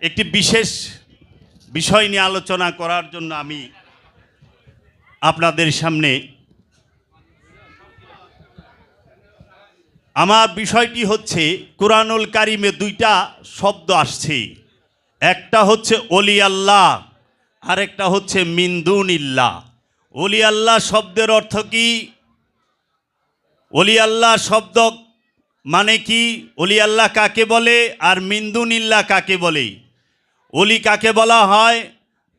একটি বিশেষ বিষয় নিয়ে আলোচনা করার জন্য আমি আপনাদের সামনে আমার বিষয়টি হচ্ছে কুরআনুল কারিমে দুইটা শব্দ আসছে। একটা হচ্ছে ওলি আল্লাহ, আরেকটা হচ্ছে মিন দুনিল্লাহ। ওলি আল্লাহ শব্দের অর্থ কি? ওলি আল্লাহ শব্দ মানে কি? ওলি আল্লাহ কাকে বলে আর মিন দুনিল্লাহ কাকে বলে? ওলি কাকে বলা হয়?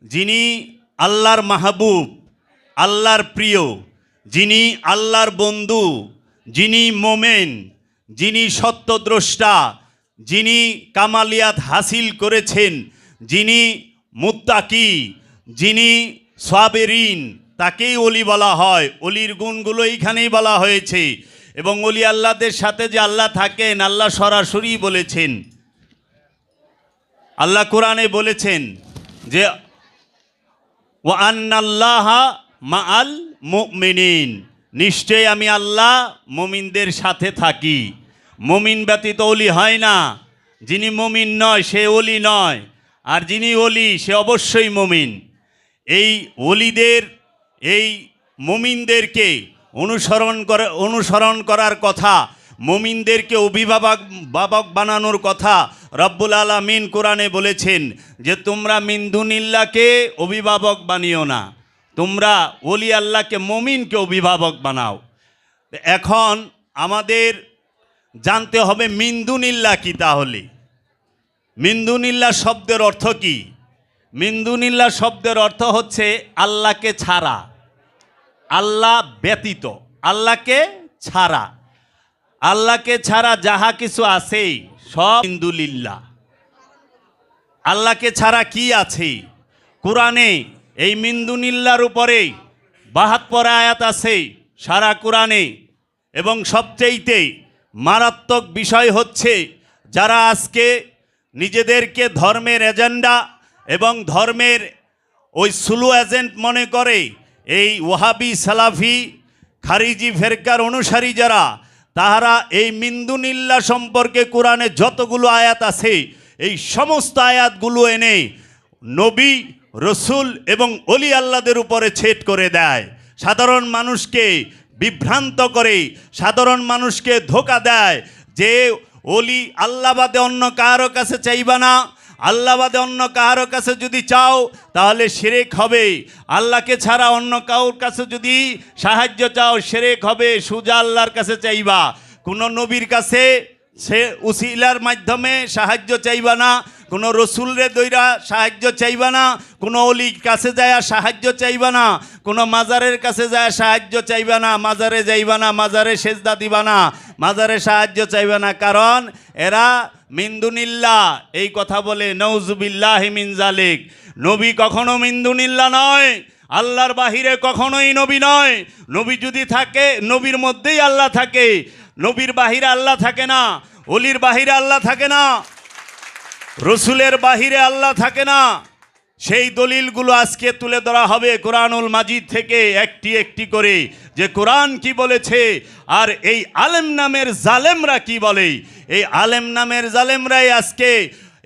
যিনি আল্লাহর মাহবুব, আল্লাহর প্রিয়, যিনি আল্লাহর বন্ধু, যিনি মোমেন, যিনি সত্যদ্রষ্টা, যিনি কামালিয়াত হাসিল করেছেন, যিনি মুত্তাকি, যিনি সাবেরিন, তাকেই ওলি বলা হয়। ওলির গুণগুলো এইখানেই বলা হয়েছে। এবং ওলি আল্লাহদের সাথে যে আল্লাহ থাকেন, আল্লাহ সরাসরি বলেছেন, আল্লাহ কোরআনে বলেছেন যে ওয়া আন্নাল্লাহা মাআল মুমিনিন, নিশ্চয় আমি আল্লাহ মুমিনদের সাথে থাকি। মুমিন ব্যতীত ওলি হয় না। যিনি মুমিন নয় সে ওলি নয়, আর যিনি ওলি সে অবশ্যই মুমিন। এই ওলিদের, এই মুমিনদেরকে অনুসরণ করার কথা, মুমিনদেরকে অভিভাবক বানানোর কথা রব্বুল আলামিন কোরআনে বলেছেন যে তোমরা মিন দুনিল্লাহকে অভিভাবক বানিও না, তোমরা ওলি আল্লাহকে, মুমিনকে অভিভাবক বানাও। এখন আমাদের জানতে হবে মিন দুনিল্লাহ কি। তাহলে মিন দুনিল্লাহ শব্দের অর্থ কি? মিন দুনিল্লাহ শব্দের অর্থ হচ্ছে আল্লাহকে ছাড়া, আল্লাহ ব্যতীত, আল্লাহকে ছাড়া। আল্লাহকে ছাড়া যাহা কিছু আছে সব মিন দুনিল্লাহ। আল্লাহকে ছাড়া কি আছে? কোরআনে এই মিন দুনিল্লাহর উপরে ৭২ আয়াত আছে সারা কোরআনে। এবং সবচেয়েতে মারাত্মক বিষয় হচ্ছে যারা আজকে নিজেদেরকে ধর্মের এজেন্ডা এবং ধর্মের ওই সুলু এজেন্ট মনে করে, এই ওয়াহাবি, সালাফি, খারিজি ফেরকার অনুসারী যারা, তাহারা এই মিন দুনিল্লাহ সম্পর্কে কোরআনে যতগুলো আয়াত আছে এই সমস্ত আয়াতগুলো এনে নবী, রসুল এবং ওলি আল্লাহদের উপরে ছেদ করে দেয়। সাধারণ মানুষকে বিভ্রান্ত করে, সাধারণ মানুষকে ধোঁকা দেয় যে ওলি আল্লাহ বাদে অন্য কারো কাছে চাইবা না, আল্লাহ বাদে অন্য কারো কাছে যদি চাও তাহলে শিরক হবে, আল্লাহকে ছাড়া অন্য কারোর কাছে যদি সাহায্য চাও শিরক হবে, সোজা আল্লাহর কাছে চাইবা। কোনো নবীর কাছে সে উসিলার মাধ্যমে সাহায্য চাইবা না, কোনো রসুলরে দইরা সাহায্য চাইবা না, কোনো অলির কাছে যায় সাহায্য চাইবা না, কোনো মাজারের কাছে যায় সাহায্য চাইবা না, মাজারে যাইবা না, মাজারে সেজদা দিবা না, মাজারে সাহায্য চাইবা না। কারণ এরা মিন দুনিল্লাহ এই কথা বলে। নাউজুবিল্লাহি মিন যালিক। নবী কখনো মিন দুনিল্লাহ নয়, আল্লাহর বাহিরে কখনোই নবী নয়। নবী যদি থাকে, নবীর মধ্যেই আল্লাহ থাকে, নবীর বাহিরে আল্লাহ থাকে না, অলির বাহিরে আল্লাহ থাকে না, রসুলের বাহিরে আল্লাহ থাকে না। সেই দলিলগুলো আজকে তুলে ধরা হবে কোরআনুল মাজিদ থেকে একটি একটি করে, যে কোরআন কি বলেছে আর এই আলেম নামের জালেমরা কি বলে। এই আলেম নামের জালেমরাই আজকে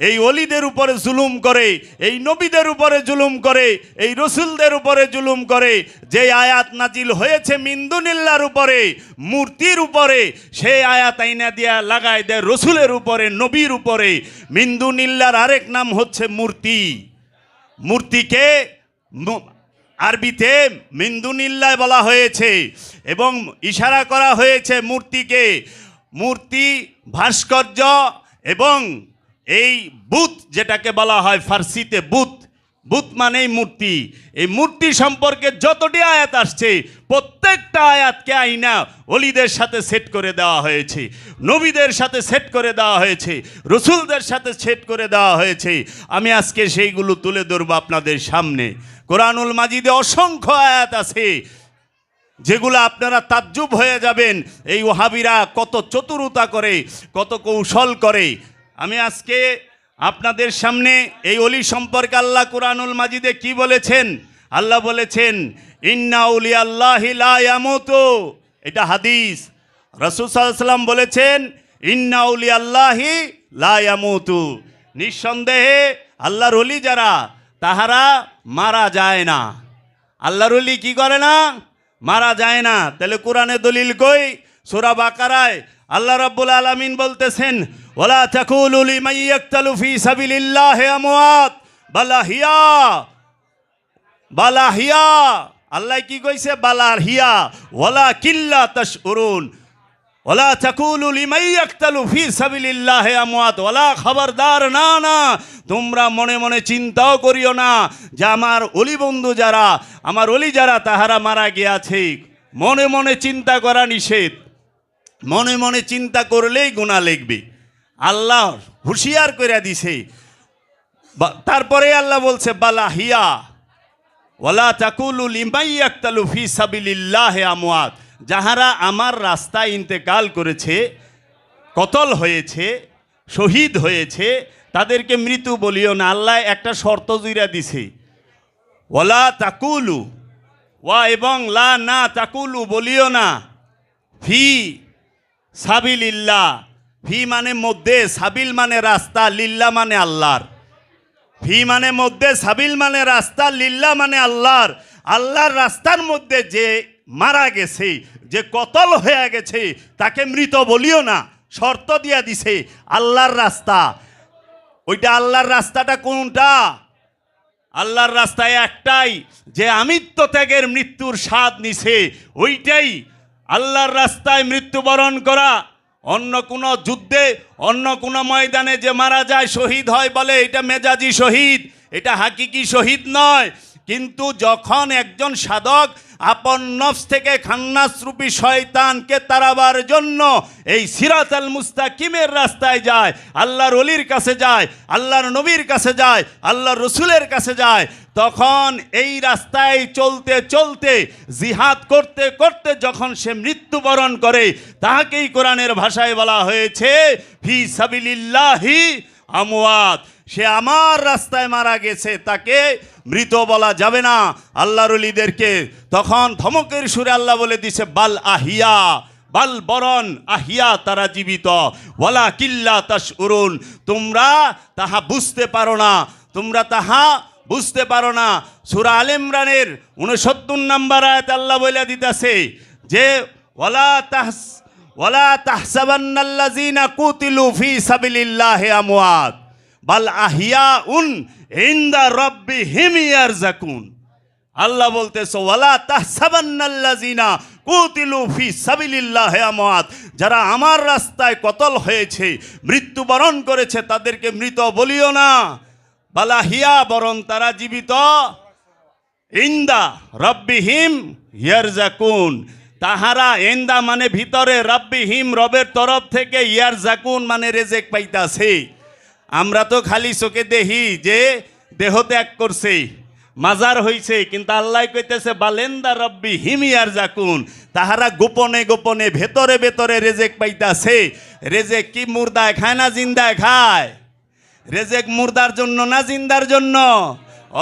এই অলিদের উপরে জুলুম করে, এই নবীদের উপরে জুলুম করে, এই রসুলদের উপরে জুলুম করে। যে আয়াত নাজিল হয়েছে মিন দুনিল্লাহর উপরে, মূর্তির উপরে, সেই আয়াত আইনা দিয়া লাগায় দেয় রসুলের উপরে, নবীর উপরে। মিন দুনিল্লাহর আরেক নাম হচ্ছে মূর্তি। মূর্তিকে আরবিতে মিন দুনিল্লাহ বলা হয়েছে এবং ইশারা করা হয়েছে মূর্তিকে। মূর্তি, ভাস্কর্য এবং এই বুত, যেটাকে বলা হয় ফার্সিতে বুত, বুত মানেই মূর্তি। এই মূর্তি সম্পর্কে যতটি আয়াত আসছে প্রত্যেকটা আয়াতকে আইনা ওলিদের সাথে সেট করে দেওয়া হয়েছে, নবীদের সাথে সেট করে দেওয়া হয়েছে, রসুলদের সাথে সেট করে দেওয়া হয়েছে। আমি আজকে সেইগুলো তুলে ধরব আপনাদের সামনে। কোরআনুল মাজিদে অসংখ্য আয়াত আছে যেগুলো আপনারা তাজ্জুব হয়ে যাবেন, এই ওহাবিরা কত চতুরতা করে, কত কৌশল করে। আমি আজকে আপনাদের সামনে এই ওলি সম্পর্কে আল্লাহ কোরআনুল মাজিদে কি বলেছেন। আল্লাহ বলেছেন ইন্না আউলিয়াল্লাহি লা ইয়ামুতু, এটা হাদিস। রাসূল সাল্লাল্লাহু আলাইহি ওয়াসাল্লাম বলেছেন ইন্না আউলিয়াল্লাহি লা ইয়ামুতু, নিঃসন্দেহে আল্লাহর ওলি যারা তাহারা মারা যায় না। আল্লাহর ওলি কি করে না? মারা যায় না। তাহলে কোরআনে দলিল কই? সূরা বাকারায় আল্লাহ রাব্বুল আলামিন বলতেছেন, ওয়ালা তাকুলু লিমান ইয়াকতালু ফি সাবিলিল্লাহি আমওয়াত বালা হিয়া। আল্লাহ কি কইছে? বালা হিয়া ওয়ালা কিল্লা তাশউরুন। ওয়ালা তাকুলু লিমান ইয়াকতালু ফি সাবিলিল্লাহি আমওয়াত, ওয়ালা খবরদার, না না, তোমরা মনে মনে চিন্তাও করিও না যে আমার ওলি বন্ধু যারা, আমার ওলি যারা তাহারা মারা গিয়াছে। মনে মনে চিন্তা করা নিষেধ। মনে মনে চিন্তা করলেই গুনাহ লিখবে। আল্লাহ হুঁশিয়ার করে দিছে। তারপরে আল্লাহ বলছে বালা হিয়া ওয়ালা তাকুলু লিমান ইয়াকতালু ফি সাবিলিল্লাহি আমওয়াত, যাহারা আমার রাস্তায় ইন্তেকাল করেছে, কতল হয়েছে, শহীদ হয়েছে, তাদেরকে মৃত্যু বলিও না। আল্লাহ একটা শর্ত জুড়ে দিছে, ওয়ালা তাকুলু, ওয়া এবং লা না তাকুলু বলিও না, ফি সাবিলিল্লাহ। ফি মানে মধ্যে, সাবিল মানে রাস্তা, লিল্লাহ মানে আল্লাহর। ফি মানে মধ্যে, সাবিল মানে রাস্তা, লিল্লাহ মানে আল্লাহর। আল্লাহর রাস্তার মধ্যে যে মারা গেছে, যে কতল হয়ে গেছে, তাকে মৃত বলিও না। শর্ত দিয়া দিছে আল্লাহর রাস্তা। ওইটা আল্লাহর রাস্তাটা কোনটা? আল্লাহর রাস্তায় একটাই, যে আমিত্ব ত্যাগের মৃত্যুর স্বাদ নিছে, ওইটাই আল্লাহর রাস্তায় মৃত্যুবরণ করা। অন্য কোনো যুদ্ধে, অন্য কোনো ময়দানে যে মারা যায়, শহীদ হয়, বলে এটা মেজাজি শহীদ, এটা হাকিকি শহীদ নয়। কিন্তু যখন একজন সাধক আপন নফস থেকে খান্নাসরূপী শয়তানকে তাড়াবার জন্য এই সিরাতাল মুস্তাকিমের রাস্তায় যায়, আল্লাহর ওলির কাছে যায়, আল্লাহর নবীর কাছে যায়, আল্লাহর রসুলের কাছে যায়, তখন এই রাস্তায় চলতে চলতে, জিহাদ করতে করতে যখন সে মৃত্যুবরণ করে, তাহাকেই কোরআনের ভাষায় বলা হয়েছে ফি সাবিলিল্লাহি আমওয়াত। সে আমার রাস্তায় মারা গেছে, তাকে মৃত বলা যাবে না আল্লাহর ওলিদেরকে। তখন ধমকের সুরে আল্লাহ বলে দিছে বাল আহিয়া, বাল বরণ আহিয়া, তারা জীবিত, ওয়ালা কিল্লা তাশউরুন, তোমরা তাহা বুঝতে পারো না, তোমরা তাহা বুঝতে পারো না। সূরা আলে ইমরানের 69 নম্বর আয়াত আল্লাহ বলে দিতেছে যে ওয়ালা তাহসাবান্নাল্লাযীনা কুতিলু ফি সাবিলিল্লাহি আমওয়াত বাল আহিয়াউন ইনদা রাব্বিহিম ইয়ারযাকুন। আল্লাহ বলতেছে ওয়ালা তাহসাবান্নাল্লাযীনা কুতিলু ফি সাবিলিল্লাহি আমওয়াত, যারা আমার রাস্তায় কতল হয়েছে, মৃত্যুবরণ করেছে, তাদেরকে মৃত বলিও না। বালা হিয়া, বরং তারা জীবিত। ইনদা রাব্বিহিম ইয়ারযাকুন, তাহারা, ইনদা মানে ভিতরে, রাব্বিহিম রবের তরফ থেকে, ইয়ারযাকুন মানে রেজেক পাইতাছে। আমরা তো খালি চোখে দেখি যে দেহ ত্যাগ করছে, মাজার হইছে, কিন্তু আল্লাহ কইতেছে বালেন্দা রব্বি হিমিয়ার জাকুন, তাহারা গোপনে গোপনে, ভেতরে ভেতরে রেজেক পাইতাছে। রেজেক কি মুর্দায় খায় না জিন্দায় খায়? রেজেক মুর্দার জন্য না জিন্দার জন্য?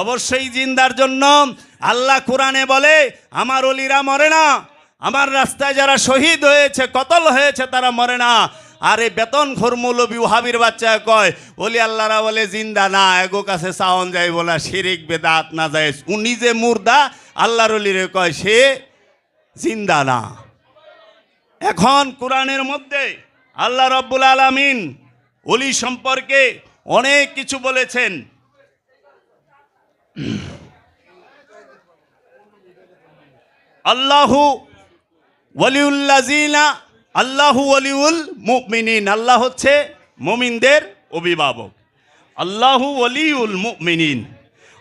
অবশ্যই জিন্দার জন্য। আল্লাহ কোরআনে বলে আমার ওলিরা মরে না, আমার রাস্তায় যারা শহীদ হয়েছে, কতল হয়েছে, তারা মরে না। আরে বেতন খোর মৌলবি ওহাবির বাচ্চা কয় ওলি আল্লাহরা বলে জিন্দা না, এগো কাছে চাওন যায় বলা শিরিক বেদাত না যায়। উনি যে মুর্দা, আল্লাহর ওলিরে কয় সে জিন্দা না। এখন কোরআনের মধ্যে আল্লাহ রাব্বুল আলামিন ওলি সম্পর্কে অনেক কিছু বলেছেন। আল্লাহু ওয়ালিউল্লাযিনা, আল্লাহু ওয়ালিউল মুমিনিন, আল্লাহ হচ্ছে মুমিনদের অভিভাবক। আল্লাহু ওয়ালিউল মুমিনিন,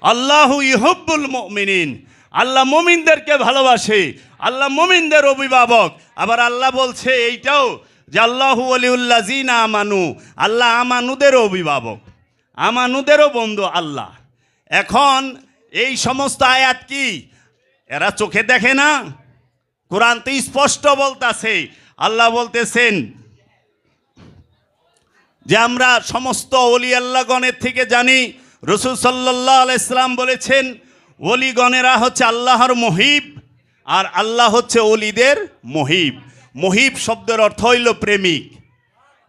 আল্লাহু ইউহিব্বুল মুমিনিন, আল্লাহ মুমিনদেরকে ভালোবাসে, আল্লাহ মুমিনদের অভিভাবক। আবার আল্লাহ বলছে এইটাও যে আল্লাহু ওয়ালিউল্লাযিনা আমানু, আল্লাহ আমানুদের অভিভাবক, আমানুদেরও বন্ধু আল্লাহ। এখন এই সমস্ত আয়াত কি এরা চোখে দেখে না? কোরআন তো স্পষ্ট বলতাছে। আল্লাহ বলতেছেন যে আমরা সমস্ত ওলি আল্লাহগণের থেকে জানি। রাসূল সাল্লাল্লাহু আলাইহি সাল্লাম বলেছেন ওলিগণেরা হচ্ছে আল্লাহর মহিব, আর আল্লাহ হচ্ছে ওলিদের মহিব। মহিব শব্দের অর্থ হইল প্রেমিক।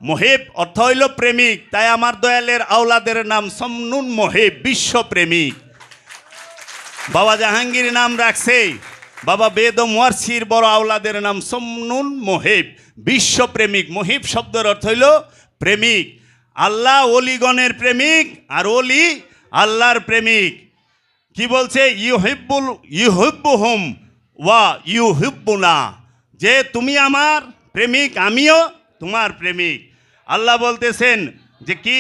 মোহেব অর্থ হইল প্রেমিক, তাই আমার দয়ালের আওলাদের নাম সমনুন মোহেব, বিশ্বপ্রেমিক। বাবা জাহাঙ্গীর নাম রাখছে, বাবা বেদ ও মুয়ারসির বড় আওলাদের নাম সমনুন মোহেব, বিশ্বপ্রেমিক। মোহিব শব্দের অর্থ হইল প্রেমিক। আল্লাহ অলিগণের প্রেমিক, আর অলি আল্লাহর প্রেমিক। কি বলছে? ইউহিব্বুহুম ওয়া ইউহিব্বুনা, যে তুমি আমার প্রেমিক, আমিও তোমার প্রেমিক। আল্লাহ বলতেছেন যে কি,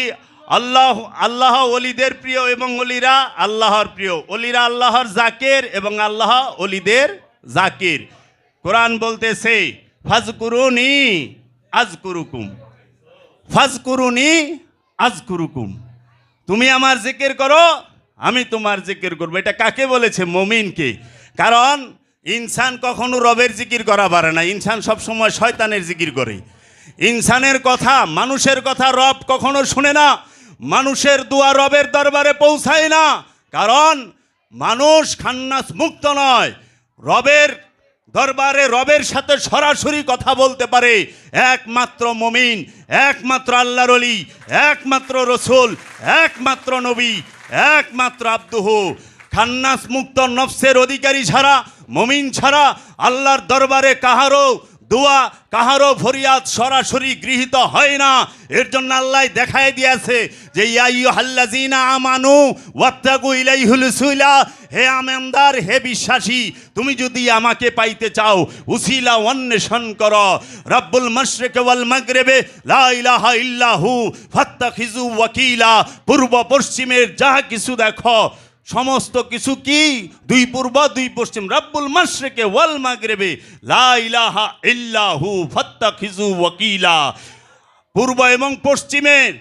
আল্লাহ অলিদের প্রিয় এবং অলিরা আল্লাহর প্রিয়। অলিরা আল্লাহর জাকির এবং আল্লাহ অলিদের জাকির। কোরআন বলতেছে ফাজকুরুনি আজকুরুকুম, ফাজকুরুনি আজকুরুকুম, তুমি আমার জিকির করো, আমি তোমার জিকির করবো। এটা কাকে বলেছে? মুমিনকে। কারণ ইনসান কখনো রবের জিকির করা পারে না, ইনসান সবসময় শয়তানের জিকির করে। ইনসানের কথা, মানুষের কথা রব কখনো শুনে না, মানুষের দোয়া রবের দরবারে পৌঁছায় না। কারণ মানুষ খান্নাস মুক্ত নয়। রবের দরবারে রবের সাথে সরাসরি কথা বলতে পারে একমাত্র মুমিন, একমাত্র আল্লাহর ওলি, একমাত্র রসুল, একমাত্র নবী, একমাত্র আব্দুহু। খান্নাস মুক্ত নফসের অধিকারী ছাড়া, মুমিন ছাড়া আল্লাহর দরবারে কাহারও দোয়া, কাহারও ফরিয়াদ সরাসরি গৃহীত হয় না। এর জন্য আল্লাহ দেখায় দিয়েছে যে ইয়া আইয়ুহাল্লাযীনা আমানু ওয়াত্তাকু ইলাইহিল উসিলা, হে আমানদার, হে বিশ্বাসী, তুমি যদি আমাকে পাইতে চাও উসিলা অন্বেষণ করো। রব্বুল মাশরিক ওয়াল মাগরিবে লা ইলাহা ইল্লাহু ফাত্তাখিযু ওয়াকিলা, পূর্ব পশ্চিমের যা কিছু দেখো সমস্ত কিছু কি? দুই পূর্ব দুই পশ্চিম। রব্বুল মাশরিকে ওয়াল মাগরিবে লা ইলাহা ইল্লাহু ফাত্তাখিযু ওয়াকিলা। পূর্ব এবং পশ্চিমের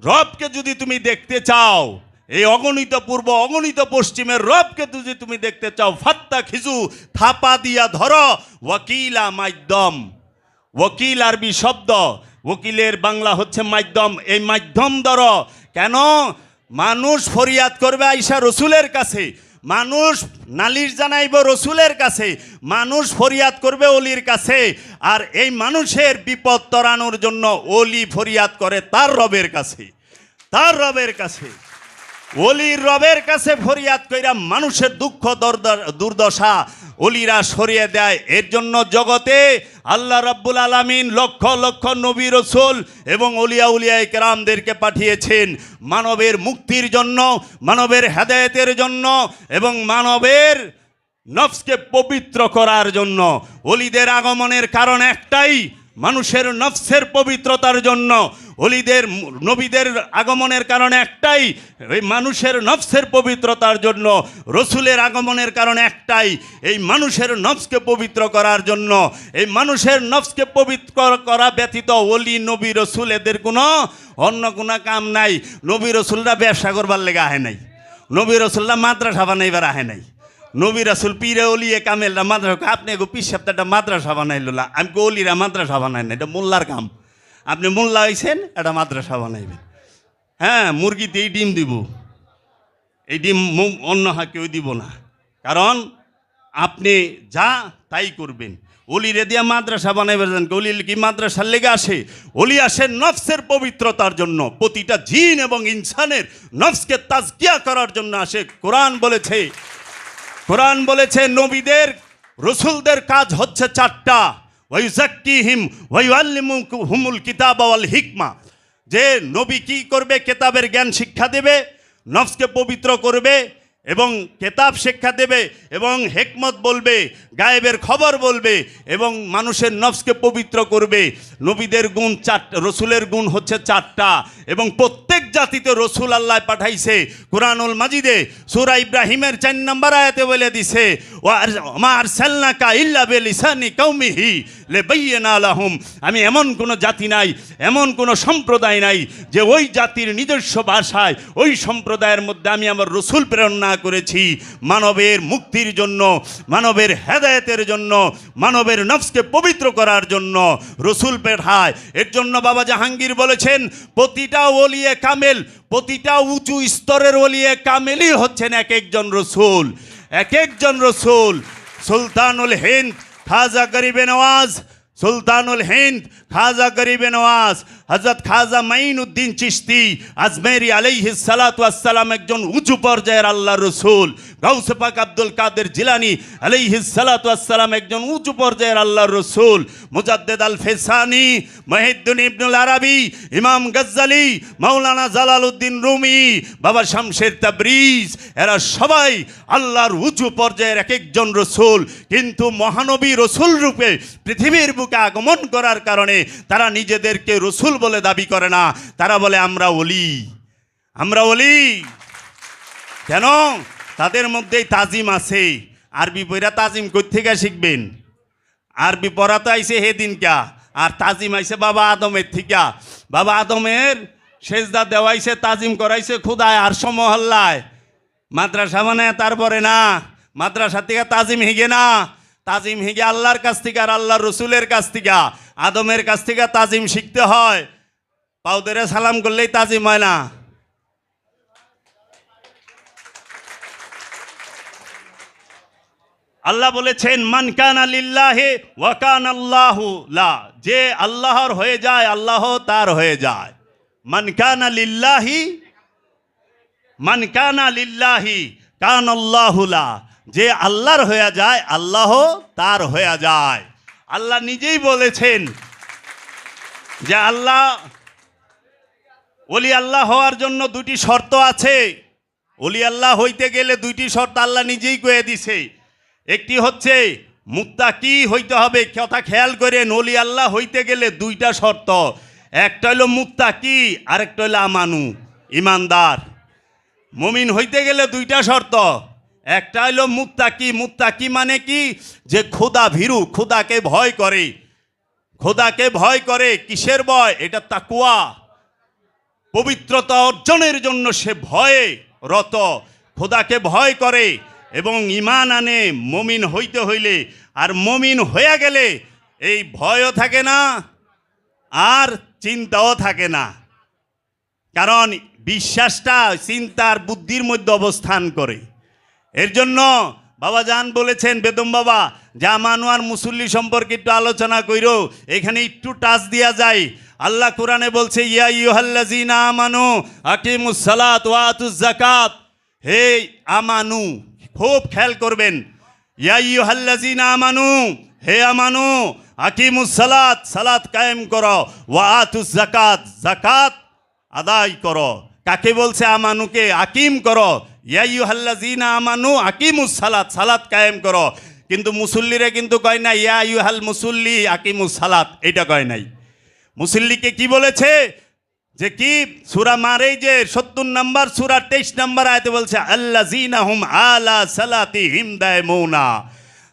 রবকে যদি তুমি দেখতে চাও, এই অগণিত পূর্ব অগণিত পশ্চিমের রবকে যদি তুমি দেখতে চাও, ফাত্তাখিযু, থাপা দিয়া ধরো, ওয়াকিলা, মাধ্যম। ওকিল আরবি শব্দ, ওকিলের বাংলা হচ্ছে মাধ্যম। এই মাধ্যম ধরো। কেন? মানুষ ফরিয়াদ করবে আইসা রসুলের কাছে, মানুষ নালিশ জানাইব রসুলের কাছে, মানুষ ফরিয়াদ করবে অলির কাছে। আর এই মানুষের বিপদ তরানোর জন্য অলি ফরিয়াদ করে তার রবের কাছে, তার রবের কাছে। অলির রবের কাছে ফরিয়াদ কইরা মানুষের দুঃখ দুর্দশা অলিরা সরিয়ে দেয়। এর জন্য জগতে আল্লাহ রাব্বুল আলামিন লক্ষ লক্ষ নবী রসুল এবং অলিয়া উলিয়ায়ে কেরামদেরকে পাঠিয়েছেন মানবের মুক্তির জন্য, মানবের হেদায়েতের জন্য এবং মানবের নফসকে পবিত্র করার জন্য। অলিদের আগমনের কারণ একটাই, মানুষের নফসের পবিত্রতার জন্য। অলিদের নবীদের আগমনের কারণ একটাই, এই মানুষের নফসের পবিত্রতার জন্য। রসুলের আগমনের কারণ একটাই, এই মানুষের নফসকে পবিত্র করার জন্য। এই মানুষের নফসকে পবিত্র করা ব্যতীত অলি নবী রসুল এদের কোনো অন্য কোনো কাম নাই। নবী রসুলরা ব্যবসা করবার লেগে আহে নাই, নবী রসুলরা মাদ্রাসা বানাইবার আহে নাই। নবী রাসুল পীরে অলিয়ে কামেলরা মাদ্রাসা, আপনি গো পীর সপ্তাহটা মাদ্রাসা বানাইল না, আমি অলিরা মাদ্রাসা বানাই না, এটা মোল্লার কাম। আপনি মোল্লা হয়েছেন, এটা মাদ্রাসা বানাইবেন। হ্যাঁ, মুরগিতে এই ডিম দিব, এই ডিম অন্য কেউ দিব না। কারণ আপনি যা তাই করবেন। অলিরে দিয়া মাদ্রাসা বানাইবেন, অলি কি মাদ্রাসার লেগে আসে? অলি আসে নফসের পবিত্রতার জন্য, প্রতিটা জিন এবং ইনসানের নফসকে তাজকিয়া করার জন্য আসে। কোরআন বলেছে নবীদের রসুলদের কাজ হচ্ছে চারটা, ওয়াইজাক্কিহিম ওয়াইউআল্লিমুহুমুল কিতাবা ওয়াল হিকমা। যে নবী কি করবে? কেতাবের জ্ঞান শিক্ষা দেবে, নফসকে পবিত্র করবে এবং কেতাব শিক্ষা দেবে এবং হিকমত বলবে, গায়েবের খবর বলবে এবং মানুষের নফসকে পবিত্র করবে। নবীদের গুণ চারটা, রসুলের গুণ হচ্ছে চারটা এবং প্রত্যেক জাতিতে রসুল আল্লাহ পাঠাইছে। কুরআনুল মাজিদে সূরা ইব্রাহিমের 4 নম্বর আয়াতে বলে দিছে, ওয়া আরসালনাকা ইল্লা বিলিসানি কওমিহি লিবাইয়িনা লাহুম। আমি এমন কোনো জাতি নাই, এমন কোনো সম্প্রদায় নাই যে ওই জাতির নিজস্ব ভাষায় ওই সম্প্রদায়ের মধ্যে আমি আমার রসুল প্রেরণ করেছি মানবের মুক্তির জন্য, মানবের হেদায়েতের জন্য, মানবের নফসকে পবিত্র করার জন্য রসুল পাঠায়। এর জন্য বাবা জাহাঙ্গীর বলেছেন, প্রতিটা ওলিয়ে কামেল, প্রতিটা উঁচু স্তরের ওলিয়ে কামেলই হচ্ছেন এক একজন রসুল, এক একজন রসুল। সুলতানুল হিন্দ খাজা গরিবে নওয়াজ, সুলতানুল হিন্দ খাজা গরিবে নওয়াজ হযরত খাজা মাইনুদ্দিন চিশতি আজমেরি আলাইহিস সালাতু ওয়াস সালাম একজন উঁচু পর্যায়ের আল্লাহর রাসূল, গাউসে পাক আব্দুল কাদের জিলানী আলাইহিস সালাতু ওয়াস সালাম একজন উঁচু পর্যায়ের আল্লাহর রাসূল, মুজাদ্দেদ আল ফেসানি, মুহিদ্দিন ইবনুল আরাবী, ইমাম গজ্জালি, মাওলানা জালালউদ্দিন রুমি, বাবা শামসের তাবরিজ, এরা সবাই আল্লাহর উঁচু পর্যায়ের এক একজন রাসূল। কিন্তু মহানবী রাসূল রূপে পৃথিবীর বুকে আগমন করার কারণে তারা নিজেদেরকে রাসূল বলে দাবি করে না, তারা বলে আমরা ওলি, আমরা ওলি। কেন? তাদের মধ্যেই তাজিম আছে। আরবি পড়া তাজিম কই থেকে শিখবেন? আরবি পড়া তো আইছে হেদিনকা, আর তাজিম আইছে বাবা আদমের থিকা। বাবা আদমের সেজদা দেওয়াইছে, তাজিম করাইছে খুদায় আর মহল্লায়। মাদ্রাসা মানে তারপরে না, মাদ্রাসা থেকে তাজিম হিগে না, তাজিম হিগে আল্লাহর কাছ থেকে আর আল্লাহর রসুলের কাছ থেকে, আদমের কাছ থেকে তাজিম শিখতে হয়। পাউদেরে সালাম করলেই তাজিম হয় না। আল্লাহ বলেছেন মান কানা লিল্লাহি ওয়া কানা আল্লাহু লা, যে আল্লাহর হয়ে যায় আল্লাহ তার হয়ে যায়। মান কানা লিল্লাহি, মান কানা লিল্লাহি কানা আল্লাহু লা, যে আল্লাহর হয়ে যায় আল্লাহ তার হয়ে যায়। আল্লাহ নিজেই বলেছেন যে আল্লাহ ওলি আল্লাহ হওয়ার জন্য দুটি শর্ত আছে। ওলি আল্লাহ হইতে গেলে দুইটি শর্ত আল্লাহ নিজেই কয়ে দিছে। একটি হচ্ছে মুত্তাকি হইতে হবে, কথা খেয়াল করেন, ওলি আল্লাহ হইতে গেলে দুইটা শর্ত, একটা হইল মুত্তাকি আর একটা হইল আমানু, ইমানদার। মুমিন হইতে গেলে দুইটা শর্ত, একটা হইল মুত্তাকি। মুত্তাকি মানে কি? যে খোদা ভীরু, খোদাকে ভয় করে। খোদাকে ভয় করে, কিসের ভয়? এটা তাকওয়া, পবিত্রতা অর্জনের জন্য সে ভয়ে রত, খোদাকে ভয় করে এবং ঈমান আনে মুমিন হইতে হইলে। আর মুমিন হয়ে গেলে এই ভয়ও থাকে না আর চিন্তাও থাকে না, কারণ বিশ্বাসটা চিন্তার বুদ্ধির মধ্যে অবস্থান করে। এর জন্য বাবা জান বলেছেন, বেদম বাবা, যে আমানু আর মুসল্লি সম্পর্কে একটু আলোচনা কইরো, এখানে একটু টাচ দিয়া যায়। আল্লাহ কোরআনে বলছে ইয়া আইয়ুহাল্লাযীনা আমানু আকিমুস সালাত ওয়া আতুজ যাকাত। হে আমানু, খুব খেয়াল করবেন, ইয়া আইয়ুহাল্লাযীনা আমানু, হে আমানু, আকিমুস সালাত, সালাত কায়েম করো, ওয়া আতুজ যাকাত, যাকাত আদায় করো। কাকে বলছে? আমানুকে। আকিম করো, ইয়া আইয়ুহাল্লাযীনা আমানু আকিমুস সালাত, সালাত কায়েম করো। কিন্তু মুসল্লিরা কিন্তু কয় না ইয়া আইয়ুহাল মুসল্লি আকিমুস সালাত, এটা কয় নাই। মুসল্লিকে কি বলেছে? যে কি সূরা মারেই যে ৭০ নম্বর সূরা ২৩ নম্বর আয়াতে বলছে আল্লাযীনা হুম আলা সালাতিহিম দায়মুনা,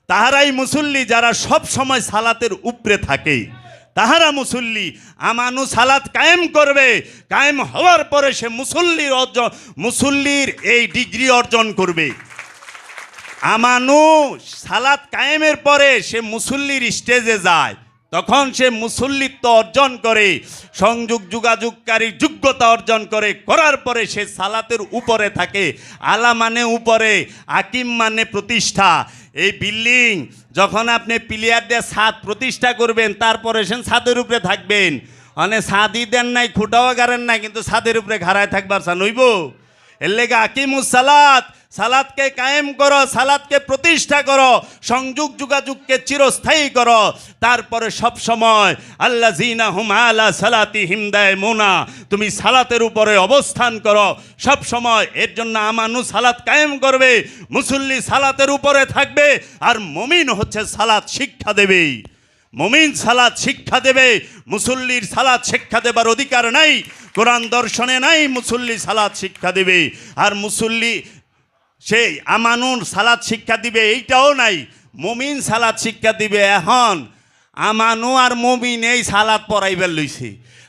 তাহারাই মুসল্লি যারা সব সময় সালাতের উপরে থাকে, তাহারা মুসল্লি। আমানু সালাত কায়েম করবে, কায়েম হওয়ার পরে সে মুসল্লির অর্জন, মুসল্লির এই ডিগ্রি অর্জন করবে। আমানু সালাত কায়েমের পরে সে মুসল্লির স্টেজে যায়, তখন সে মুসল্লিত্ব অর্জন করে, সংযোগ যোগাযোগকারীর যোগ্যতা অর্জন করে, করার পরে সে সালাতের উপরে থাকে। আলা মানে উপরে, আকিম মানে প্রতিষ্ঠা। এই বিল্ডিং যখন আপনি পিলিয়ার দিয়ে ছাদ প্রতিষ্ঠা করবেন, তারপরে সে ছাদের উপরে থাকবেন। মানে ছাদই দেন নাই, খুঁটাও গাড়েন নাই, কিন্তু ছাদের উপরে ঘাড়ায় থাকবার চান হইব। এর লেগে আকিমুস সালাত, সালাতকে কায়েম করো, সালাতকে প্রতিষ্ঠা করো, সংযোগ যোগাযোগকে চিরস্থায়ী করো। তারপরে সব সময় আল্লাযীনা হুম আলা সালাতিহিম দায়মুনা, তুমি সালাতের উপরে অবস্থান করো সব সময়। এর জন্য আমানু সালাত কায়েম করবে, মুসল্লি সালাতের উপরে থাকবে, আর মুমিন হচ্ছে সালাত শিক্ষা দেবে। মুমিন সালাত শিক্ষা দেবে, মুসল্লির সালাত শিক্ষা দেবার অধিকার নাই, কোরআন দর্শনে নাই মুসল্লি সালাত শিক্ষা দেবে। আর মুসল্লি সেই আমানুন সালাত শিক্ষা দিবে এইটাও নাই, মুমিন সালাত শিক্ষা দিবে। এখন আমানু আর মুমিন এই সালাত পড়াইবার লইছে,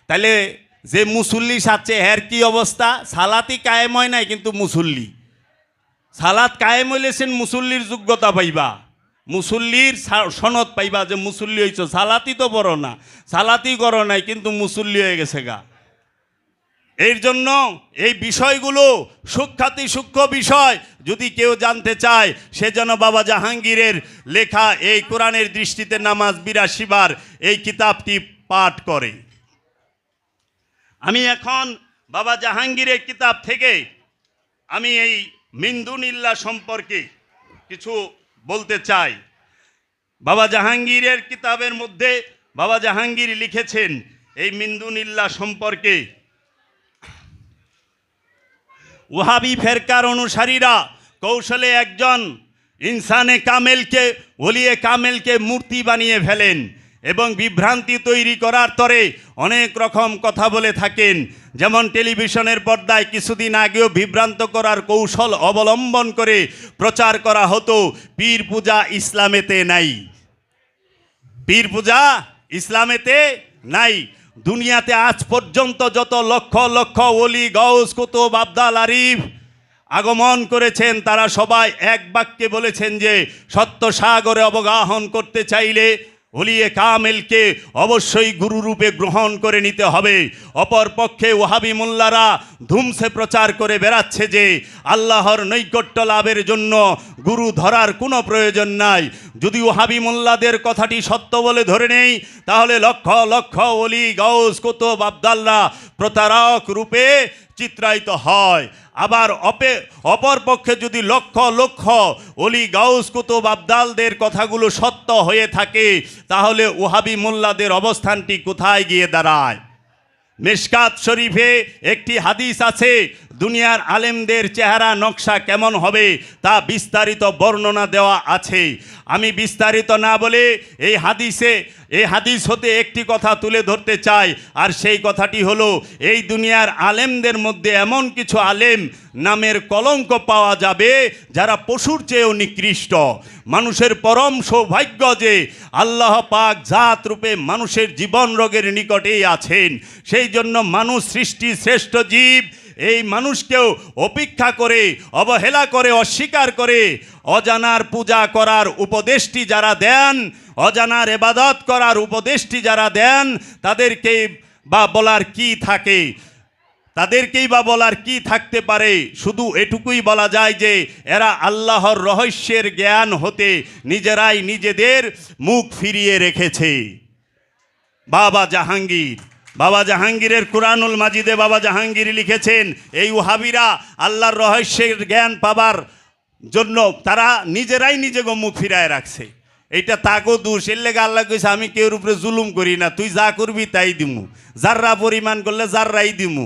তাহলে যে মুসল্লি সাচ্ছে এর কি অবস্থা? সালাতই কায়েম হয় নাই, কিন্তু মুসল্লি সালাত কায়েম হইলেছেন, মুসল্লির যোগ্যতা পাইবা, মুসল্লির সনদ পাইবা যে মুসল্লি হইছ। সালাতই তো বড় না, সালাতই করো নাই, কিন্তু মুসল্লি হয়ে গেছে গা। এর জন্য এই বিষয়গুলো সূক্ষ্ম বিষয়, যদি কেউ জানতে চায় সে যেন বাবা জাহাঙ্গীরের লেখা এই কোরআনের দৃষ্টিতে নামাজ ৮২ বার এই কিতাবটি পাঠ করে। আমি এখন বাবা জাহাঙ্গীরের কিতাব থেকে আমি এই মিন্দুনিল্লাহ সম্পর্কে কিছু বলতে চাই। বাবা জাহাঙ্গীরের কিতাবের মধ্যে বাবা জাহাঙ্গীর লিখেছেন এই মিন্দুনিল্লাহ সম্পর্কে, ওয়াহাবি ফেরকার অনুসারীরা কৌশলে একজন ইনসানে কামেলকে, ওলিয়ে কামেলকে মূর্তি বানিয়ে ফেলেন এবং বিভ্রান্তি তৈরি করার তরে অনেক রকম কথা বলে থাকেন। যেমন টেলিভিশনের পর্দায় কিছুদিন আগেও বিভ্রান্ত করার কৌশল অবলম্বন করে প্রচার করা হতো পীর পূজা ইসলামেতে নাই, পীর পূজা ইসলামেতে নাই। দুনিয়াতে আজ পর্যন্ত যত লক্ষ লক্ষ ওলি, গাউস, কুতুব, আবদাল, আরিফ আগমন করেছেন তারা সবাই এক বাক্যে বলেছেন যে সত্য সাগরে অবগাহন করতে চাইলে ওলিয়ে কামেলকে অবশ্যই গুরুরূপে গ্রহণ করে নিতে হবে। অপরপক্ষে ওয়াহাবি মোল্লারা ধুমসে প্রচার করে বেড়াচ্ছে যে আল্লাহর নৈকট্য লাভের জন্য গুরু ধরার কোনো প্রয়োজন নাই। যদি ওয়াহাবি মোল্লাদের কথাটি সত্য বলে ধরে নেই তাহলে লক্ষ লক্ষ ওলি, গাউস, কুতুব, আবদাল্লাহ প্রতারক রূপে চিত্রায়িত হয়। আবার অপরপক্ষে যদি লক্ষ লক্ষ ওলি, গাউস, কুতুব, আবদালদের কথাগুলো সত্য হয়ে থাকে তাহলে ওয়াহাবি মোল্লাদের অবস্থানটি কোথায় গিয়ে দাঁড়ায়? মিশকাত শরীফে একটি হাদিস আছে, দুনিয়ার আলেমদের চেহারা নকশা কেমন হবে তা বিস্তারিত বর্ণনা দেওয়া আছে। আমি বিস্তারিত না বলে এই হাদিস হতে একটি কথা তুলে ধরতে চাই, আর সেই কথাটি হলো এই দুনিয়ার আলেমদের মধ্যে এমন কিছু আলেম নামের কলঙ্ক পাওয়া যাবে যারা পশুর চেয়েও নিকৃষ্ট। মানুষের পরম সৌভাগ্য যে আল্লাহ পাক জাত রূপে মানুষের জীবন রোগের নিকটেই আছেন। সেই জন্য মানুষ সৃষ্টি শ্রেষ্ঠ জীব, এই মানুষকেও উপেক্ষা করে, অবহেলা করে, অস্বীকার করে অজানার পূজা করার উপদেশটি যারা দেন, অজানার ইবাদত করার উপদেশটি যারা দেন তাদেরকেই বা বলার কি থাকে, তাদেরকেই বা বলার কি থাকতে পারে? শুধু এটুকুই বলা যায় যে এরা আল্লাহর রহস্যের জ্ঞান হতে নিজেরাই নিজেদের মুখ ফিরিয়ে রেখেছে। বাবা জাহাঙ্গীরের কুরআনুল মাজিদে বাবা জাহাঙ্গীর লিখেছেন এই ওয়াহাবিরা আল্লাহর রহস্যের জ্ঞান পাবার জন্য তারা নিজেরাই নিজেকে মুখ ফিরায় রাখছে। এইটা তাকো দোষ, এর লেগে আল্লাহ কইছে আমি কেউর উপরে জুলুম করি না, তুই যা করবি তাই দিমু, যাররা পরিমাণ করলে যাররাই দিমু।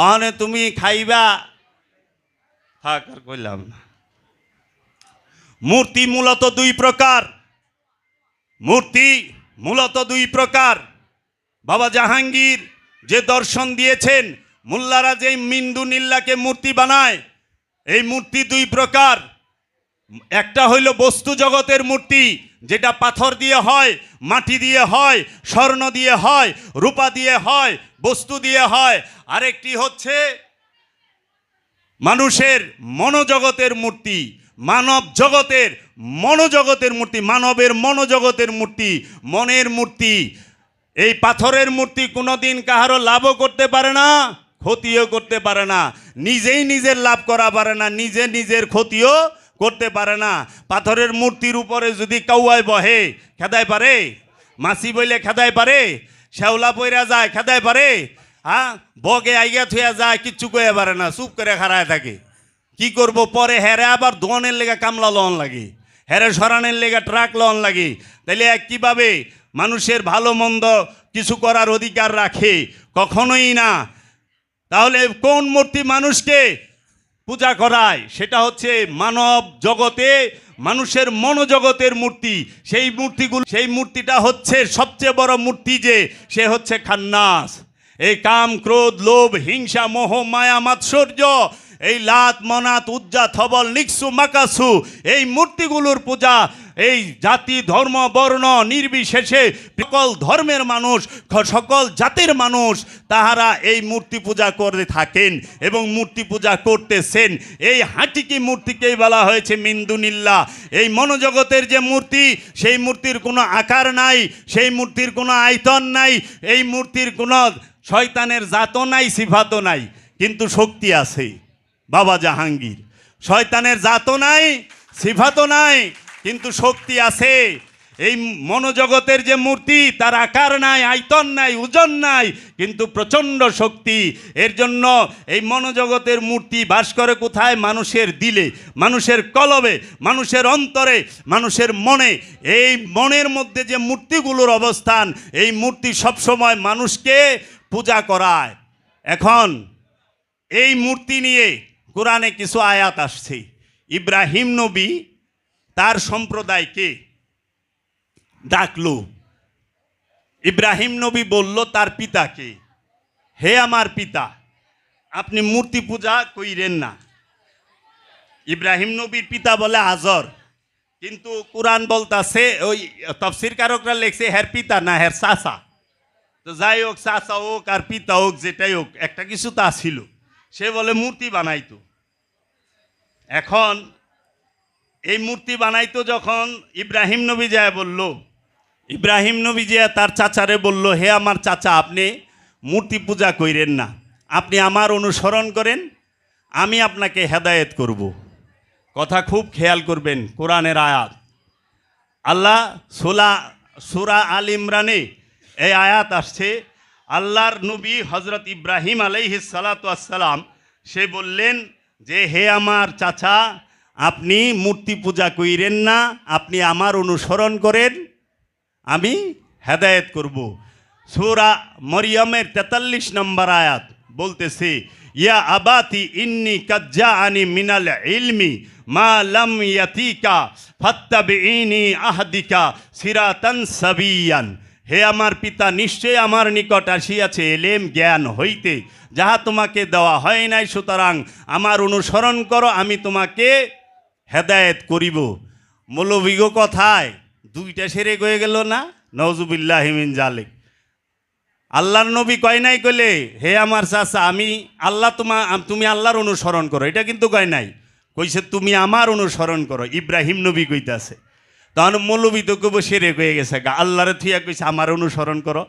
অহনে তুমি খাইবা, থাক আর কইলাম না। মূর্তি মূলত দুই প্রকার। বাবা জাহাঙ্গীর যে দর্শন দিয়েছেন, মোল্লারা যে মিন্দুনিল্লাহকে মূর্তি বানায়, এই মূর্তি দুই প্রকার। একটা হইল বস্তু জগতের মূর্তি, যেটা পাথর দিয়ে হয়, মাটি দিয়ে হয়, স্বর্ণ দিয়ে হয়, রূপা দিয়ে হয়, বস্তু দিয়ে হয়। আরেকটি হচ্ছে মানুষের মনোজগতের মূর্তি, মানব জগতের মনোজগতের মূর্তি, মানবের মনোজগতের মূর্তি, মনের মূর্তি। এই পাথরের মূর্তি কোনোদিন কাহারও লাভও করতে পারে না, ক্ষতিও করতে পারে না, নিজেই নিজের লাভ করা পারে না, নিজে নিজের ক্ষতিও করতে পারে না। পাথরের মূর্তির উপরে যদি কাউয়ায় বহে খেদায় পারে? মাছি বইলে খেদায় পারে? শ্যাওলা পইরা যায় খেদায় পারে? হ্যাঁ, বগে আইগা থুয়া যায়, কিচ্ছু কয়ে পারে না, চুপ করে খাড়ায় থাকে। কি করব? পরে হেরে আবার দোয়ানের লেগে কামলা লন লাগে, হেরে সরানের লেগে ট্রাক লন লাগে। তাইলে কিভাবে মানুষের ভালো মন্দ কিছু করার অধিকার রাখে? কখনোই না। তাহলে কোন মূর্তি মানুষকে পূজা করায়? সেটা হচ্ছে মানব জগতে, মানুষের মনোজগতের মূর্তি। সেই মূর্তিটা হচ্ছে সবচেয়ে বড় মূর্তি, যে সে হচ্ছে খান্নাস। এই কাম, ক্রোধ, লোভ, হিংসা, মোহ, মায়া, মাৎসর্য, এই লাত, মনাত, উজ্জা, থবল, নিকসু, মাকাসু, এই মূর্তিগুলোর পূজা এই জাতি, ধর্ম, বর্ণ নির্বিশেষে সকল ধর্মের মানুষ, সকল জাতির মানুষ তাহারা এই মূর্তি পূজা করে থাকেন এবং মূর্তি পূজা করতেছেন। এই হাঁটিকি মূর্তিকেই বলা হয়েছে মিন্দুনিল্লাহ। এই মনোজগতের যে মূর্তি, সেই মূর্তির কোনো আকার নাই, সেই মূর্তির কোনো আয়তন নাই, এই মূর্তির কোনো শয়তানের জাতও নাই, সিফাতও নাই, কিন্তু শক্তি আছে। বাবা জাহাঙ্গীর শয়তানের জাতও নাই, সিফাতও নাই, কিন্তু শক্তি আছে। এই মনোজগতের যে মূর্তি তার আকার নাই, আয়তন নাই, ওজন নাই, কিন্তু প্রচণ্ড শক্তি। এর জন্য এই মনোজগতের মূর্তি বাস করে কোথায়? মানুষের দিলে, মানুষের কলবে, মানুষের অন্তরে, মানুষের মনে। এই মনের মধ্যে যে মূর্তিগুলোর অবস্থান, এই মূর্তি সবসময় মানুষকে পূজা করায়। এখন এই মূর্তি নিয়ে কোরআনে কিছু আয়াত আসছে। ইব্রাহিম নবী তার সম্প্রদায়কে ডাকলো। ইব্রাহিম নবী বলল তার পিতাকে, হে আমার পিতা, আপনি মূর্তি পূজা কইরেন না। ইব্রাহিম নবীর পিতা বলে আজর, কিন্তু কোরআন বলতাছে, ওই তাফসীর কারকরা লেখছে হের পিতা না, হের চাচা। তো যাই হোক, চাচা হোক আর পিতা হোক, যেটাই হোক, একটা কিছু তা ছিল। সে বলে মূর্তি বানাইতো। এখন এই মূর্তি বানাইতো যখন ইব্রাহিম নবী যায় বলল, ইব্রাহিম নবী যে তার চাচারে বলল, হে আমার চাচা, আপনি মূর্তি পূজা কইরেন না, আপনি আমার অনুসরণ করেন, আমি আপনাকে হেদায়েত করব। কথা খুব খেয়াল করবেন, কোরআনের আয়াত। আল্লাহ সূরা আল ইমরানে এই আয়াত আসছে। আল্লাহর নবী হজরত ইব্রাহিম আলাইহিস সালাতু ওয়াস সালাম সে বললেন যে, হে আমার চাচা, আপনি মূর্তি পূজা কইরেন না, আপনি আমার অনুসরণ করেন, আমি হেদায়েত করব। সূরা মরিয়মের 43 নম্বর আয়াত বলতেছে, ইয়া আবাতি ইন্নী কাদ জাআনি মিনাল ইলমি মা লাম ইয়াতিকা ফাত্তাবিইনি আহদিকা সিরাতান সাবিয়ান। হে আমার পিতা, নিশ্চয় আমার নিকট আসিয়াছে এলেম জ্ঞান হইতে, যাহা তোমাকে দেওয়া হয় নাই, সুতরাং আমার অনুসরণ করো, আমি তোমাকে হেদায়েত করিব। মৌলবীগ কথায় দুইটা সেরে হয়ে গেল না? নওজুবিল্লাহি মিন জালিক। আল্লাহর নবী কয় নাই কইলে, হে আমার চাচা, আমি আল্লাহ তুমি আল্লাহর অনুসরণ করো, এটা কিন্তু কয় নাই, কইছে তুমি আমার অনুসরণ করো। ইব্রাহিম নবী কইতাছে, তখন মৌলবী তো কব সেরে হয়ে গেছে গা, আল্লাহরে থুইয়া কইছে আমার অনুসরণ করো।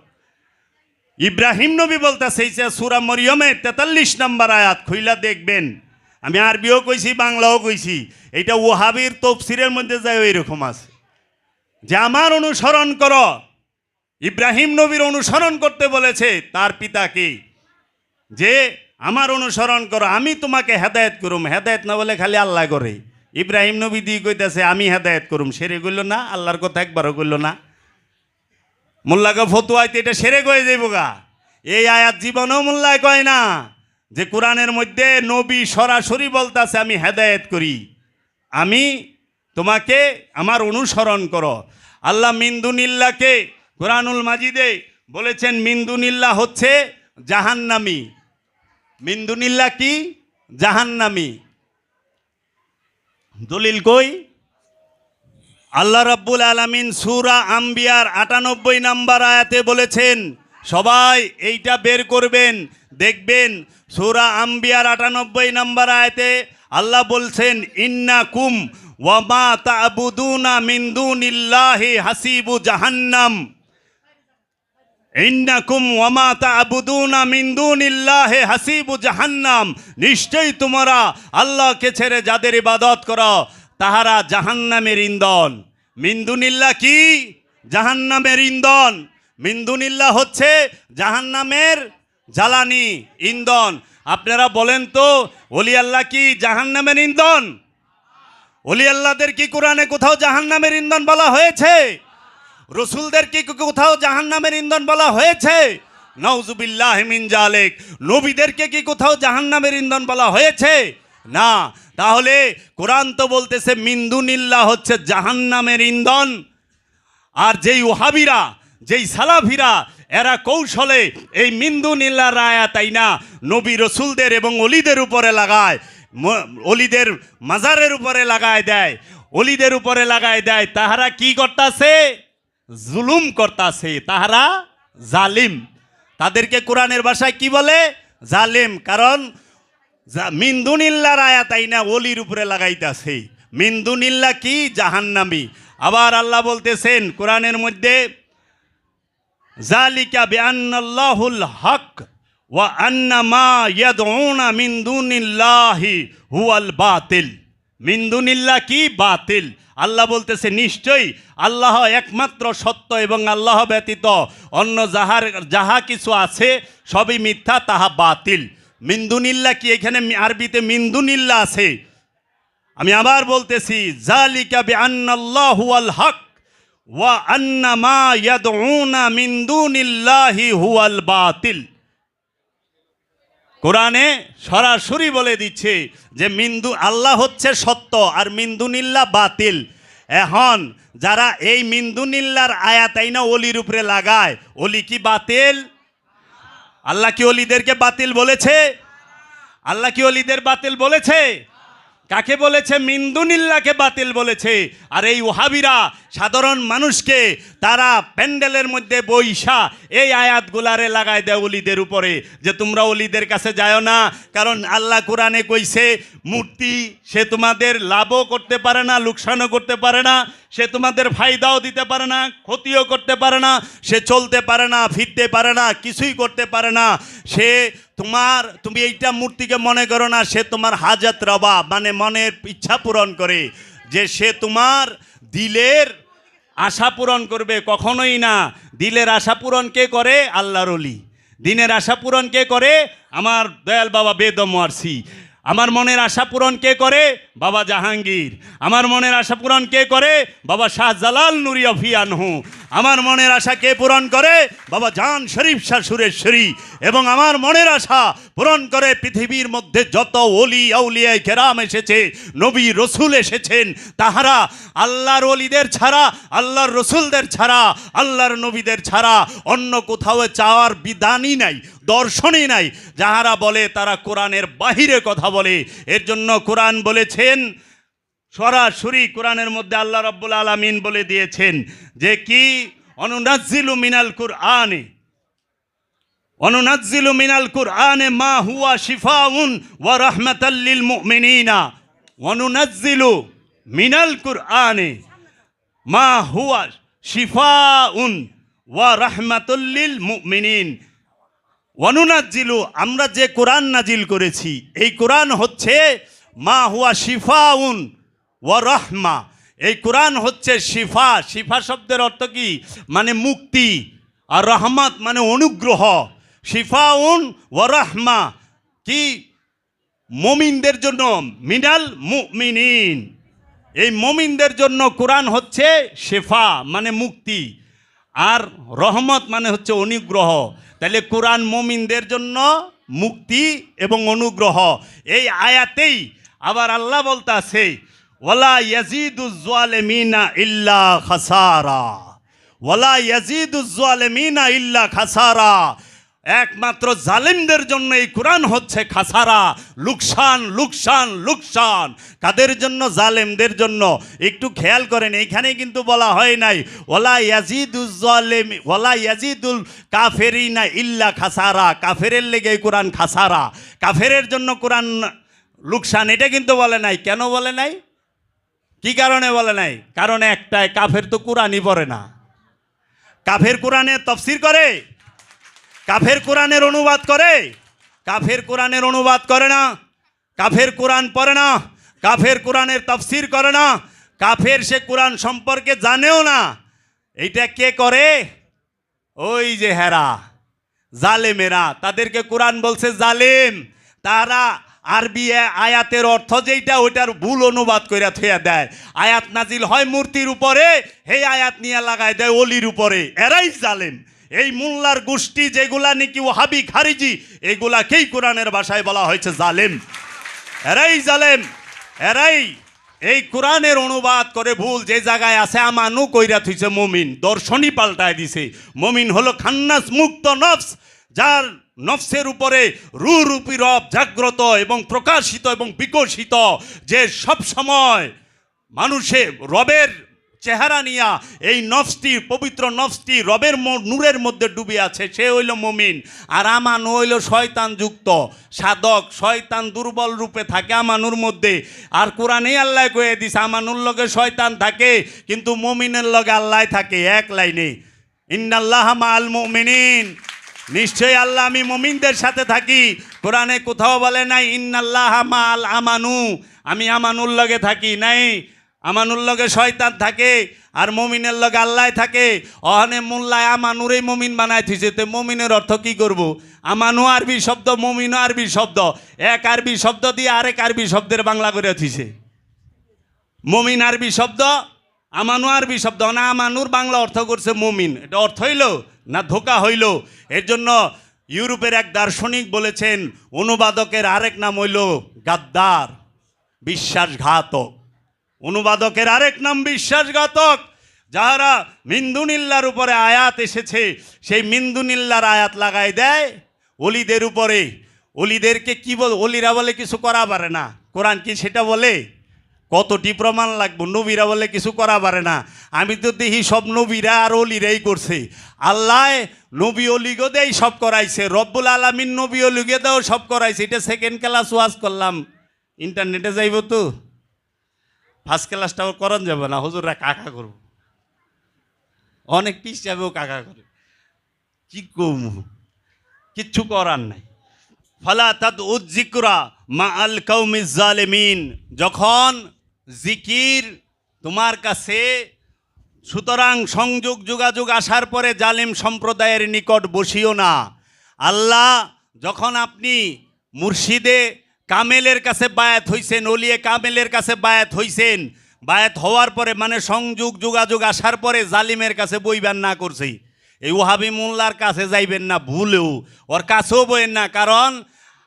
ইব্রাহিম নবী বলতেছে, সূরা মরিয়মের 43 নম্বর আয়াত খুইলা দেখবেন। আমি আরবিও কইছি, বাংলাও কইছি, এটা ওহাবির তফসিরের মধ্যে যায় এরকম আছে যে আমার অনুসরণ করো। ইব্রাহিম নবীর অনুসরণ করতে বলেছে তার পিতাকে, যে আমার অনুসরণ করো, আমি তোমাকে হেদায়েত করুম। হেদায়েত না বলে খালি আল্লাহ করে। ইব্রাহিম নবী দিয়ে কইতেছে আমি হেদায়েত করুম, সেরে গইল না, আল্লাহর কথা একবারও কইল না। মোল্লাকে ফতুয়াইতে এটা সেরে গয়ে যাইব গা। এই আয়াত জীবনেও মোল্লায় কয় না যে কোরআনের মধ্যে নবী সরাসরি বলতাছে আমি হেদায়েত করি, আমি তোমাকে আমার অনুসরণ করো। আল্লাহ মিনদুনিল্লাহকে কোরআনুল মাজিদে বলেছেন, মিনদুনিল্লাহ হচ্ছে জাহান্নামী। মিনদুনিল্লাহ কি? জাহান্নামী। দলিল কই? আল্লাহ রাব্বুল আলামিন সূরা আম্বিয়ার 98 নম্বর আয়াতে বলেছেন, সবাই এইটা বের করবেন, দেখবেন সূরা আম্বিয়ার 98 নম্বর আয়াতে আল্লাহ বলছেন, ইন্নাকুম ওয়া মা তা'বুদুনা মিন দুনিল্লাহি হাসিবু জাহান্নাম। ইন্নাকুম ওয়া মা তা'বুদুনা মিন দুনিল্লাহি হাসিবু জাহান্নাম। নিশ্চয়ই তোমরা আল্লাহকে ছেড়ে যাদের ইবাদত করো তাহারা জাহান্নামের ইন্ধন। মিন দুনিল্লাহ কি? জাহান্নামের ইন্ধন। মিন দুনিল্লাহ হচ্ছে জাহান্নামের জ্বালানি, ইন্ধন। আপনারা বলেন তো, ওলি আল্লাহ কি জাহান্নামের ইন্ধন? ওলি আল্লাহদের কি কোরআনে কোথাও জাহান্নামের ইন্ধন বলা হয়েছে? রসুলদের কি কোথাও জাহান্নামের ইন্ধন বলা হয়েছে? নাউজুবিল্লাহি মিন জালিক। নবীদেরকে কি কোথাও জাহান্নামের ইন্ধন বলা হয়েছে? না। তাহলে কোরআন তো বলতেছে মিনদুনিল্লাহ হচ্ছে জাহান্নামের ইন্ধন। আর যেই ওহাবিরা, যেই সালাফিরা, এরা কৌশলে এই মিনদুনিল্লাহর আয়াত আইনা নবী রসুলদের এবং অলিদের উপরে লাগায়, অলিদের মাজারের উপরে লাগায় দেয়, অলিদের উপরে লাগায় দেয়। তাহারা কি করতাছে? জুলুম করতাছে, তাহারা জালিম। তাদেরকে কোরআনের ভাষায় কি বলে? জালিম। কারণ মিনদুনিল্লাহর আয়াত আইনা ওলির উপরে লাগাইতাছে। মিনদুনিল্লাহ কি? জাহান্নামী। আবার আল্লাহ বলতেছেন কোরআনের মধ্যে, জালিকা বিআন্নাল্লাহুল হক ওয়া আন্না মা ইয়াদউনা মিন দুনিল্লাহি হুয়াল বাতিল। মিন দুনিল্লাহ কি? বাতিল। আল্লাহ বলতেছে নিশ্চয়ই আল্লাহ একমাত্র সত্য এবং আল্লাহ ব্যতীত অন্য যাহা কিছু আছে সবই মিথ্যা, তাহা বাতিল। মিন দুনিল্লাহ কি? এখানে আরবিতে মিন দুনিল্লাহ আছে। আমি আবার বলতেছি, যালিকা বিআন্নাল্লাহু আল হক ওয়া আন্না মা ইয়াদউনা মিন দুনিল্লাহি হুয়াল বাতিল। কোরআনে সরাসরি বলে দিচ্ছে যে আল্লাহ হচ্ছে সত্য আর মিন্দুনিল্লাহ বাতিল। এখন যারা এই মিন্দুনিল্লার আয়াত আইনা অলির উপরে লাগায়, অলি কি বাতিল? আল্লাহ কি অলিদেরকে বাতিল বলেছে? আল্লাহ কি অলিদের বাতিল বলেছে? কাকে বলেছে? মিন্দুনিল্লাহকে বাতিল বলেছে। আর এই ওহাবিরা সাধারণ মানুষকে তারা প্যান্ডেলের মধ্যে বইসা এই আয়াতগুলারে লাগায় দেয় অলিদের উপরে, যে তোমরা অলিদের কাছে যাও না, কারণ আল্লাহ কোরআনে কইছে মূর্তি সে তোমাদের লাভও করতে পারে না, লোকসানও করতে পারে না, সে তোমাদের ফায়দাও দিতে পারে না, ক্ষতিও করতে পারে না, সে চলতে পারে না, ফিরতে পারে না, কিছুই করতে পারে না। সে তুমি এইটা মূর্তিকে মনে করো না সে তোমার হাজাত রবা, মানে মনের ইচ্ছা পূরণ করে, যে সে তোমার দিলের আশা পূরণ করবে, কখনোই না। দিলের আশা পূরণ কে করে? আল্লাহর ওলি। দিনের আশা পূরণ কে করে? আমার দয়াল বাবা বেদম ওয়ারসি। আমার মনের আশা পূরণ কে করে? বাবা জাহাঙ্গীর। আমার মনের আশা পূরণ কে করে? বাবা শাহজালাল নুরি আফিয়ানহু। আমার মনের আশা কে পূরণ করে? বাবা জান শরীফ শাহ সুরেশ্বরী। এবং আমার মনের আশা পূরণ করে পৃথিবীর মধ্যে যত ওলি আউলিয়ায়ে কেরাম এসেছে, নবী রসুল এসেছেন, তাহারা আল্লাহর ওলিদের ছাড়া, আল্লাহর রসুলদের ছাড়া, আল্লাহর নবীদের ছাড়া অন্য কোথাও চাওয়ার বিধানই নাই, দর্শনই নাই। যাহারা বলে তারা কোরআনের বাহিরে কথা বলে। এর জন্য কোরআন বলেছেন সরাসরি, কোরআনের মধ্যে আল্লাহ রাব্বুল আলামিন বলে দিয়েছেন যে কি? অনুনাজ্জিলু মিনাল কুরআনে মা হুয়া শিফাউন ওয়া রাহমাতাল লিল মুমিনিনা। অনুনাজ্জিলু মিনাল কুরআনে মা হুয়া শিফাউন ওয়া রাহমাতুল লিল মুমিনিন। অনুনাজ্জিলু, আমরা যে কোরআন নাজিল করেছি, এই কোরআন হচ্ছে মা হুয়া শিফাউন ওয়া রাহমা। এই কোরআন হচ্ছে শিফা। শিফা শব্দের অর্থ কি? মানে মুক্তি। আর রহমত মানে অনুগ্রহ। শিফাউন ওয়া রাহমা কি? মুমিনদের জন্য, মিনাল মুমিনিন। এই মুমিনদের জন্য কোরআন হচ্ছে শিফা মানে মুক্তি, আর রহমত মানে হচ্ছে অনুগ্রহ। তাহলে কোরআন মুমিনদের জন্য মুক্তি এবং অনুগ্রহ। এই আয়াতেই আবার আল্লাহ বলতাছে ওয়ালা ইয়াজিদুজ জালিমিনা ইল্লা খাসারা। ওয়ালা ইয়াজিদুজ জালিমিনা ইল্লা খাসারা। একমাত্র জালিমদের জন্য এই কোরআন হচ্ছে খাসারা, লুকসান, লুকসান, লুকসান। কাদের জন্য? জালেমদের জন্য। একটু খেয়াল করেন, এইখানে কিন্তু বলা হয় নাই ওয়ালা ইয়াজিদুজ জালিমি ওয়ালা ইয়াজিদুল কাফেরিনা ইল্লা খাসারা। কাফেরের লেগে এই কোরআন খাসারা, কাফেরের জন্য কোরআন লুকসান, এটা কিন্তু বলে নাই। কেন বলে নাই? কি কারণে বলে নাই? কারণ একটাই, কাফের তো কোরআনই পড়ে না। কাফের কোরআনের তাফসীর করে? কাফের কোরআনের অনুবাদ করে? কাফের কোরআনের অনুবাদ করে না। কাফের কোরআন পড়ে না। কাফের কোরআনের তাফসীর করে না। কাফের সে কোরআন সম্পর্কে জানেও না। এইটা কে করে? ওই যে হেরা জালেমেরা, তাদেরকে কোরআন বলছে জালেম। তারা আরবি আয়াতের অর্থ যেইটা ওইটার ভুল অনুবাদ করে থুয়া দেয়। আয়াত নাজিল হয় মূর্তির উপরে, সেই আয়াত নিয়ে লাগায় দেয় অলির উপরে। এরাই জালেম। এই মোল্লার গোষ্ঠী যেগুলা নাকি ওয়াহাবি খারিজি, এগুলাকেই কোরআনের ভাষায় বলা হয়েছে জালেম। এরাই জালেম। এরাই এই কোরআনের অনুবাদ করে ভুল। যে জায়গায় আছে আমানু কইরা থুইছে মুমিন, দর্শনই পাল্টায় দিছে। মুমিন হলো খান্নাস মুক্ত নফস, যার নফসের উপরে রূপী রব জাগ্রত এবং প্রকাশিত এবং বিকশিত, যে সব সময় মানুষের রবের চেহারা নিয়া এই নফসটি, পবিত্র নফসটি রবের নূরের মধ্যে ডুবে আছে, সে হইল মুমিন। আর আমানু হইল শয়তান যুক্ত সাধক। শয়তান দুর্বল রূপে থাকে আমানুর মধ্যে। আর কোরআনেই আল্লাহ কয়ে দিছে আমানুর লগে শয়তান থাকে, কিন্তু মুমিনের লগে আল্লাহ থাকে। এক লাইনে, ইন্নাল্লাহা মাআল মুমিনিন নিশ্চয়ই আল্লাহ আমি মুমিনদের সাথে থাকি। কোরআনে কোথাও বলে নাই ইন্নাল্লাহ মাল আমানু, আমি আমানুর লগে থাকি নাই। আমানুর লগে শয়তান থাকে আর মুমিনের লগে আল্লাহ থাকে। অহনে মোল্লায় আমানুরেই মুমিন বানায় থিছে। তো মুমিনের অর্থ কি করব? আমানু আরবি শব্দ, মুমিনও আরবি শব্দ, এক আরবি শব্দ দিয়ে আরেক আরবি শব্দের বাংলা করে থিছে। মুমিন আরবি শব্দ, আমানু আরবি শব্দ, না আমানুর বাংলা অর্থ করছে মুমিন। এটা অর্থ হইল না ধোকা হইল? এর জন্য ইউরোপের এক দার্শনিক বলেছেন অনুবাদকের আরেক নাম হইল গাদ্দার, বিশ্বাসঘাতক। অনুবাদকের আরেক নাম বিশ্বাসঘাতক। যাহারা মিন্দুনিল্লার উপরে আয়াত এসেছে সেই মিন্দুনিল্লার আয়াত লাগাই দেয় অলিদের উপরে। অলিদেরকে কি বল? অলিরা বলে কিছু করা পারে না। কোরআন কি সেটা বলে? কতটি প্রমাণ লাগবে? নবীরা বলে কিছু করা পারে না। আমি তো দেখি সব নবীরা আর অলিরাই করছে। আল্লাহ নবী অলিগো দেই সব করাইছে, রব্বুল আলামিন নবী অলিগে দেও সব করাইছে। এটা সেকেন্ড ক্লাস ওয়াজ করলাম, ইন্টারনেটে যাইব তো, ফার্স্ট ক্লাসটাও করন যাবে না। হুজুররা কাকা করব, অনেক পিস যাবেও কাকা করে, কি কম, কিচ্ছু করার নাই। ফালা তাদ উজ্জিকরা মা আল কৌমিজ জালেমিন, যখন জিকির তোমার কাছে, সুতরাং সংযোগ যোগাযোগ আসার পরে জালিম সম্প্রদায়ের নিকট বসিও না। আল্লাহ যখন আপনি মুর্শিদে কামেলের কাছে বায়াত হইছেন, ওলিয়ে কামেলের কাছে বায়াত হইছেন, বায়াত হওয়ার পরে মানে সংযোগ যোগাযোগ আসার পরে জালিমের কাছে বইবেন না করছে। এই ওহাবি মোল্লার কাছে যাইবেন না ভুলেও, ওর কাছেও বইেন না। কারণ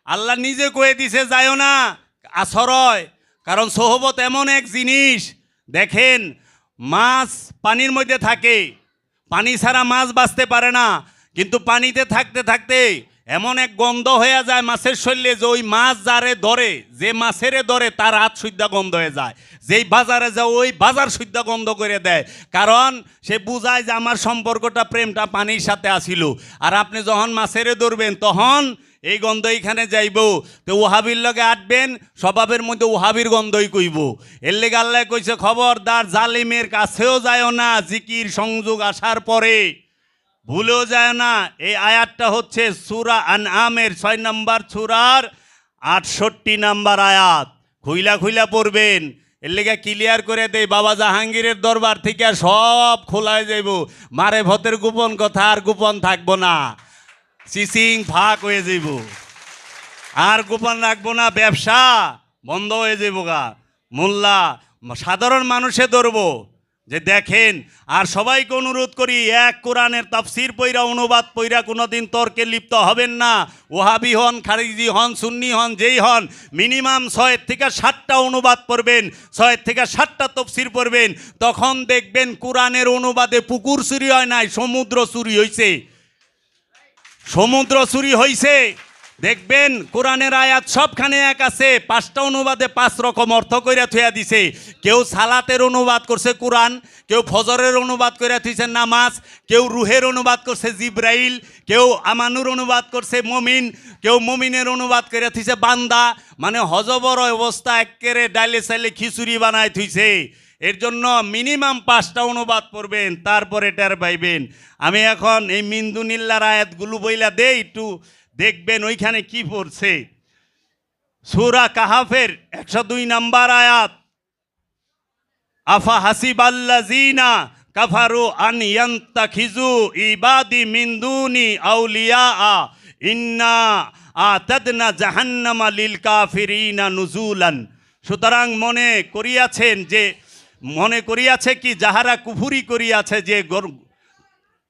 আল্লাহ নিজে কয়ে দিছে যাইও না, আছরয়। কারণ সোহবত এমন এক জিনিস, দেখেন মাছ পানির মধ্যে থাকে, পানি ছাড়া মাছ বাঁচতে পারে না, কিন্তু পানিতে থাকতে থাকতে এমন এক গন্ধ হয়ে যায় মাছের শরীরে যে ওই মাছ যারে ধরে, যে মাছেরে ধরে তার হাত সুদ্ধা গন্ধ হয়ে যায়। যেই বাজারে যায় ওই বাজার সুদ্ধা গন্ধ করে দেয়। কারণ সে বুঝায় যে আমার সম্পর্কটা, প্রেমটা পানির সাথে আসিল। আর আপনি যখন মাছেরে ধরবেন তখন এই গন্ধ এইখানে যাইব। তো ওহাবির লগে আটবেন, স্বভাবের মধ্যে ওহাবির গন্ধই কইব। এর লেগে আল্লাহ কইছে খবরদার জালিমের কাছেও যায় না, জিকির সংযোগ আসার পরে ভুলেও যায় না। এই আয়াতটা হচ্ছে সূরা আনআমের 6 নম্বর সূরার 68 নম্বর আয়াত। খুইলা খুইলা পড়বেন, এর লেগে ক্লিয়ার করে দেয়। বাবা জাহাঙ্গীরের দরবার থেকে সব খোলায় যাইব, মারে ভতের গোপন কথা আর গোপন থাকবো না, চিচিং ফাঁক হয়ে যাইব, আর গোপন রাখবো না, ব্যবসা বন্ধ হয়ে যাইব গা। মোল্লা সাধারণ মানুষে ধরবো যে দেখেন। আর সবাইকে অনুরোধ করি, এক কোরআনের তাফসির পইরা অনুবাদ পইরা কোনোদিন তর্কে লিপ্ত হবেন না। ওহাবি হন, খারিজি হন, সুন্নি হন, যেই হন, মিনিমাম 6 থেকে 7টা অনুবাদ পড়বেন, 6 থেকে 7টা তফসির পড়বেন। তখন দেখবেন কোরআনের অনুবাদে পুকুর চুরি হয় নাই, সমুদ্র চুরি হইছে। সমুদ্র চুরি হইছে। দেখবেন কোরআনের আয়াত সবখানে এক আছে, 5টা অনুবাদে 5 রকম অর্থ কইরা থুয়া দিছে। কেউ সালাতের অনুবাদ করছে কোরআন, কেউ ফজরের অনুবাদ কইরা থুইছে নামাজ, কেউ রুহের অনুবাদ করছে জিব্রাইল, কেউ আমানুর অনুবাদ করছে মমিন, কেউ মমিনের অনুবাদ কইরা থুইছে বান্দা। মানে হজবর অবস্থা একেবারে ডাইলে চাইলে খিচুড়ি বানায় থুইছে। এর জন্য মিনিমাম 5টা অনুবাদ পড়বেন, তারপরে টের পাইবেন। আমি এখন এই মিন্দুনিল্লার আয়াতগুলো বইলা দেই, একটু দেখবেন ওইখানে কি পড়ছে। সূরা কাহাফের 102 নম্বর আয়াত, আফা হাসিবাল্লাযিনা কাফারু আন ইয়ান্তাখিজু ইবাদি মিন দুনি আউলিয়া ইন্না আতাদনা জাহান্নামা লিল কাফিরিনা নুজুলান। সুতরাং মনে করিয়াছে কি যাহারা কুফুরি করিয়াছে যে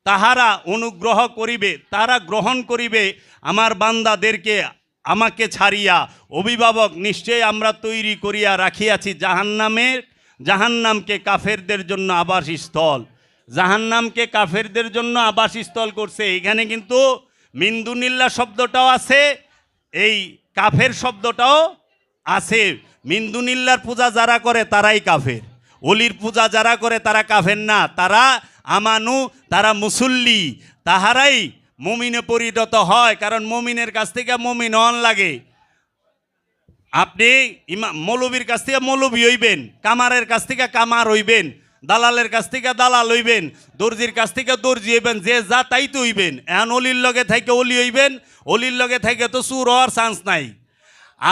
তাহারা অনুগ্রহ করিবে, তারা গ্রহণ করিবে আমার বান্দাদেরকে আমাকে ছাড়িয়া। অভিভাবক নিশ্চয়ই আমরা তৈরি করিয়া রাখিয়াছি জাহান্নামকে কাফেরদের জন্য আবাসস্থল। জাহান্নামকে কাফেরদের জন্য আবাসস্থল করছে। এখানে কিন্তু মিন্দুনিল্লাহ শব্দটাও আছে, এই কাফের শব্দটাও আছে। মিন্দুনিল্লার পূজা যারা করে তারাই কাফের, অলির পূজা যারা করে তারা কাফের না, তারা আমানু, তারা মুসল্লি, তাহারাই মুমিনে পরিণত হয়। কারণ মুমিনের কাছ থেকে মুমিন হন লাগে। আপনি মৌলবীর কাছ থেকে মৌলবী হইবেন, কামারের কাছ থেকে কামার হইবেন, দালালের কাছ থেকে দালাল হইবেন, দর্জির কাছ থেকে দর্জি হইবেন, যে যা তাই তো হইবেন। এখন অলির লগে থেকে অলি হইবেন, অলির লগে থেকে তো চুর হওয়ার চান্স নাই।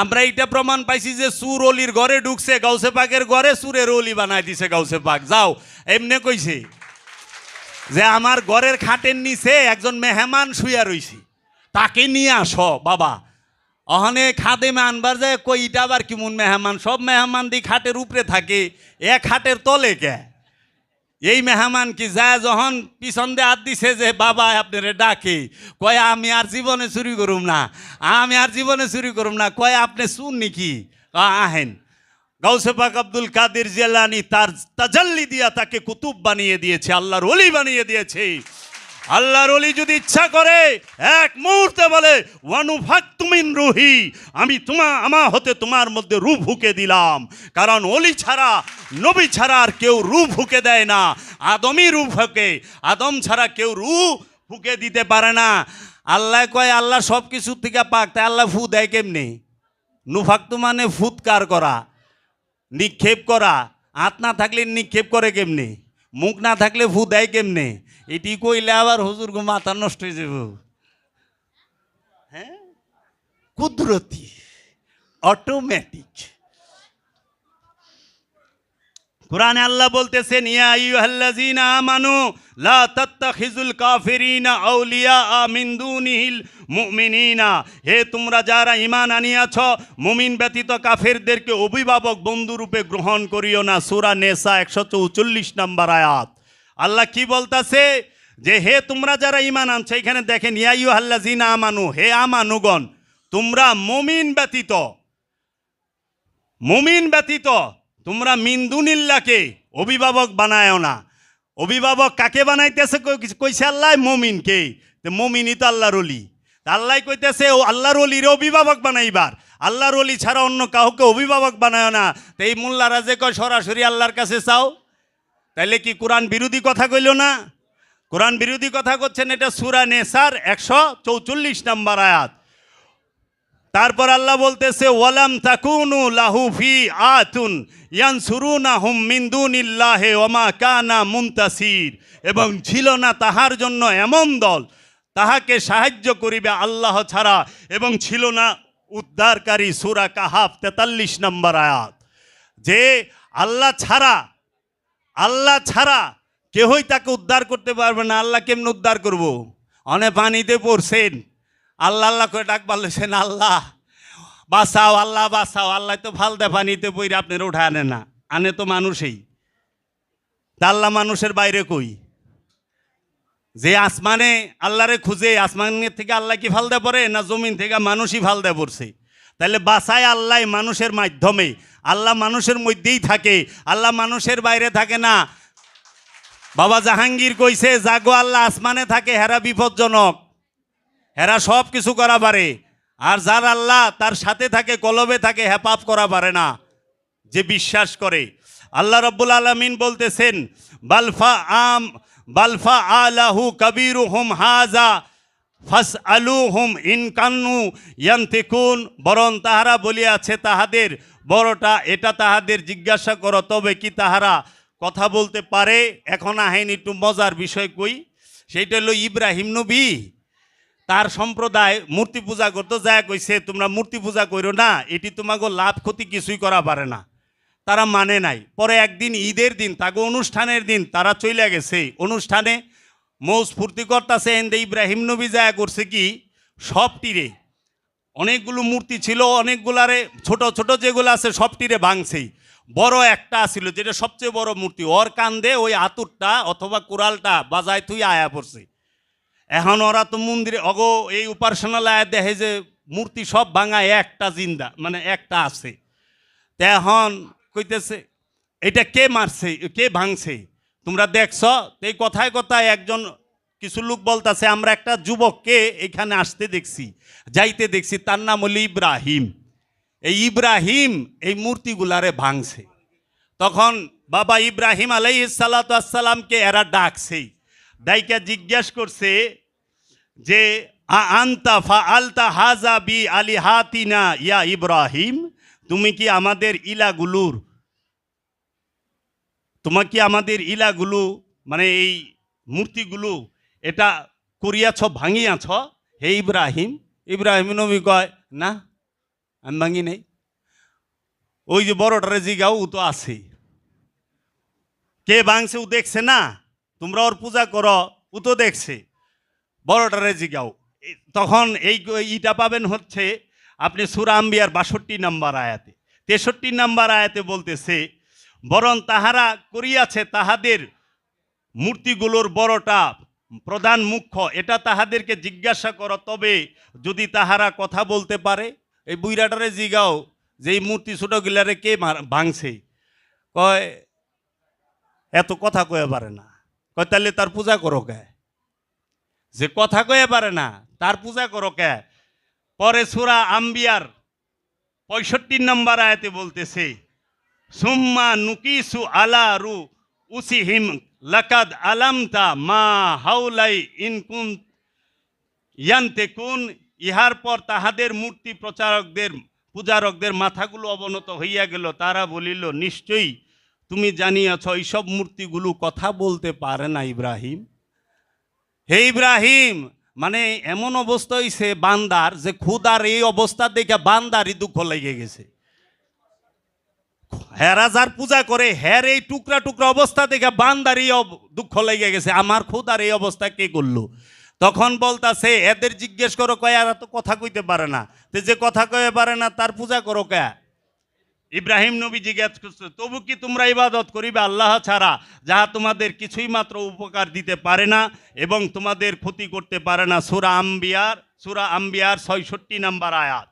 আমরা এইটা প্রমাণ পাইছি যে চুর অলির ঘরে ঢুকছে, গাউসে পাকের ঘরে চুরের অলি বানাই দিছে গাউসে পাক। যাও এমনি কইছে যে আমার ঘরের খাটের নিচে একজন মেহমান শুয়া রইছে, তাকে নিয়ে আসো বাবা। অহনে খাদেমে আনবার যায়, কইটা আবার কেমন মেহমান, সব মেহমান দি খাটের উপরে থাকে, এক খাটের তলে কে? এই মেহমান কি যায় যখন পিছন দিয়ে হাত দিছে যে বাবা আপনারে ডাকে, কয় আমি আর জীবনে চুরি করুম না, আমি আর জীবনে চুরি করুম না। কয় আপনি চুর নাকি? আহেন। গাউসে পাক আব্দুল কাদের জিলানী তার তাজাল্লি দিয়া তাকে কুতুব বানিয়ে দিয়েছে, আল্লাহর ওলি বানিয়ে দিয়েছে। আল্লাহর ওলি যদি ইচ্ছা করে এক মুহূর্তে বলে ওয়ানুফাক্তু মিন রুহি, আমি আমার হতে তোমার মধ্যে রূহ ফুঁকে দিলাম। কারণ ওলি ছাড়া, নবী ছাড়া আর কেউ রূহ ফুঁকে দেয় না। আদমই রূহ ফুঁকে, আদম ছাড়া কেউ রূহ ফুঁকে দিতে পারে না। আল্লাহ কয় আল্লাহ সব কিছুর থেকে পাক, তাই আল্লাহ ফু দেয় কেমনি? নুফাক্তু মানে ফুৎকার করা, নিক্ষেপ করা। হাত না থাকলে নিক্ষেপ করে কেমনে? মুখ না থাকলে ফু দেয় কেমনে? এটি কইলে আবার হুজুর গো মাথা নষ্ট হয়ে যাব। হ্যাঁ, কুদরতি, অটোমেটিক। কুরআনে আল্লাহ বলতেছেন ইয়া আইয়ুহাল্লাযীনা আমানু লা তাত্তাখিযুল কাফিরিনা আউলিয়া মিন দুনিহিল মুমিনিনা, হে তোমরা যারা ঈমান আনিয়াছ, মুমিন ব্যতীত কাফেরদেরকে অভিভাবক বন্ধুরূপে গ্রহণ করিও না। সূরা নিসা 144 নম্বর আয়াত। আল্লাহ কি বলতাছে যে হে তোমরা যারা ঈমান আনছো, এখানে দেখেন ইয়া আইয়ুহাল্লাযীনা আমানু, হে আমানুগণ, তোমরা মুমিন ব্যতীত তোমরা মিন দুনিল্লাহকে অভিভাবক বানায়ও না। অভিভাবক কাকে বানাইতেছে কইছে আল্লাহ? মুমিনকে। তো মুমিনই তো আল্লাহর ওলি। আল্লাহ কইতেছে ও আল্লাহর ওলির অভিভাবক বানাইবার, আল্লাহর ওলি ছাড়া অন্য কাউকে অভিভাবক বানায় না। তো এই মোল্লারা যে কয় সরাসরি আল্লাহর কাছে চাও, তাইলে কি কোরআন বিরোধী কথা কইল না? কোরআন বিরোধী কথা করছেন। এটা সূরা নিসার 144 নম্বর আয়াত। তারপর আল্লাহ বলতেছে ওয়ালাম তাকুনু লাহু ফি আতুন ইয়ানসুরুনাহুম মিন দুনিল্লাহি ওয়া মা কানা মুনতাসির, এবং ছিল না তাহার জন্য এমন দল তাহাকে সাহায্য করিবে আল্লাহ ছাড়া, এবং ছিল না উদ্ধারকারী। সূরা কাহাফ 43 নম্বর আয়াত। যে আল্লাহ ছাড়া কেউই তাকে উদ্ধার করতে পারবে না। আল্লাহ কেমন উদ্ধার করব? অনেক পানিতে পড়ছেন, আল্লাহ আল্লাহ করে ডাক পারলেছেন, আল্লাহ বাঁচাও, আল্লাহ বাঁচাও। আল্লাহ তো ফালদা পানিতে পইরে আপনার উঠে আনে না, আনে তো মানুষই। তা আল্লাহ মানুষের বাইরে কই? যে আসমানে আল্লাহরে খুঁজে, আসমানের থেকে আল্লাহ কি ফালদা পড়ে না জমিন থেকে মানুষই ফালদা পড়ছে? তাহলে বাঁচায় আল্লাহ মানুষের মাধ্যমে। আল্লাহ মানুষের মধ্যেই থাকে, আল্লাহ মানুষের বাইরে থাকে না। বাবা জাহাঙ্গীর কইছে জাগো আল্লাহ আসমানে থাকে, হেরা বিপজ্জনক, হেরা সব কিছু করা পারে। আর যার আল্লাহ তার সাথে থাকে, কলবে থাকে, হ্যাঁ পাপ করা পারে না, যে বিশ্বাস করে। আল্লাহ রাব্বুল আলামিন বলতেছেন বালফা আলাহু কবিরুহুম হাজা ফাসআলুহুম ইন কানু ইয়ান্তিকুন, বরং তাহারা বলিয়াছে তাহাদের বড়টা, এটা তাহাদের জিজ্ঞাসা করো তবে কি তাহারা কথা বলতে পারে। এখন আহেন একটু মজার বিষয় কই, সেইটা হলো ইব্রাহিম নবী তার সম্প্রদায় মূর্তি পূজা করতো, যা কইছে তোমরা মূর্তি পূজা করো না, এটি তোমাকে লাভ ক্ষতি কিছুই করা পারে না। তারা মানে নাই। পরে একদিন ঈদের দিন, তাকে অনুষ্ঠানের দিন, তারা চলে গেছে অনুষ্ঠানে, মৌজ ফুর্তি করতেছে। এন্দে ইব্রাহিম নবী যা করছে কি, সবটিরে অনেকগুলো মূর্তি ছিল, অনেকগুলারে ছোট ছোট যেগুলো আছে সবটিরে ভাঙছেই। বড় একটা ছিল যেটা সবচেয়ে বড় মূর্তি, ওর কান্দে ওই আতুরটা অথবা কুড়ালটা বাজায় তুই আয়া পড়ছে। এখন ওরা তো মন্দিরে অগো এই উপাসনালয়ে দেখে যে মূর্তি সব ভাঙায়, একটা জিন্দা মানে একটা আছে। তা এখন কইতেছে এটা কে মারছে, কে ভাঙছে, তোমরা দেখছ? এই কথায় কথায় একজন কিছু লোক বলতেছে আমরা একটা যুবককে এখানে আসতে দেখছি, যাইতে দেখছি, তার নাম হলো ইব্রাহিম। এই ইব্রাহিম এই মূর্তিগুলারে ভাঙছে। তখন বাবা ইব্রাহিম আলাইহিস সালাতু ওয়াস সালামকে এরা ডাকছে, ডাইকা জিজ্ঞেস করছে যে আনতা ফাআলতা হাযা বি আলিহাতিনা ইয়া ইব্রাহিম, তুমি কি আমাদের ইলাগুলোর তোমাকে আমাদের ইলাগুলো মানে এই মূর্তিগুলো এটা করিয়াছ ভাঙিয়াছ হে ইব্রাহিম। ইব্রাহিম নবী কয় না আমি ভাঙি নেই। ওই যে বড়টারে জিগাও ও তো আছে, কে ভাঙছে ও দেখছে না, তোমরা ওর পূজা করো ও তো দেখছে, বড়টারে জিগাও। তখন এই ইটা পাবেন হচ্ছে আপনি সূরা আম্বিয়ার ৬২ নম্বর আয়াতে। ৬৩ নম্বর আয়াতে বলতেছে বরং তাহারা করিয়াছে তাহাদের মূর্তিগুলোর বড়টা প্রধান মুখ্য, এটা তাহাদেরকে জিজ্ঞাসা করো তবে যদি তাহারা কথা বলতে পারে। এই বুইরাটারে জিগাও যে এই মূর্তি ছোটগুলারে কে ভাঙছে, কয় এত কথা কয়ে পারে না। কয় তাহলে তার পূজা করো কে? যে কথা কয়ে পারে না তার পূজা করো কে? পরে সূরা আম্বিয়ার ৬৫ নম্বর আয়াতে বলতেছে সুম্মা নুকিসু আলা রু উসিহিম লাকাদ আলামতা মা হাউলাই ইনকুন ইয়ান্তেকুন। ইহার পর তাহাদের মূর্তি পূজারকদের মাথাগুলো অবনত হইয়া গেল। তারা বলিল নিশ্চয়ই তুমি জানিয়াছ এইসব মূর্তিগুলো কথা বলতে পারে না ইব্রাহিম। হে ইব্রাহিম, মানে এমন অবস্থা হইছে বান্দার যে খুদার এই অবস্থা দেখে বান্দারই দুঃখ লেগে গেছে। হেরা যার পূজা করে হের এই টুকরা টুকরা অবস্থা দেখে বান্দারই দুঃখ লেগে গেছে, আমার খুদার এই অবস্থা কে করলো। তখন বলতাছে এদের জিজ্ঞেস করো কয় এরা তো কথা কইতে পারে না, তো যে কথা কয়ে পারে না তার পূজা করো কে? ইব্রাহিম নবী জিজ্ঞাসা করছে তবু কি তোমরা ইবাদত করিবে আল্লাহ ছাড়া, যাহা তোমাদের কিছুই মাত্র উপকার দিতে পারে না এবং তোমাদের ক্ষতি করতে পারে না। সূরা আম্বিয়ার ৬৬ নম্বর আয়াত।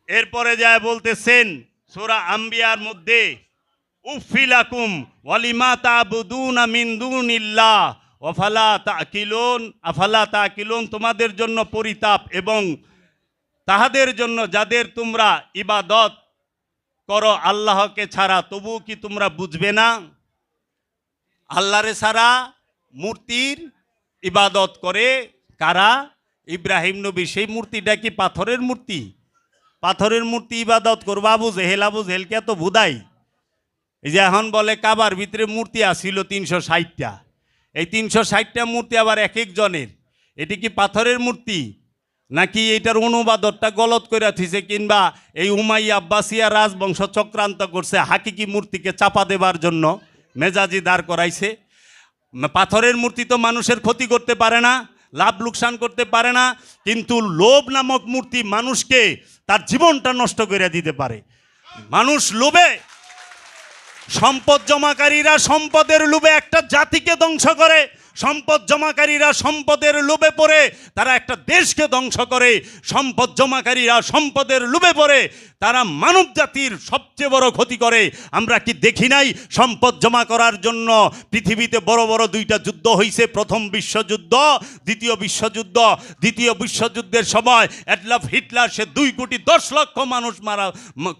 এরপরে যায় বলতেছেন সূরা আম্বিয়ার মধ্যে উফিলাকুম ওয়ালিমা তা'বুদুনা মিন দুনিল্লাহ আফালা তাকিলুন, তোমাদের জন্য পরিতাপ এবং তাহাদের জন্য যাদের তোমরা ইবাদত করো আল্লাহকে ছাড়া, তবু কি তোমরা বুঝবে না? আল্লাহরে ছাড়া মূর্তির ইবাদত করে কারা? ইব্রাহিম নবী। সেই মূর্তিটা কি পাথরের মূর্তি? পাথরের মূর্তি ইবাদত করবো আবু জেহেলকে তো বুদাই। এই যে এখন বলে কাবার ভিতরে মূর্তি আসিল ৩৬০টা, এই ৩৬০টা মূর্তি আবার এক একজনের। এটি কি পাথরের মূর্তি নাকি এইটার অনুবাদটা গলত করে থিছে, কিংবা এই উমাইয়া আব্বাসিয়া রাজবংশ চক্রান্ত করছে হাকিকি মূর্তিকে চাপা দেবার জন্য মেজাজি দাঁড় করাইছে? পাথরের মূর্তি তো মানুষের ক্ষতি করতে পারে না, লাভ লোকসান করতে পারে না, কিন্তু লোভ নামক মূর্তি মানুষকে তার জীবনটা নষ্ট করে দিতে পারে। মানুষ লোভে, সম্পদ জমাকারীরা সম্পদের লোভে একটা জাতিকে ধ্বংস করে, সম্পদ জমাকারীরা সম্পদের লোভে পড়ে তারা একটা দেশকে ধ্বংস করে, সম্পদ জমাকারীরা সম্পদের লোভে পড়ে তারা মানব জাতির সবচেয়ে বড় ক্ষতি করে। আমরা কি দেখি নাই সম্পদ জমা করার জন্য পৃথিবীতে বড় বড় দুইটা যুদ্ধ হয়েছে, প্রথম বিশ্বযুদ্ধ, দ্বিতীয় বিশ্বযুদ্ধ। দ্বিতীয় বিশ্বযুদ্ধের সময় অ্যাডলফ হিটলার সে 2,10,00,000 মানুষ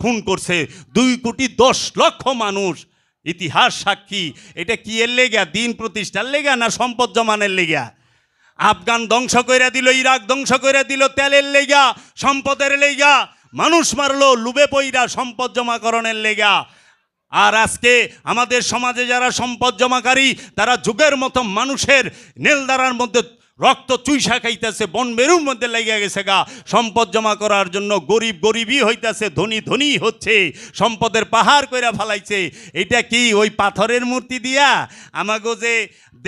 খুন করছে, 2,10,00,000 মানুষ। ইতিহাস সাক্ষী। এটা কি এর লেগা? দিন প্রতিষ্ঠার লেগা না সম্পদ জমানের লেগা? আফগান ধ্বংস করে দিল, ইরাক ধ্বংস করে দিল তেলের লেগা, সম্পদের লেগা। মানুষ মারলো লুবে পইরা সম্পদ জমাকরণের লেগা। আর আজকে আমাদের সমাজে যারা সম্পদ জমাকারী তারা যুগের মতো মানুষের নেলদারার মধ্যে রক্ত চুইসা খাইতেছে, বন মেরুর মধ্যে লেগে গেছে গা সম্পদ জমা করার জন্য। গরিব গরিবই হইতেছে, ধনী ধনী হচ্ছে, সম্পদের পাহাড় কইরা ফেলাইছে। এটা কি ওই পাথরের মূর্তি দিয়া? আমাগো যে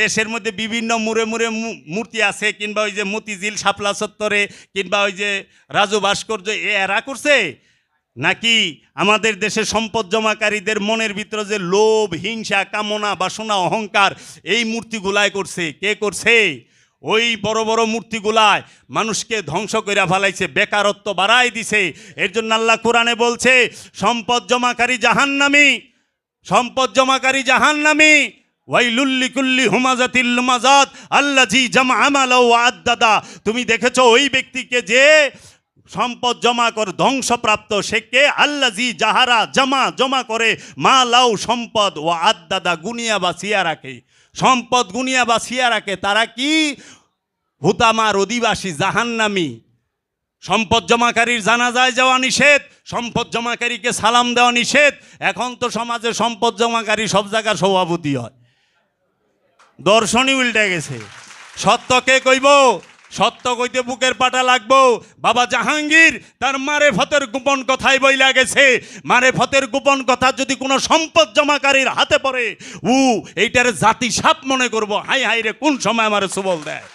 দেশের মধ্যে বিভিন্ন মুড়ে মুড়ে মূর্তি আছে, কিংবা ওই যে মতিঝিল শাপলা চত্বরে, কিংবা ওই যে রাজু ভাস্কর্য, এরা করছে? নাকি আমাদের দেশে সম্পদ জমাকারীদের মনের ভিতরে যে লোভ, হিংসা, কামনা, বাসনা, অহংকার, এই মূর্তিগুলাই করছে? কে করছে? ওই বড় বড় মূর্তিগুলায় মানুষকে ধ্বংস করে ফেলাইছে, বেকারত্ব বাড়াই দিছে। এর জন্য আল্লাহ কোরআনে বলছে সম্পদ জমাকারী জাহান্নামী, সম্পদ জমাকারী জাহান্নামী। ওয়াইলুল লিকুল্লি হুমাজাতিল লুমাজাত আল্লাযী জামআ মালা ওয়া আদ্দাদা। তুমি দেখেছো ওই ব্যক্তিকে যে সম্পদ জমা করে ধ্বংসপ্রাপ্ত, সে কে? আল্লাযী যাহারা জমা করে মালাও সম্পদ, ও আদ্দাদা গুনিয়া বাঁচিয়া রাখে, সম্পদ গুনিয়া বাঁচিয়া রাখে। তারা কি? হুতামার অধিবাসী, জাহান্নামী। সম্পদ জমাকারীর জানাজায় যাওয়া নিষেধ, সম্পদ জমাকারীকে সালাম দেওয়া নিষেধ। এখন তো সমাজে সম্পদ জমাকারী সব জায়গার সভাপতি হয়, দর্শনই উল্টে গেছে। সত্যকে কইব, সত্য কইতে বুকের পাটা লাগবো। বাবা জাহাঙ্গীর তার মারেফতের গোপন কথাই বইলা গেছে। মারেফতের গোপন কথা যদি কোনো সম্পদ জমাকারীর হাতে পড়ে, এইটারে জাতি সাপ মনে করব। হাই হাই রে, কোন সময় আমার সুবল দেয়।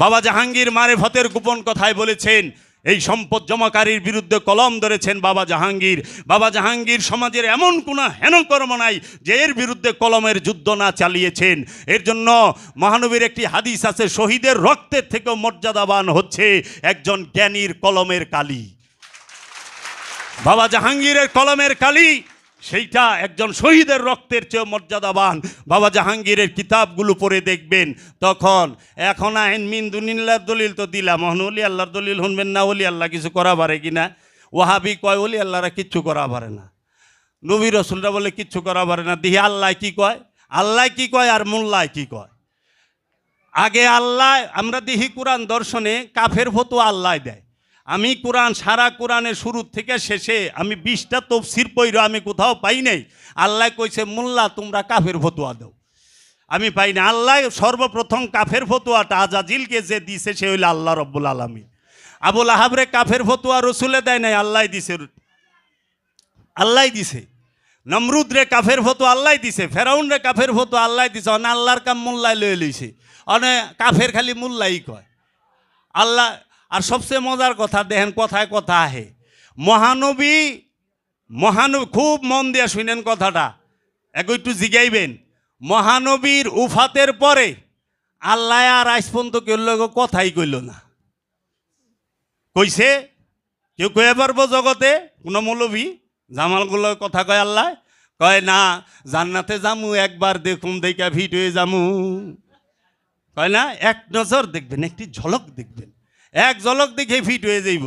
বাবা জাহাঙ্গীর মারেফতের গোপন কথাই বলেছেন। এই সম্পদ জমাকারীর বিরুদ্ধে কলম ধরেছেন বাবা জাহাঙ্গীর। বাবা জাহাঙ্গীর সমাজের এমন কোনো হেনকর্ম নাই যে এর বিরুদ্ধে কলমের যুদ্ধ না চালিয়েছেন। এর জন্য মহানবীর একটি হাদিস আছে, শহীদের রক্তের থেকেও মর্যাদাবান হচ্ছে একজন জ্ঞানীর কলমের কালি। বাবা জাহাঙ্গীরের কলমের কালি সেইটা একজন শহীদের রক্তের চেয়ে মর্যাদাবান। বাবা জাহাঙ্গীরের কিতাবগুলো পড়ে দেখবেন। তখন এখন আইন মিন দুনিল্লার দলিল তো দিলাম, এখন অলি আল্লাহর দলিল শুনবেন না। অলি আল্লাহ কিছু করা পারে কিনা? ওয়াহাবি কয় অলি আল্লাহরা কিচ্ছু করা পারে না, নবী রসুলরা বলে কিচ্ছু করা পারে না। দিহি আল্লাহ কি কয়, আল্লাহ কি কয় আর মোল্লায় কি কয়। আগে আল্লাহ, আমরা দিহি কোরআন দর্শনে কাফের ফতোয়া আল্লাহ দেয়। আমি কোরআন, সারা কোরআনের শুরু থেকে শেষে আমি 20টা তফসির পড়ি, আমি কোথাও পাই নাই আল্লাহ কইছে মোল্লা তোমরা কাফের ফতোয়া দাও। আমি পাই না। আল্লাহ সর্বপ্রথম কাফের ফতোয়াটা আজাজিলকে যে দিছে সে হইল আল্লাহ রব্বুল আলামিন। আবুল আহাবরে কাফের ফতোয়া রসুলে দেয় নাই, আল্লাহ দিছে, আল্লাহ দিছে। নমরুদ রে কাফের ফতোয়া আল্লাহ দিছে, ফেরাউন রে কাফের ফতোয়া আল্লাহ দিছে। অনে আল্লাহর কাম মোল্লাই লয়ে লইছে, অনে কাফের খালি মোল্লাই কয় আল্লাহ। আর সবচেয়ে মজার কথা দেখেন, কথায় কথা আহে। মহানবী খুব মন দিয়ে শুনেন কথাটা, একটু জিগাইবেন। মহানবীর উফাতের পরে আল্লাহ আর আজ পর্যন্ত কেউ কথাই কইল না। কইছে কেউ কয়ে পারবো জগতে কোনো মৌলবী জামালগুলো কথা কয় আল্লাহ? কয় না, জান্নাতে যামু একবার দেখুন দেখা ভিট হয়ে যামু। কয় না, এক নজর দেখবেন, একটি ঝলক দেখবেন, এক ঝলক দেখে ফিট হয়ে যাইব।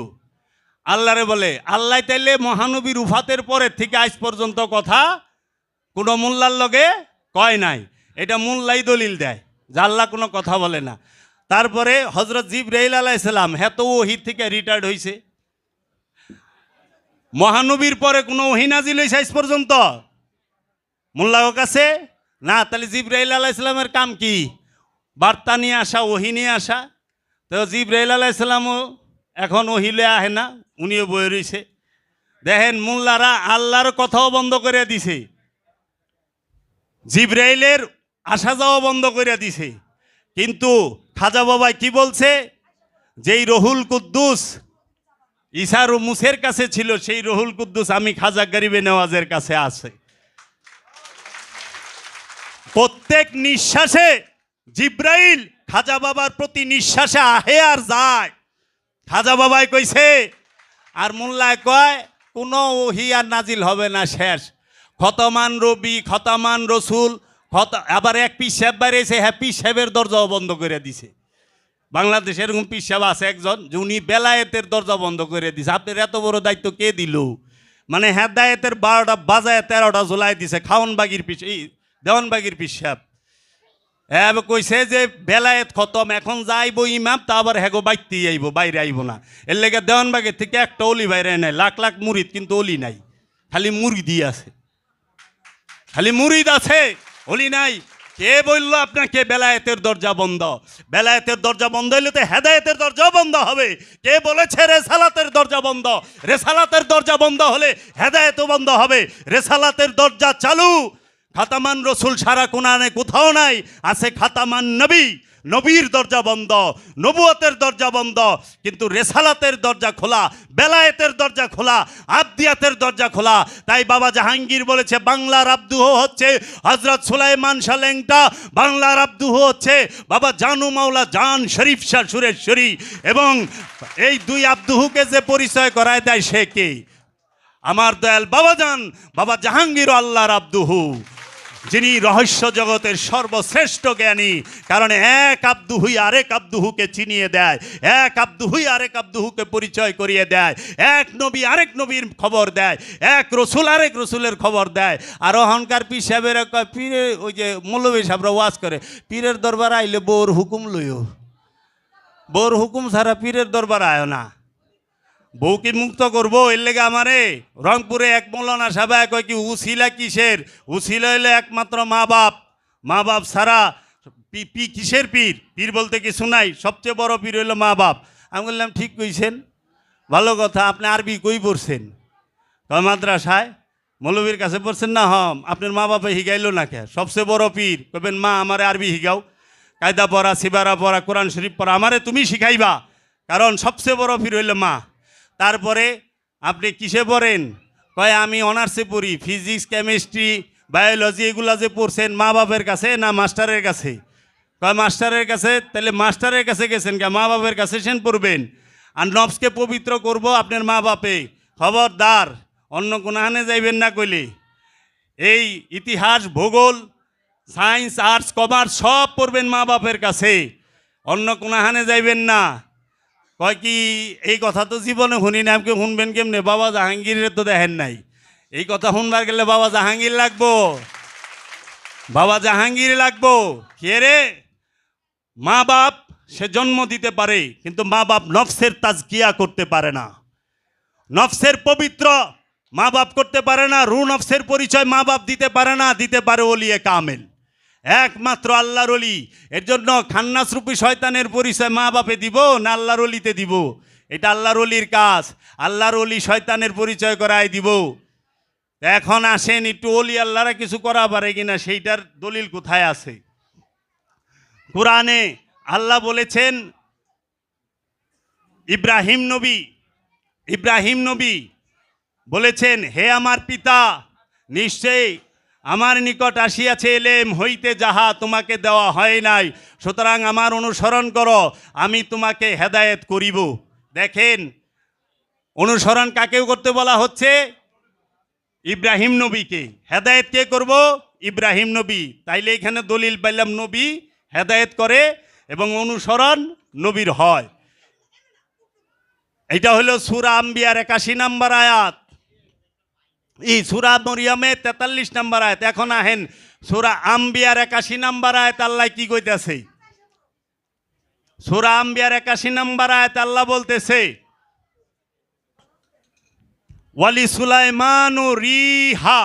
আল্লাহরে বলে আল্লাহ তাইলে মহানবীর উফাতের পরের থেকে আজ পর্যন্ত কথা কোনো মোল্লার লগে কয় নাই। এটা মোল্লাই দলিল দেয় যে আল্লাহ কোনো কথা বলে না। তারপরে হজরত জিবরাইল আলাইহিস সালাম হ্যাঁ তো ওহী থেকে রিটায়ার্ড হয়েছে। মহানবীর পরে কোনো ওহী নাজিল হয়েছে আজ পর্যন্ত মোল্লার কাছে না। তাহলে জিবরাইল আলাইহিস সালামের কাম কি? বার্তা নিয়ে আসা, ওহী নিয়ে আসা। তো জিবরাইল আলাইহিস সালামও এখন ওহিলে আহে না, উনিও বয়ে রয়েছে। দেখেন মোল্লারা আল্লাহর কথাও বন্ধ করে দিছে, জিবরাইলের আসা যাওয়া বন্ধ করে দিছে। কিন্তু খাজা বাবাই কি বলছে? যেই রহুল কুদ্দুস ঈসার ও মুসের কাছে ছিল, সেই রহুল কুদ্দুস আমি খাজা গরিবে নেওয়াজের কাছে আছে। প্রত্যেক নিঃশ্বাসে জিবরাইল খাজা বাবার প্রতি নিঃশ্বাসে আহে আর যায়। খাজা বাবাই কইছে আর মোল্লায় কয় কোনো ওহী আর নাজিল হবে না, শেষ। খতমান রবি, খতমান রসুল, আবার এক পীর সাহেব বেরিয়েছে, হ্যাঁ পীর সাহেবের দরজাও বন্ধ করে দিছে। বাংলাদেশে এরকম পীর সাহেব আছে একজন, যে উনি বেলায়েতের দরজা বন্ধ করে দিছে। আপনার এত বড় দায়িত্ব কে দিল? মানে হেদায়েতের 12টা বাজায় 13টা ঝুলাই দিছে খাওয়ানবাগির পিস, দেওয়ানবাগির পীর সাহেব। হ্যাঁ কইছে যে বেলায়েত খতম, এখন যাইব ইমাম, তা আবার হ্যাগো বাইতেই আইব, বাইরে আইব না। এর লেগে দেওয়ানবাগের থেকে একটা অলি বাইরে নাই, লাখ লাখ মুরিদ কিন্তু অলি নাই, খালি মুরিদই আছে, খালি মুরিদ আছে, অলি নাই। কে বললো আপনাকে বেলায়েতের দরজা বন্ধ? বেলায়েতের দরজা বন্ধ হইলে তো হেদায়েতের দরজাও বন্ধ হবে। কে বলেছে রেসালাতের দরজা বন্ধ? রেসালাতের দরজা বন্ধ হলে হেদায়েতও বন্ধ হবে। রেসালাতের দরজা চালু। খাতামান রসুল সারা কোরআনে কোথাও নাই, আছে খাতামান নবী, নবীর দরজা বন্ধ, নবুয়তের দরজা বন্ধ, কিন্তু রেসালাতের দরজা খোলা, বেলায়েতের দরজা খোলা, আবদিয়াতের দরজা খোলা। তাই বাবা জাহাঙ্গীর বলেছে বাংলার আব্দুহ হচ্ছে হজরত সুলাইমান শাহ ল্যাংটা, বাংলার আব্দুহ হচ্ছে বাবা জানু মাওলা জান শরীফ শাহ সুরেশ্বরী। এবং এই দুই আব্দুহুকে যে পরিচয় করায় দেয় সে কে? আমার দয়াল বাবাজান বাবা জাহাঙ্গীর আল্লাহর আব্দুহু, যিনি রহস্য জগতের সর্বশ্রেষ্ঠ জ্ঞানী। কারণ এক আব্দুহুই আরেক আব্দুহুকে চিনিয়ে দেয়, এক আব্দুহুই আরেক আব্দুহুকে পরিচয় করিয়ে দেয়, এক নবী আরেক নবীর খবর দেয়, এক রসুল আরেক রসুলের খবর দেয়। আর অহংকার পীর সাহেবের পীরে, ওই যে মৌলভী সাহেবরা ওয়াজ করে, পীরের দরবার আইলে বউর হুকুম লইও, বউর হুকুম ছাড়া পীরের দরবার আয় না। বউকে মুক্ত করবো এর লেগে আমারে রংপুরে এক মৌলানা সাহেব কয় কি উছিলা কিসের? উছিলা হইলে একমাত্র মা বাপ। মা বাপ ছাড়া কিসের পীর? পীর বলতে কিছু নাই, সবচেয়ে বড় পীর হইলো মা বাপ। আমি বললাম ঠিক কইছেন, ভালো কথা। আপনি আরবি কই পড়ছেন? কয় মাদ্রাসায়। মৌলবীর কাছে পড়ছেন না? হম। আপনার মা বাপে হিগাইলো না কে? সবচেয়ে বড় পীর কবেন মা আমারে আরবি হিগাও, কায়দা পড়া, সিবারা পড়া, কোরআন শরীফ পড়া আমারে তুমি শিখাইবা, কারণ সবচেয়ে বড় পীর হইলো মা। তারপরে আপনি কিসে পড়েন? কয় আমি অনার্সে পড়ি, ফিজিক্স, কেমিস্ট্রি, বায়োলজি এগুলা যে পড়ছেন মা বাপের কাছে না মাস্টারের কাছে? কয় মাস্টারের কাছে। তাহলে মাস্টারের কাছে গেছেন কে? মা বাপের কাছে সেন পড়বেন। আর নফসকে পবিত্র করব আপনার মা বাপে। খবরদার অন্য কোনখানে যাইবেন না কইলে। এই ইতিহাস, ভূগোল, সায়েন্স, আর্টস, কমার্স সব পড়বেন মা বাপের কাছে, অন্য কোনখানে যাইবেন না। কয় কি এই কথা তো জীবনে শুনি না, আমাকে শুনবেন কেমনে? বাবা জাহাঙ্গীরের তো দেখেন নাই। এই কথা শুনবার গেলে বাবা জাহাঙ্গীর লাগবো, বাবা জাহাঙ্গীর লাগবো। কে রে? মা বাপ সে জন্ম দিতে পারে, কিন্তু মা বাপ নফসের তাজকিয়া করতে পারে না, নফসের পবিত্র মা বাপ করতে পারে না, রু নফসের পরিচয় মা বাপ দিতে পারে না। দিতে পারে ওলিয়ে কামেল, একমাত্র আল্লাহর ওলি। এর জন্য খান্নাসরূপী শয়তানের পরিচয় মা বাপে দিব না আল্লাহর ওলিতে দিব? এটা আল্লাহর ওলির কাজ। আল্লাহর ওলি শয়তানের পরিচয় করাই দিব। এখন আসেন একটু ওলি আল্লাহরা কিছু করা পারে কিনা সেইটার দলিল কোথায় আছে? কোরআনে আল্লাহ বলেছেন, ইব্রাহিম নবী বলেছেন, হে আমার পিতা, নিশ্চয়ই আমার নিকট আসিয়াছে এলেম হইতে যাহা তোমাকে দেওয়া হয় নাই, সুতরাং আমার অনুসরণ করো, আমি তোমাকে হেদায়েত করিব। দেখেন, অনুসরণ কাকেও করতে বলা হচ্ছে? ইব্রাহিম নবীকে। হেদায়েত কে করব? ইব্রাহিম নবী। তাইলে এখানে দলিল পাইলাম নবী হেদায়েত করে এবং অনুসরণ নবীর হয়। এটা হলো সূরা আম্বিয়ার 81 নম্বর আয়াত, এই সূরা মরিয়মে 43 নম্বর আয়াত। এখন আহেন সূরা আম্বিয়ার 81 নম্বর আয়াত আল্লাহ কি কইতেছে? সূরা আম্বিয়ার 81 নম্বর আয়াত আল্লাহ বলতেছে, ওয়ালি সুলাইমানু রিহা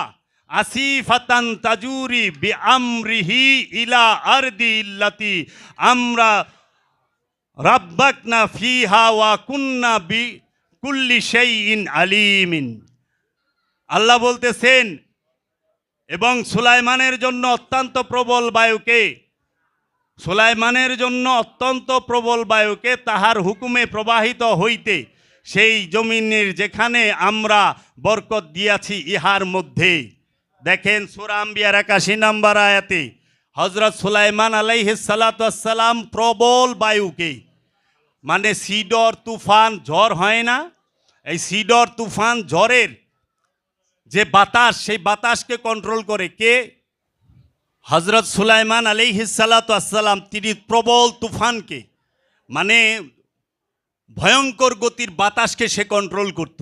আসিফাতান তাজুরি বিআমরিহি ইলা আরদি ইল্লাতি আমরা রাব্বাকনা ফিহা ওয়া কুন্না বি কুল্লি শাইইন আলিমিন। আল্লাহ বলতেছেন, এবং সুলাইমানের জন্য অত্যন্ত প্রবল বায়ুকে, সুলাইমানের জন্য অত্যন্ত প্রবল বায়ুকে তাহার হুকুমে প্রবাহিত হইতে সেই জমিনের যেখানে আমরা বরকত দিয়াছি ইহার মধ্যে। দেখেন সূরা আম্বিয়ার 81 নম্বর আয়াতে হযরত সুলাইমান আলাইহিস সালাতু ওয়াস সালাম প্রবল বায়ুকে, মানে সিডর তুফান ঝড় হয় না, এই সিডর তুফান ঝড়ের যে বাতাস, সেই বাতাসকে কন্ট্রোল করে কে? হযরত সুলাইমান আলাইহিস সালাতু ওয়াস সালাম। তিনি প্রবল তুফানকে, মানে ভয়ঙ্কর গতির বাতাসকে সে কন্ট্রোল করত।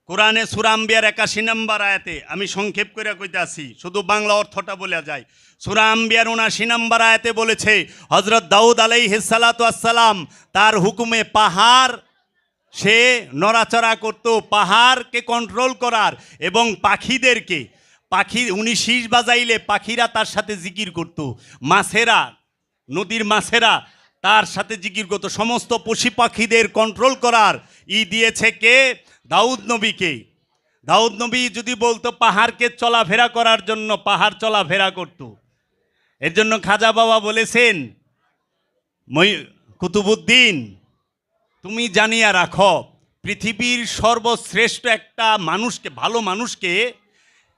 কোরআনে সূরা আম্বিয়ার 81 নম্বর আয়াতে, আমি সংক্ষেপ করে কইতাছি, শুধু বাংলা অর্থটা বলা যায়। সূরা আম্বিয়ার 79 নম্বর আয়াতে বলেছে, হযরত দাউদ আলাইহিস সালাতু ওয়াস সালাম তার হুকুমে পাহাড় সে নড়াচড়া করত, পাহাড়কে কন্ট্রোল করার, এবং পাখিদেরকে, উনি শীষ বাজাইলে পাখিরা তার সাথে জিকির করত, মাছেরা, নদীর মাছেরা তার সাথে জিকির করত, সমস্ত পশু পাখিদের কন্ট্রোল করার দিয়েছে কে? দাউদ নবীকে। দাউদ নবী যদি বলতো পাহাড়কে চলাফেরা করার জন্য, পাহাড় চলাফেরা করত। এর জন্য খাজা বাবা বলেছেন, কুতুবুদ্দিন তুমি জানিয়া রাখো, পৃথিবীর সর্বশ্রেষ্ঠ একটা মানুষকে, ভালো মানুষকে,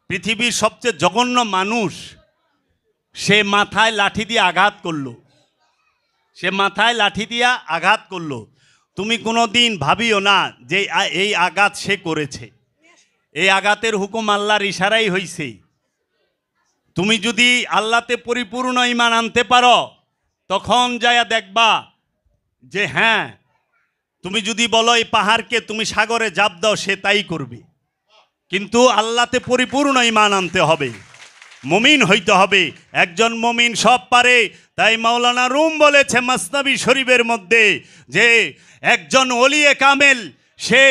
পৃথিবীর সবচেয়ে জঘন্য মানুষ, সে মাথায় লাঠি দিয়ে আঘাত করলো, সে মাথায় লাঠি দিয়া আঘাত করলো। তুমি কোনো দিন ভাবিও না যে এই আঘাত সে করেছে, এই আঘাতের হুকুম আল্লাহর ইশারাই হইছে। তুমি যদি আল্লাহতে পরিপূর্ণ ঈমান আনতে পারো, তখন যায়া দেখবা যে হ্যাঁ, তুমি যদি বলো এই পাহাড়কে তুমি সাগরে জাপ দাও, সে তাই করবে। কিন্তু আল্লাহতে পরিপূর্ণ ঈমান আনতে হবে। মুমিন হইতে হবে। একজন মুমিন সব পারে। তাই মাওলানা রুম বলেছে মাসনাবি শরীফের মধ্যে যে একজন ওলিয়ে কামেল সে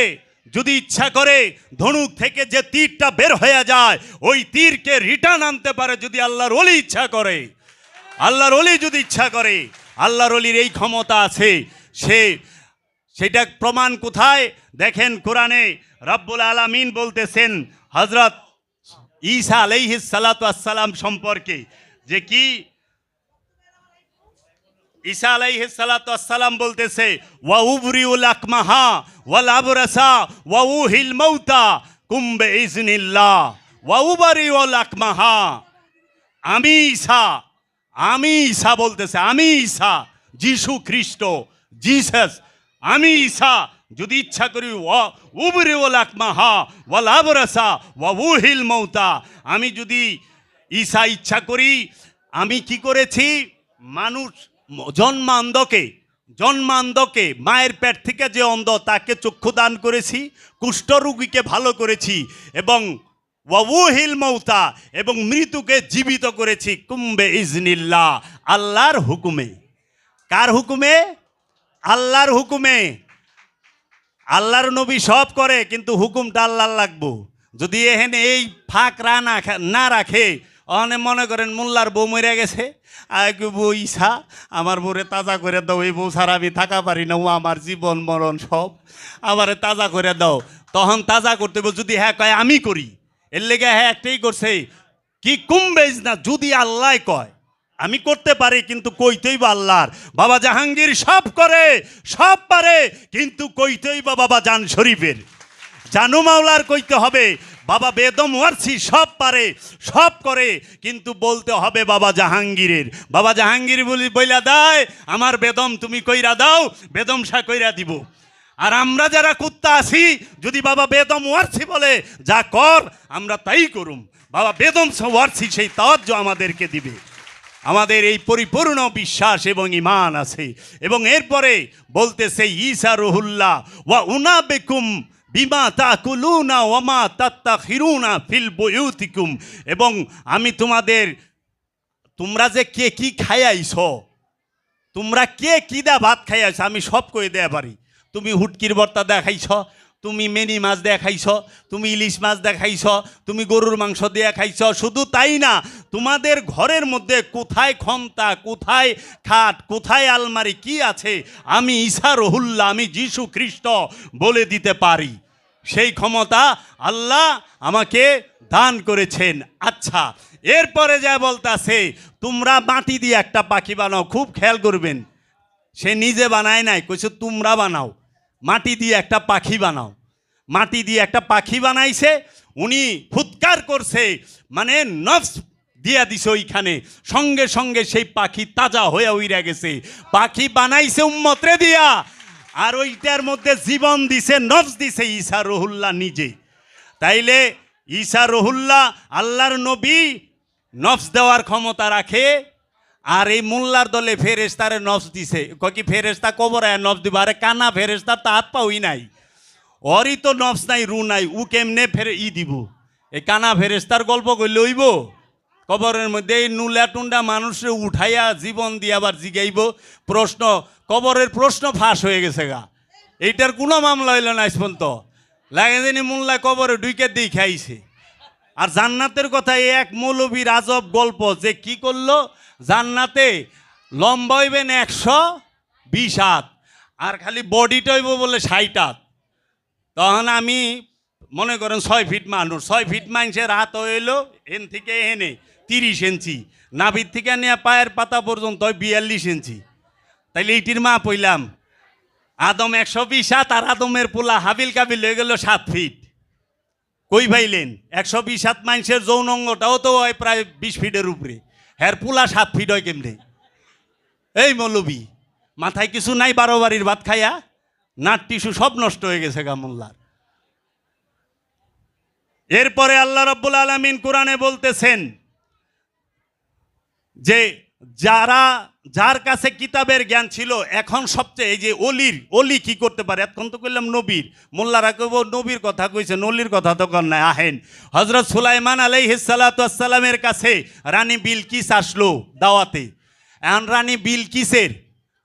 যদি ইচ্ছা করে ধনুক থেকে যে তীরটা বের হয়ে যায় ওই তীরকে রিটার্ন আনতে পারে যদি আল্লাহর ওলি ইচ্ছা করে। আল্লাহর ওলি যদি ইচ্ছা করে, আল্লাহর ওলির এই ক্ষমতা আছে। সেটা প্রমাণ কোথায় দেখেন, কোরআনে রব্বুল আলামিন বলতেছেন হযরত ঈসা আলাইহিস সালাতু ওয়াস সালাম সম্পর্কে যে কি ঈসা আলাইহিস সালাতু ওয়াস সালাম বলতেছে ওয়া উবরিউল আকমাহা ওয়াল আবরাসা ওয়া উহিল মাউতা কুম বিইজনিল্লাহ ওয়া উবরিউল আকমাহা। আমি ঈসা বলতেছে, আমি ঈসা যিশু খ্রিস্ট, জিসাস, আমি ঈসা যদি ইচ্ছা করি উবরিউল আকমাহা ওয়াল আবরাসা ওয়া উহিল মাউতা। আমি যদি ঈসা ইচ্ছা করি, আমি কি করেছি, মানুষ জন্মান্ধকে মায়ের পেট থেকে যে অন্ধ তাকে চক্ষু দান করেছি, কুষ্ঠরোগীকে ভালো করেছি এবং ওয়াউহিল মৌতা এবং মৃত্যুকে জীবিত করেছি কুম্বে ইজনিল্লাহ, আল্লাহর হুকুমে। কার হুকুমে? আল্লাহর হুকুমে। আল্লাহর নবী সব করে কিন্তু হুকুমটা আল্লাহর লাগবো। যদি এখানে এই ফাঁক না রাখে অনে মনে করেন মোল্লার বউ মরে গেছে, বউ ঈসা আমার বউরে তাজা করে দাও, এই বউ ছাড়া আমি থাকা পারি না, ও আমার জীবন মরণ সব, আমারে তাজা করে দাও। তখন তাজা করতে যদি হ্যাঁ কয় আমি করি, এর লেগে হ্যাঁ একটাই করছে কি কুম্বেজ না, যদি আল্লাহ কয় আমি করতে পারি কিন্তু কইতেই বা আল্লাহর। বাবা জাহাঙ্গীর সব করে সব পারে কিন্তু কইতেই বা বাবা জান শরীফের, জানু মাওলার কইতে হবে। বাবা বেদম ওয়ারসি সব পারে সব করে কিন্তু বলতে হবে বাবা জাহাঙ্গীরের। বাবা জাহাঙ্গীর বইলা দেয় আমার বেদম তুমি কইরা দাও, বেদম সা কইরা দিব। আর আমরা যারা কুত্তা আছি যদি বাবা বেদম ওয়ারসি বলে যা কর আমরা তাই করুম। বাবা বেদম ওয়ারসি সেই তাওয়াজ্জু আমাদেরকে দিবে। আমাদের এই পরিপূর্ণ বিশ্বাস এবং ঈমান আছে। এবং এরপরে বলতেছে ঈসা রুহুল্লাহ ওয়া উনাবিকুম বিমা তাকুলুনা ওয়া মা তাত্তাখিরুনা ফিল বুয়ুতিকুম। এবং আমি তোমরা যে কে কি খাইয়াইছো, তোমরা কে কি দা ভাত খাইয়াছ আমি সব কই দেয়া পারি। তুমি হুটকির ভর্তা দেখাইছ, তুমি মেনি মাছ দিয়ে খাইছ, তুমি ইলিশ মাছ দিয়ে খাইছ, তুমি গরুর মাংস দিয়ে খাইছ। শুধু তাই না, তোমাদের ঘরের মধ্যে কোথায় ক্ষমতা, কোথায় খাট, কোথায় আলমারি কি আছে আমি ঈসা রুহুল্লাহ, আমি যিশু খ্রিস্ট বলে দিতে পারি। সেই ক্ষমতা আল্লাহ আমাকে দান করেছেন। আচ্ছা, এরপরে যা বলতাছে তোমরা মাটি দিয়ে একটা পাখি বানাও। খুব খেয়াল করবেন, সে নিজে বানায় নাই, কইছে তোমরা বানাও, মাটি দিয়ে একটা পাখি বানাও। মাটি দিয়ে একটা পাখি বানাইছে, উনি ফুৎকার করছে, মানে নফস দিয়া দিছে ওইখানে, সঙ্গে সঙ্গে সেই পাখি তাজা হয়ে উইরা গেছে। পাখি বানাইছে উম্মতরে দিয়া, আর ওইটার মধ্যে জীবন দিছে, নফস দিছে ঈসা রুহুল্লাহ নিজে। তাইলে ঈসা রুহুল্লাহ আল্লাহর নবী নফস দেওয়ার ক্ষমতা রাখে, আর এই মোল্লার দলে ফেরেশতারে নফস দিছে। কি ফেরেশতা কবরে নফস দিব? আরে কানা ফেরেশতার তো হাত পাওই নাই, ওরই তো নফস নাই, রু নাই, ও কেমনে দিব? এই কানা ফেরেশতার গল্প করলে হইব? কবরের মধ্যে এই নুলা টুন্ডা মানুষে উঠাইয়া জীবন দিয়ে আবার জিগাইব প্রশ্ন, কবরের প্রশ্ন ফাঁস হয়ে গেছে গা। এইটার কোনো মামলা হইল না আজ পর্যন্ত। লাগে জানি মোল্লা কবরে ডুইকে দিয়ে খাইছে। আর জান্নাতের কথা এক মৌলবীর আজব গল্প, যে কি করলো, জান্নাতে লম্বা হইবেন 120 হাত আর খালি বডিটা হইব বলে 60 হাত। তখন আমি মনে করেন 6 ফিট মানুষ, 6 ফিট মানুষের হাত হইল এন থেকে এনে 30 ইঞ্চি, নাভির থেকে নিয়ে পায়ের পাতা পর্যন্ত 42 ইঞ্চি। তাইলে এইটির মা পইলাম আদম 120 হাত আর আদমের পোলা হাবিল কাবিল হয়ে গেল 7 ফিট। কই ভাইলেন 120 হাত মানুষের যৌন অঙ্গটাও তো হয় প্রায় 20 ফিটের উপরে, হ্যার পোলা 7 ফিট হয় কেমনে? এই মৌলবী মাথায় কিছু নাই, 12 বাড়ির ভাত খাইয়া নাট টিস্যু সব নষ্ট হয়ে গেছে গা মোল্লার। এরপরে আল্লাহ রাব্বুল আলামিন কোরআনে বলতেছেন যে যার কাছে কিতাবের জ্ঞান ছিল, এখন সবচেয়ে এই যে অলি কি করতে পারে, এখন তো কইলাম নবীর, মোল্লারা কইব নবীর কথা কইছে, নলির কথা তো কর নাই। আহেন হযরত সুলাইমান আলাইহিস সালাতু ওয়াস সালামের কাছে রানী বিলকিস আসলো দাওয়াতে। এখন রানী বিলকিসের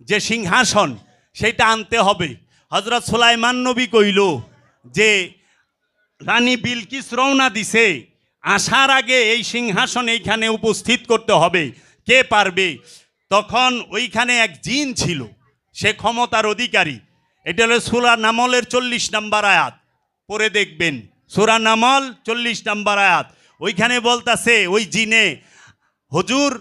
যে সিংহাসন সেটা আনতে হবে। হযরত সুলাইমান নবী কইল যে রানী বিলকিস রওনা দিছে, আসার আগে এই সিংহাসন এইখানে উপস্থিত করতে হবে, কে পারবে? তখন ওইখানে এক জিন ছিল, সে ক্ষমতার অধিকারী। এটা হলো সূরা নামলের 40 নম্বর আয়াত, পড়ে দেখবেন। সূরা নামল 40 নম্বর আয়াত। ওইখানে বলতাছে ওই জিনে, হুজুর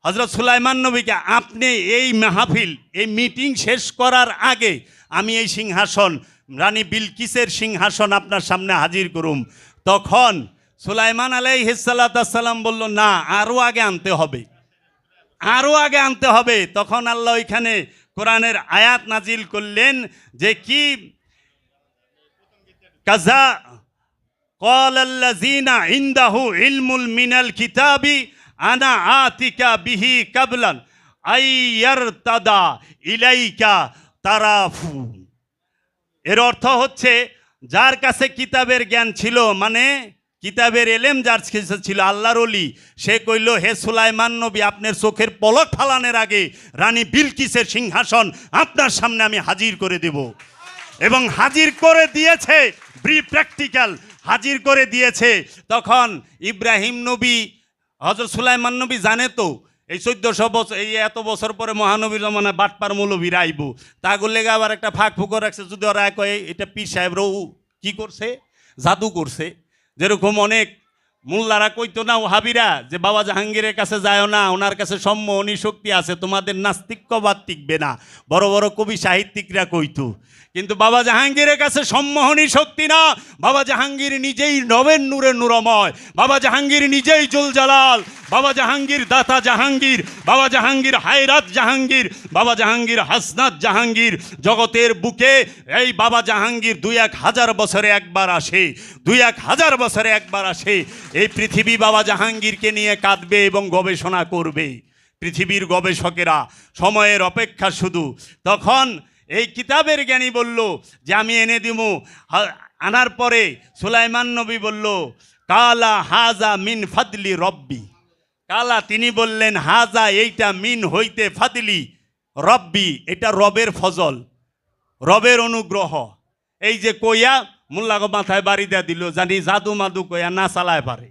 হযরত সুলাইমান নবীকে, আপনি এই মাহফিল, এই মিটিং শেষ করার আগে আমি এই সিংহাসন, রানী বিলকিসের সিংহাসন আপনার সামনে হাজির করুম। তখন সুলাইমান আলাইহিস সালাতু ওয়াস সালাম বলল, না, আরও আগে আনতে হবে, আরও আগে আনতে হবে। তখন আল্লাহ ওইখানে কোরআনের আয়াত নাজিল করলেন যে কি, কাজা ক্বালাল্লাযীনা ইনদাহু ইলমুল মিনাল কিতাবি আনা আতিকা বিহি কাবলান আইয়ারতাদা ইলাইকা তারাফু। এর অর্থ হচ্ছে, যার কাছে কিতাবের জ্ঞান ছিল, মানে কিতাবের এলেম যার কাছে ছিল, আল্লাহর ওলি, সে কইল, হে সুলাইমান নবী, আপনার চোখের পলক ফালানোর আগে রানী বিলকিসের সিংহাসন আপনার সামনে আমি হাজির করে দেব। এবং হাজির করে দিয়েছে, প্র্যাকটিক্যাল হাজির করে দিয়েছে। তখন ইব্রাহিম নবী, হযরত সুলাইমান নবী জানে তো এই 1400 বছর, এই এত বছর পরে মহানবীর জমানায় বাটপার মৌলবীরা আইব, তাগুর লেগে আবার একটা ফাঁক ফুকর রাখছে, যদি ওরা কয় এটা পীর সাহেবরাও কি করছে, জাদু করছে। যেরকম অনেক মোল্লারা কইতো না ওহাবিরা যে বাবা জাহাঙ্গীরের কাছে যায় না, ওনার কাছে সম্মোহনী শক্তি আছে, তোমাদের নাস্তিক্যবাদ টিকবে না, বড় বড় কবি সাহিত্যিকরা কইতো। কিন্তু বাবা জাহাঙ্গীরের কাছে সম্মোহনী শক্তি না, বাবা জাহাঙ্গীর নিজেই নবের নূরে নূরময়, বাবা জাহাঙ্গীর নিজেই জুলজালাল, বাবা জাহাঙ্গীর দাতা জাহাঙ্গীর, বাবা জাহাঙ্গীর হায়রাত জাহাঙ্গীর, বাবা জাহাঙ্গীর হাসনাত জাহাঙ্গীর। জগতের বুকে এই বাবা জাহাঙ্গীর 2-1000 বছরে একবার আসে, 2-1000 বছরে একবার আসে। এই পৃথিবী বাবা জাহাঙ্গীরকে নিয়ে কাঁদবে এবং গবেষণা করবে, পৃথিবীর গবেষকেরা, সময়ের অপেক্ষা শুধু। তখন এই কিতাবের জ্ঞানী বলল যে আমি এনে দিব। আনার পরে সুলাইমান নবী বলল, কালা হাজা মিন ফাদলি রব্বি। কালা, তিনি বললেন, হাজা, এইটা, মিন হইতে, ফাদলি রব্বি, এটা রবের ফজল, রবের অনুগ্রহ। এই যে কইয়া মোল্লাগো মাথায় বাড়ি দেয়া দিল, জানি জাদু মাদু কইয়া না চালায় পারে,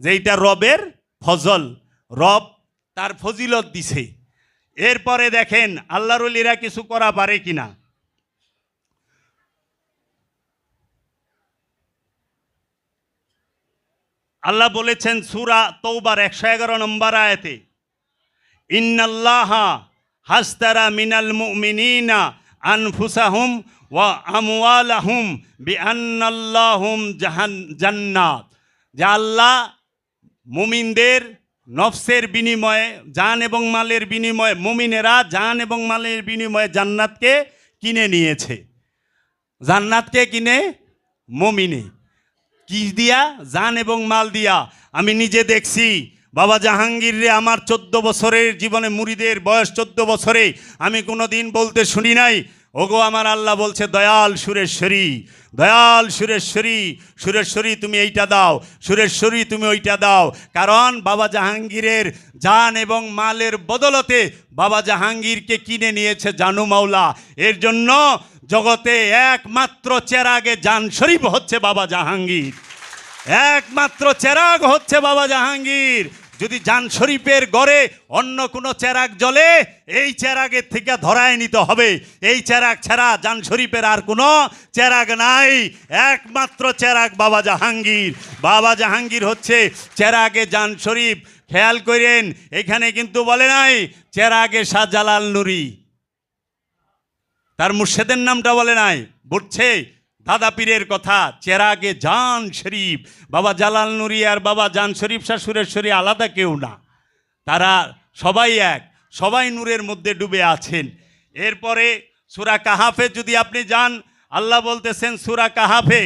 যে এইটা রবের ফজল, রব তার ফজিলত দিছে। এরপরে দেখেন আল্লাহর ওলিরা কিছু করা পারে কিনা। আল্লাহ বলেছেন সূরা তওবার 111 নম্বর আয়াতে, ইন্নাল্লাহা হাসতারা মিনাল মুমিনিনা আনফুসাহুম ওয়া আমওয়ালাহুম বিআন্নাল্লাহুম জান্নাত। যে আল্লাহ মুমিনদের নফসের বিনিময়ে, জান এবং মালের বিনিময়ে, মুমিনেরা জান এবং মালের বিনিময়ে জান্নাতকে কিনে নিয়েছে। জান্নাতকে কিনে মুমিনে কি দিয়া? জান এবং মাল দিয়া। আমি নিজে দেখছি বাবা জাহাঙ্গীর রে, আমার 14 বছরের জীবনে, মুরিদের বয়স 14 বছরে আমি কোনো দিন বলতে শুনি নাই, ওগো আমার আল্লাহ বলছে, দয়াল সুরেশ্বরী, দয়াল সুরেশ্বরী, সুরেশ্বরী তুমি এইটা দাও, সুরেশ্বরী তুমি ওইটা দাও। কারণ বাবা জাহাঙ্গীরের জান এবং মালের বদলতে বাবা জাহাঙ্গীরকে কিনে নিয়েছে জানু মাওলা। এর জন্য জগতে একমাত্র চেরাগে জান শরীফ হচ্ছে বাবা জাহাঙ্গীর, একমাত্র চেরাগ হচ্ছে বাবা জাহাঙ্গীর। যদি জান শরীফের গড়ে অন্য কোনো চেরাগ জ্বলে, এই চেরাগের থেকে ধরায় নিতে হবে। এই চেরাগ ছাড়া জান শরীফের আর কোনো চেরাগ নাই, একমাত্র চেরাগ বাবা জাহাঙ্গীর। বাবা জাহাঙ্গীর হচ্ছে চেরাগে জান শরীফ। খেয়াল করেন, এখানে কিন্তু বলে নাই চেরাগে শাহজালাল নুরি, তার মুর্শেদের নামটা বলে নাই, বলছে দাদা পীরের কথা, চেরাগে জান শরীফ। বাবা জালাল নুরি আর বাবা জান শরীফ শাহ সুরেশ্বরী আলাদা কেউ না, তারা সবাই এক, সবাই নূরের মধ্যে ডুবে আছেন। এরপরে সূরা কাহাফে যদি আপনি যান, আল্লাহ বলতেছেন সূরা কাহাফে,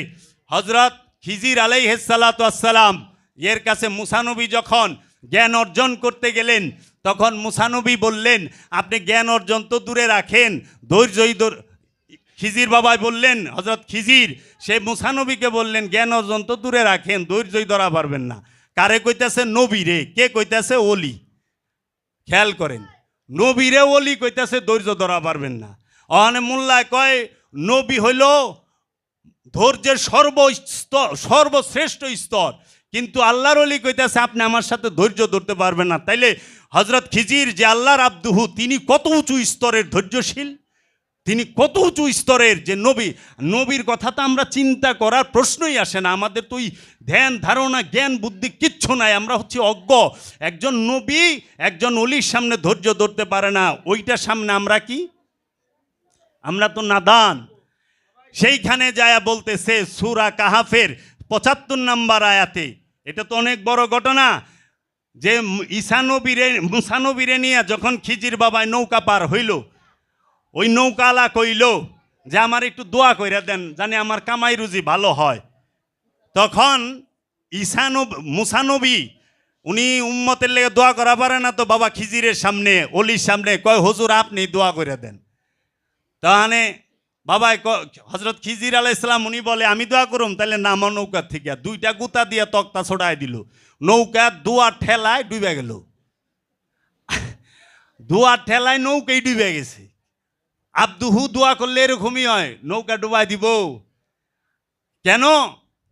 হযরত খিজির আলাইহিস সালাতু ওয়াস সালাম এর কাছে মুসা নবী যখন জ্ঞান অর্জন করতে গেলেন, তখন মুসা নবী বললেন, আপনি জ্ঞান অর্জন তো দূরে রাখেন, ধৈর্যই খিজির বাবাই বললেন, হযরত খিজির সে মুসা নবীকে বললেন, জ্ঞান অর্জন তো দূরে রাখেন, ধৈর্যই ধরা পারবেন না। কারে কইতাছে? নবীরে। কে কইতাছে? ওলি। খেয়াল করেন, নবীরে ওলি কইতাছে, ধৈর্য ধরা পারবেন না। অনে মোল্লায় কয় নবী হইল ধৈর্যের সর্বশ্রেষ্ঠ স্তর, কিন্তু আল্লাহর ওলি কইতাছে আপনি আমার সাথে ধৈর্য ধরতে পারবেন না। তাইলে হযরত খিজির যে আল্লাহর আব্দুহু, তিনি কত উঁচু স্তরের ধৈর্যশীল, তিনি কত উঁচু স্তরের যে নবী। নবীর কথা তো আমরা চিন্তা করার প্রশ্নই আসে না, আমাদের তো ওই ধ্যান ধারণা জ্ঞান বুদ্ধি কিচ্ছু নাই, আমরা হচ্ছে অজ্ঞ। একজন নবী একজন অলির সামনে ধৈর্য ধরতে পারে না, ওইটার সামনে আমরা কি? আমরা তো নাদান। সেইখানে যায়া বলতেছে সূরা কাহাফের ৭৫ নম্বর আয়াতে, এটা তো অনেক বড় ঘটনা, যে মুসা নবীরে নিয়ে যখন খিজির বাবায় নৌকা পার হইল, ওই নৌকালা কইল যে আমার একটু দোয়া কইরা দেন, জানি আমার কামাই রুজি ভালো হয়। তখন মুসা নবী উনি উম্মতের লেগে দোয়া করা পারে না, তো বাবা খিজিরের সামনে, অলির সামনে কয়, হুজুর আপনি দোয়া করে দেন। তাহলে বাবাই হযরত খিজির আলাইহিস সালাম উনি বলে, আমি দোয়া করুম? তাহলে নামা নৌকার থেকে। দুইটা গুতা দিয়ে তক্তা ছড়াই দিল, নৌকা দুয়ার ঠেলায় ডুবে গেল। দুয়ার ঠেলায় নৌকাই ডুবে গেছে। আব্দুহু দোয়া করলে এরকমই হয়, নৌকা ডুবাই দিব। কেন?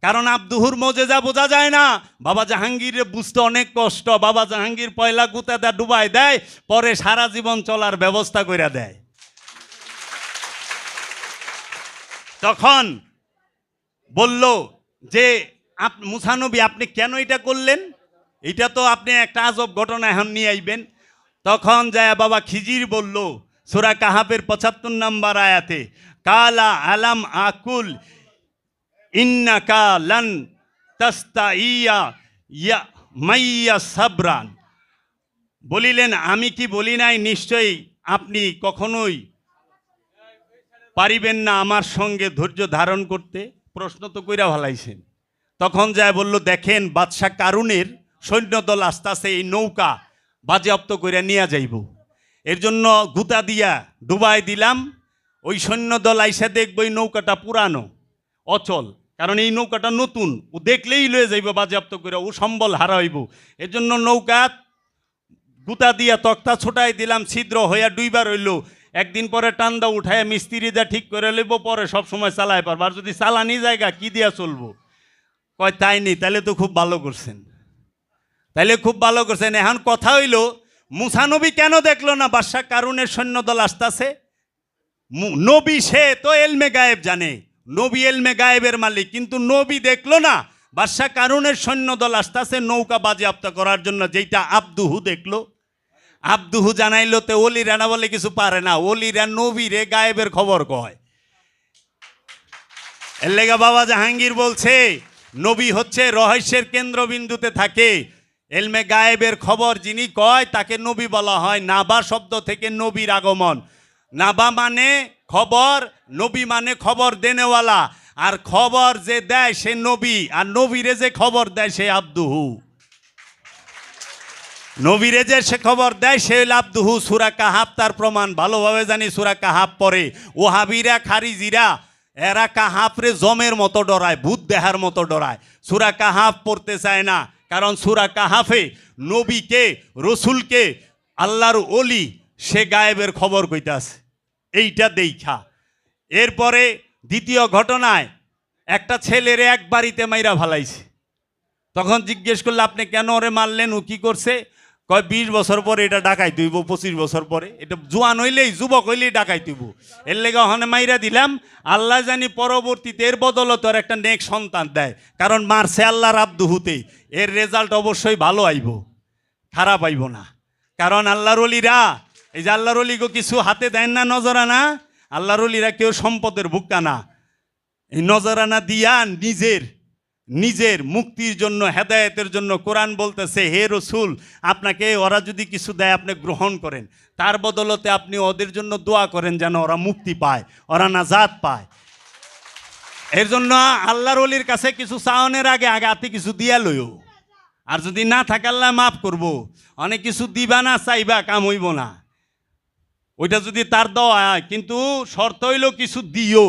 কারণ আব্দুহুর মজেজা বোঝা যায় না। বাবা জাহাঙ্গীরের বুঝতে অনেক কষ্ট। বাবা জাহাঙ্গীর পয়লা গুতা দা ডুবাই দেয়, পরে সারা জীবন চলার ব্যবস্থা করে দেয়। তখন বলল যে মুসা নবী আপনি কেন এটা করলেন? এটা তো আপনি একটা আজব ঘটনা এখন নিয়ে আইবেন। তখন যায় বাবা খিজির বলল সূরা কাহাফের ৭৫ নম্বর আয়াতে, কালা আলাম আকুল ইন্নাকা লান তাস্তাইয়া ইয়া মাইয়া সাবরান, বলিলেন আমি কি বলি নাই নিশ্চয়ই আপনি কখনোই পারিবেন না আমার সঙ্গে ধৈর্য ধারণ করতে? প্রশ্ন তো কইরা ভালাইছেন। তখন যায় বলল, দেখেন বাদশাহ কারুনের সৈন্যদল আসতেছে, এই নৌকা বাজেয়াপ্ত করে নিয়ে যাইব, এর জন্য গুতা দিয়া ডুবাই দিলাম। ওই সৈন্যদল আইসা দেখবো এই নৌকাটা পুরানো অচল, কারণ এই নৌকাটা নতুন, ও দেখলেই লয়ে যাইব বাজেয়াপ্ত করে, ও সম্বল হারাইব। এর জন্য নৌকা গুতা দিয়া তক্তা ছোটাই দিলাম, ছিদ্র হইয়া ডুইবার রইল। একদিন পরে টান্দা উঠায় মিস্ত্রি যা ঠিক করে লইব, পরে সব সময় চালাই পারবো। আর যদি চালানি জায়গা কি দিয়া চলবো? কয় তাই নি, তাইলে তো খুব ভালো করছেন, তাইলে খুব ভালো করছেন। এখন কথা হইল, মুসা নবী কেন দেখলো না বাদশাহ কারুনের সৈন্যদল আসতেছে? নবী সে তো এলমে গায়েব জানে, নবী এলমে গায়েবের মালিক, কিন্তু নবী দেখলো না বাদশাহ কারুনের সৈন্যদল আসতেছে নৌকা বাজেয়াপ্ত করার জন্য, যেটা আব্দুহু দেখলো। আব্দুহু জানাইলো, তে ওলিরা না বলে কিছু পারে না, ওলিরা নবীরে গায়েবের খবর কয়। এর লেগা বাবা জাহাঙ্গীর বলছে নবী হচ্ছে রহস্যের কেন্দ্রবিন্দুতে থাকে, এলমে গায়েবের খবর যিনি কয় তাকে নবী বলা হয়। নাবা শব্দ থেকে নবীর আগমন। নাবা মানে খবর, নবী মানে খবর দেনেওয়ালা, আর খবর যে দেয় সে নবী, আর নবীরে যে খবর দেয় সে আব্দুহু। নবীরে যে সে খবর দেয় সে আব্দুহু। সূরা কাহাফ তার প্রমাণ, ভালোভাবে জানি সূরা কাহাফ পড়ে। ওহাবিরা খারিজিরা এরা কাহাফরে জমের মতো ডরায়, ভূত দেহার মতো ডরায়, সূরা কাহাফ পড়তে চায় না। কারণ সূরা কাহাফে নবীকে রসুলকে আল্লাহর ওলি সে গায়েবের খবর কইতাছে, এইটা দেইখা। এরপরে দ্বিতীয় ঘটনায় একটা ছেলেরে এক বাড়িতে মাইরা ফালাইছে। তখন জিজ্ঞেস করলে আপনি কেন ওরে মারলেন? ও কি করছে? কয় 20 বছর পরে এটা ডাকাই তুইব, 25 বছর পরে, এটা জোয়ান হইলেই যুবক হইলেই ডাকাই তুইব, এর লেগে ওখানে মাইরা দিলাম। আল্লাহ জানি পরবর্তীতে এর বদলত আর একটা নেক সন্তান দেয়, কারণ মারছে আল্লাহর আব্দুহুতে, এর রেজাল্ট অবশ্যই ভালো আইব, খারাপ আইব না। কারণ আল্লাহর ওলিরা, এই যে আল্লাহর ওলিগো কিছু হাতে দেন না নজরানা, আল্লাহর ওলিরা কেউ সম্পদের ভুক্কা না, এই নজরানা দিয়া নিজের মুক্তির জন্য, হেদায়েতের জন্য। কোরআন বলতেছে, হে রসুল আপনাকে ওরা যদি কিছু দেয় আপনি গ্রহণ করেন, তার বদলতে আপনি ওদের জন্য দোয়া করেন যেন ওরা মুক্তি পায়, ওরা নাজাত পায়। এর জন্য আল্লাহর ওলির কাছে কিছু চাওয়ানোর আগে হাতে কিছু দিয়া লইও, আর যদি না থাকে আল্লাহ মাফ করব। অনেক কিছু দিবা না চাইবা কাম হইব না, ওইটা যদি তার দেওয়া হয়, কিন্তু শর্ত হইল কিছু দিও,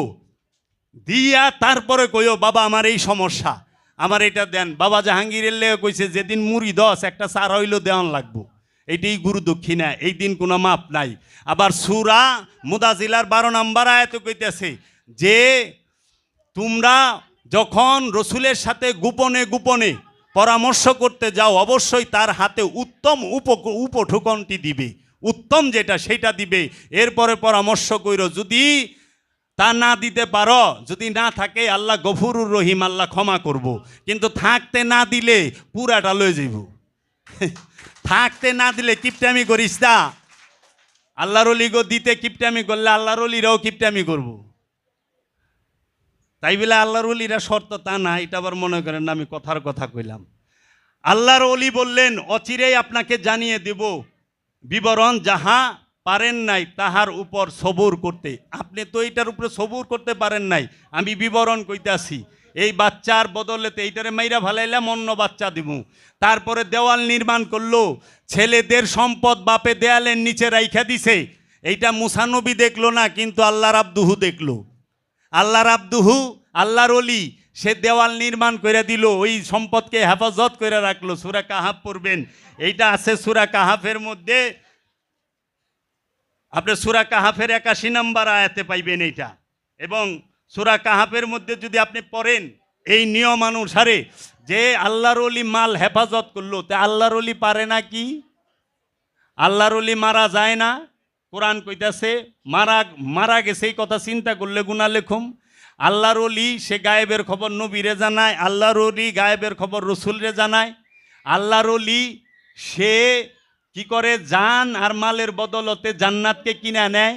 দিয়া তারপরে কইও বাবা আমার এই সমস্যা, আমার এটা দেন। বাবা জাহাঙ্গীরের লেগে কইছে যেদিন মুড়ি 10 একটা চার হইল দেওয়ান লাগবো, এইটাই গুরু দক্ষিণা, এই দিন কোনো মাপ নাই। আবার সূরা মুদাজিলার 12 নম্বর আয়াতে কইতেছে যে তোমরা যখন রসুলের সাথে গোপনে গোপনে পরামর্শ করতে যাও, অবশ্যই তার হাতে উত্তম উপঢৌকনটি দিবে, উত্তম যেটা সেটা দিবে, এরপরে পরামর্শ কইরো। যদি তা না দিতে পারো, যদি না থাকে আল্লাহ গফুরুর রহিম, আল্লাহ ক্ষমা করব। কিন্তু থাকতে না দিলে পুরাটা লয়ে যাইব। থাকতে না দিলে কিপটামি করিস না। আল্লাহর অলিগো দিতে কিপটামি করলে আল্লাহর অলিরাও কিপটামি করব। তাই বলে আল্লাহর অলিরা শর্ত তা না, এটা আবার মনে করেন না আমি কথার কথা কইলাম। আল্লাহর অলি বললেন অচিরেই আপনাকে জানিয়ে দেব বিবরণ, যাহা পারেন নাই তাহার উপর সবুর করতে। আপনি তো এইটার উপরে সবুর করতে পারেন নাই, আমি বিবরণ কইতাছি। এই বাচ্চার বদলেতে এইটারে মাইরা ভালাইলাম, অন্য বাচ্চা দিব। তারপরে দেওয়াল নির্মাণ করলো, ছেলেদের সম্পদ বাপে দেয়ালের নিচে রাইখা দিছে। এইটা মুসা নবী দেখলো না, কিন্তু আল্লাহর আব্দুহু দেখলো। আল্লাহর আব্দুহু, আল্লাহর অলি, সে দেওয়াল নির্মাণ করে দিল, ওই সম্পদকে হেফাজত করে রাখলো। সূরা কাহাফ পড়বেন, এইটা আছে সূরা কাহাফের মধ্যে, আপনি সূরা কাহাফের 81 নম্বর আয়াতে পাইবেন এইটা। এবং সূরা কাহাফের মধ্যে যদি আপনি পড়েন এই নিয়ম অনুসারে যে আল্লাহর অলি মাল হেফাজত করলো, তা আল্লাহর অলি পারে না কি? আল্লাহর অলি মারা যায় না? কোরআন কইতাছে মারা গেছে, এই কথা চিন্তা করলে গুনাহ লেখুম। আল্লাহর অলি সে গায়েবের খবর নবীরে জানায়, আল্লাহর অলি গায়েবের খবর রসুলরে জানায়। আল্লাহর অলি সে কি করে? জান আর মালের বদলতে জান্নাতকে কিনা নেয়।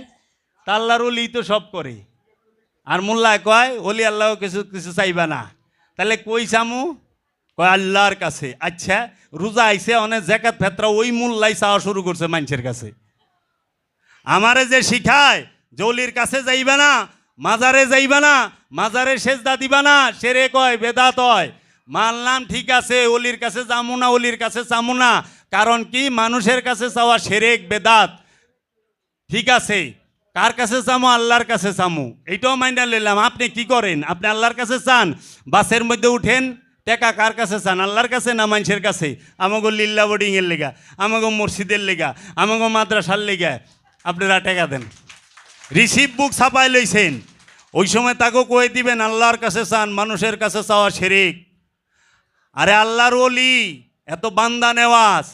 তা আল্লাহর অলি তো সব করে। আর মোল্লায় কয় অলি আল্লাহ কিছু কিছু চাইবা না। তাহলে কই চামু? কয় আল্লাহর কাছে। আচ্ছা, রোজা আইছে, অনেক জাকাত ফেতরা ওই মোল্লাই চাওয়া শুরু করছে মানুষের কাছে। আমারে যে শিখায় যে অলির কাছে যাইবা না, মাজারে যাইবা না, মাজারে সেজদা দিবা না, সেরে কয় বেদাত হয়। মানলাম ঠিক আছে, অলির কাছে যামু না, অলির কাছে চামু না। কারণ কি? মানুষের কাছে চাওয়া শিরক বেদাত। ঠিক আছে, কার কাছে চামু? আল্লাহর কাছে চামু, এইটাও মাইন্ডা লইলাম। আপনি কি করেন? আপনি আল্লাহর কাছে চান, বাসের মধ্যে উঠেন, টাকা কার কাছে চান? আল্লাহর কাছে না মানুষের কাছে? আমাগো লিল্লা বোর্ডিংয়ের লেগা, আমাগো মসজিদের লেগা, আমাগো মাদ্রাসার লেগা আপনারা টাকা দেন। রিসিভ বুক ছাপাই লইছেন, ওই সময় তাকেও কয়ে দিবেন আল্লাহর কাছে চান, মানুষের কাছে চাওয়া শিরক। আরে আল্লাহর ওলি এত বান্দা নেওয়াজ,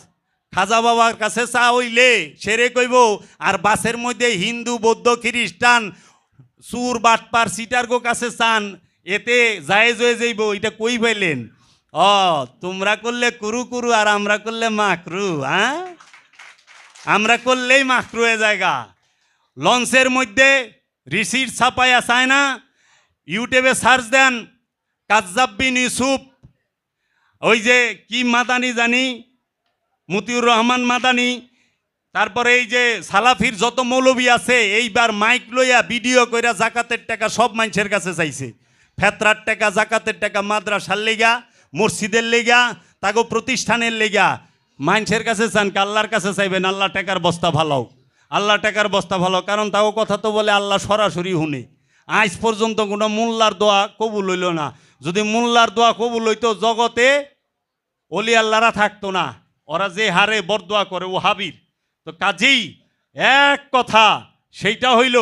খাজা বাবার কাছে চা হইলে শিরক হইব। আর বাসের মধ্যে হিন্দু, বৌদ্ধ, খ্রিস্টান, সুর, বাটপার, সিটারগো কাছে চান, এতে জায়েজ হয়ে যাইব। এটা কই পাইলেন? তোমরা করলে কুরু কুরু, আর আমরা করলে মাকরু। হ্যাঁ, আমরা করলেই মাকরু হয়ে জায়গা। লঞ্চের মধ্যে রিসিট ছাপাইয়া চায় না, ইউটিউবে সার্চ দেন কাজ্জাব বিন ইউসুফ, ওই যে কি মাদানি জানি, মতিউর রহমান মাদানি, তারপরে এই যে সালাফির যত মৌলবী আছে, এইবার মাইক লইয়া ভিডিও কইরা জাকাতের টাকা সব মানুষের কাছে চাইছে। ফেতরার টাকা, জাকাতের টাকা, মাদ্রাসার লেগা, মসজিদের লেগা, তাগো প্রতিষ্ঠানের লেগা মানুষের কাছে চান। আল্লাহর কাছে চাইবেন আল্লাহ টাকার বস্তা ভালো, আল্লাহ টাকার বস্তা ভালো। কারণ তাও কথা তো বলে আল্লাহ সরাসরি শুনে। আজ পর্যন্ত কোনো মোল্লার দোয়া কবুল হইল না। যদি মোল্লার দোয়া কবুল হইতো, জগতে অলি আল্লাহরা থাকতো না। ওরা যে হারে বরদোয়া করে ও হাবির। তো কাজেই এক কথা, সেইটা হইল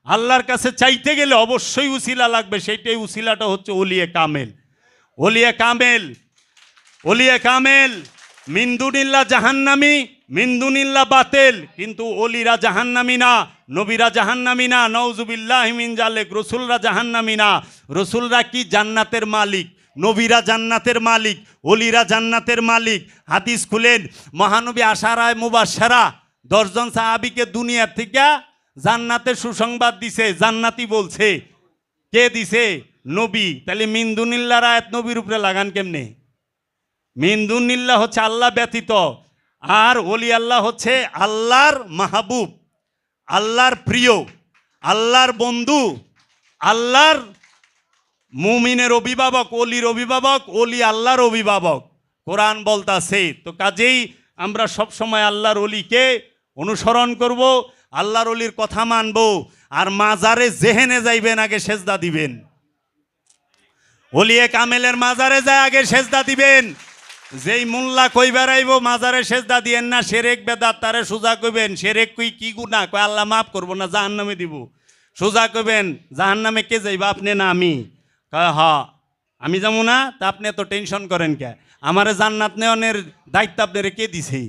আল্লাহর কাছে চাইতে গেলে অবশ্যই উসিলা লাগবে। সেইটাই উসিলাটা হচ্ছে ওলিয়ে কামেল। ওলিয়ে কামেল, ওলিয়ে কামেল মিন্দুনিল্লা জাহান্নামি, মিন্দুনিল্লা বাতেল। কিন্তু অলিরা জাহান্নামি না, নবীরা জাহান্নামি না, নওজুবিল্লাহি মিন জালিক। রসুলরা জাহান্নামি না। রসুলরা কি? জান্নাতের মালিক। নবীরা জান্নাতের মালিক, অলিরা জান্নাতের মালিক। হাদিস খুলেন, মহানবী আশারায় মুবাশশারা 10 জন সাহাবীকে দুনিয়ার থেকে জান্নাতের সুসংবাদ দিছে, জান্নাতি বলছে। কে দিছে? নবী। তাহলে মিন্দুনিল্লার আয়াত নবীর উপরে লাগান কেমনে? মিন্দুনিল্লাহ হচ্ছে আল্লাহ ব্যতীত, আর ওলি আল্লাহ হচ্ছে আল্লাহর মাহবুব, আল্লাহর প্রিয়, আল্লাহর বন্ধু, আল্লাহর মুমিনের অভিভাবক, অলির অভিভাবক, অলি আল্লাহর অভিভাবক। কোরআন বলতাছে। তো কাজেই আমরা সব সময় আল্লাহর ওলিকে অনুসরণ করব, আল্লাহর ওলির কথা মানব, আর মাজারে যেহেনে যাইবেন আগে সেজদা দিবেন। ওলিয়ে কামেলের মাজারে যায় আগে সেজদা দিবেন। যেই মোল্লা কই বেড়াইব মাজারে সেজদা দিয়েন না, সেরেক বেদাত, তারে সোজা কইবেন সেরেক কই কি গুনাহ, কয় আল্লাহ মাফ করবো না, জাহান্নামে দিব। সোজা কইবেন জাহান্নামে কে যাইবা, আপনি না আমি? কয় হ আমি যাবো না। তা আপনি এত টেনশন করেন কে? আমারে জান্নাত নেওয়ানের দায়িত্ব আপনারে কে দিছে?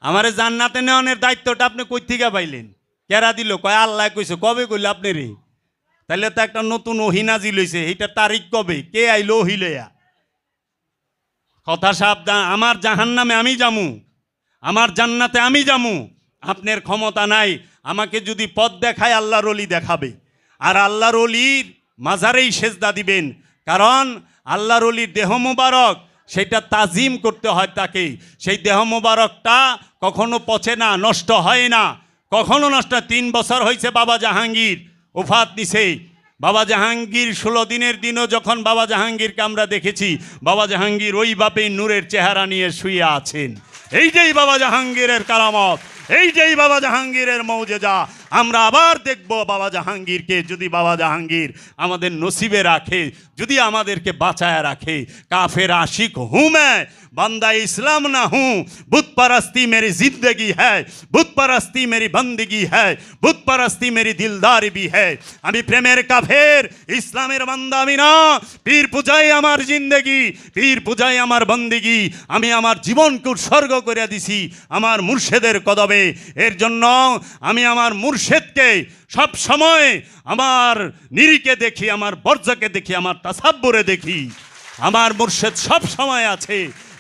আমারে জান্নাতে নেওয়ানের দায়িত্বটা আপনি কই থেকে পাইলেন? কেরা দিল? কয় আল্লাহ কইছে। কবে কইল আপনি রে? তাইলে তো একটা নতুন ওহী নাজিল হইছে, এইটা তারিখ কবে? কে আইলো ওহী লইয়া? কথা সাবধান। আমার জাহান্নামে আমি যামু, আমার জান্নাতে আমি যামু। আপনার ক্ষমতা নাই। আমাকে যদি পথ দেখায় আল্লাহর ওলি দেখাবে, আর আল্লাহর ওলির মাজারেই সেজদা দিবেন। কারণ আল্লাহর ওলির দেহ মোবারক সেটা তাজিম করতে হয় তাকে। সেই দেহ মোবারকটা কখনো পচে না, নষ্ট হয় না, কখনো নষ্ট। 3 বছর হয়েছে বাবা জাহাঙ্গীর ওফাত নিছে। বাবা জাহাঙ্গীর 16 দিনের দিনও যখন বাবা জাহাঙ্গীরকে আমরা দেখেছি, বাবা জাহাঙ্গীর ওই বাপেই নূরের চেহারা নিয়ে শুয়ে আছেন। এই যেই বাবা জাহাঙ্গীরের কারামত, এই যেই বাবা জাহাঙ্গীরের মৌজেজা। আমরা আবার দেখব বাবা জাহাঙ্গীরকে, যদি বাবা জাহাঙ্গীর আমাদের নসিবে রাখে, যদি আমাদেরকে বাঁচায় রাখে। কাফের আशिक हूँ मैं, बंदा इस्लाम ना हूँ। बुत परस्ती मेरी जिंदगी है, बुत परस्ती मेरी बंदगी है, बुत परस्ती मेरी दिलदारी भी है। আমি প্রেমের কাফের, ইসলামের বান্দা আমি না। পীর পূজাই আমার জিন্দগি, পীর পূজাই আমার বন্দেগি। আমি আমার জীবনকে উৎসর্গ করে দিছি আমার মুর্শেদের কদমে। এর জন্য আমি আমার মুর্শেদকে সব সময় আমার নিরিকে দেখি, আমার বর্জকে দেখি, আমার তাসাব্বুরে দেখি। আমার মুর্শেদ সব সময় আছে।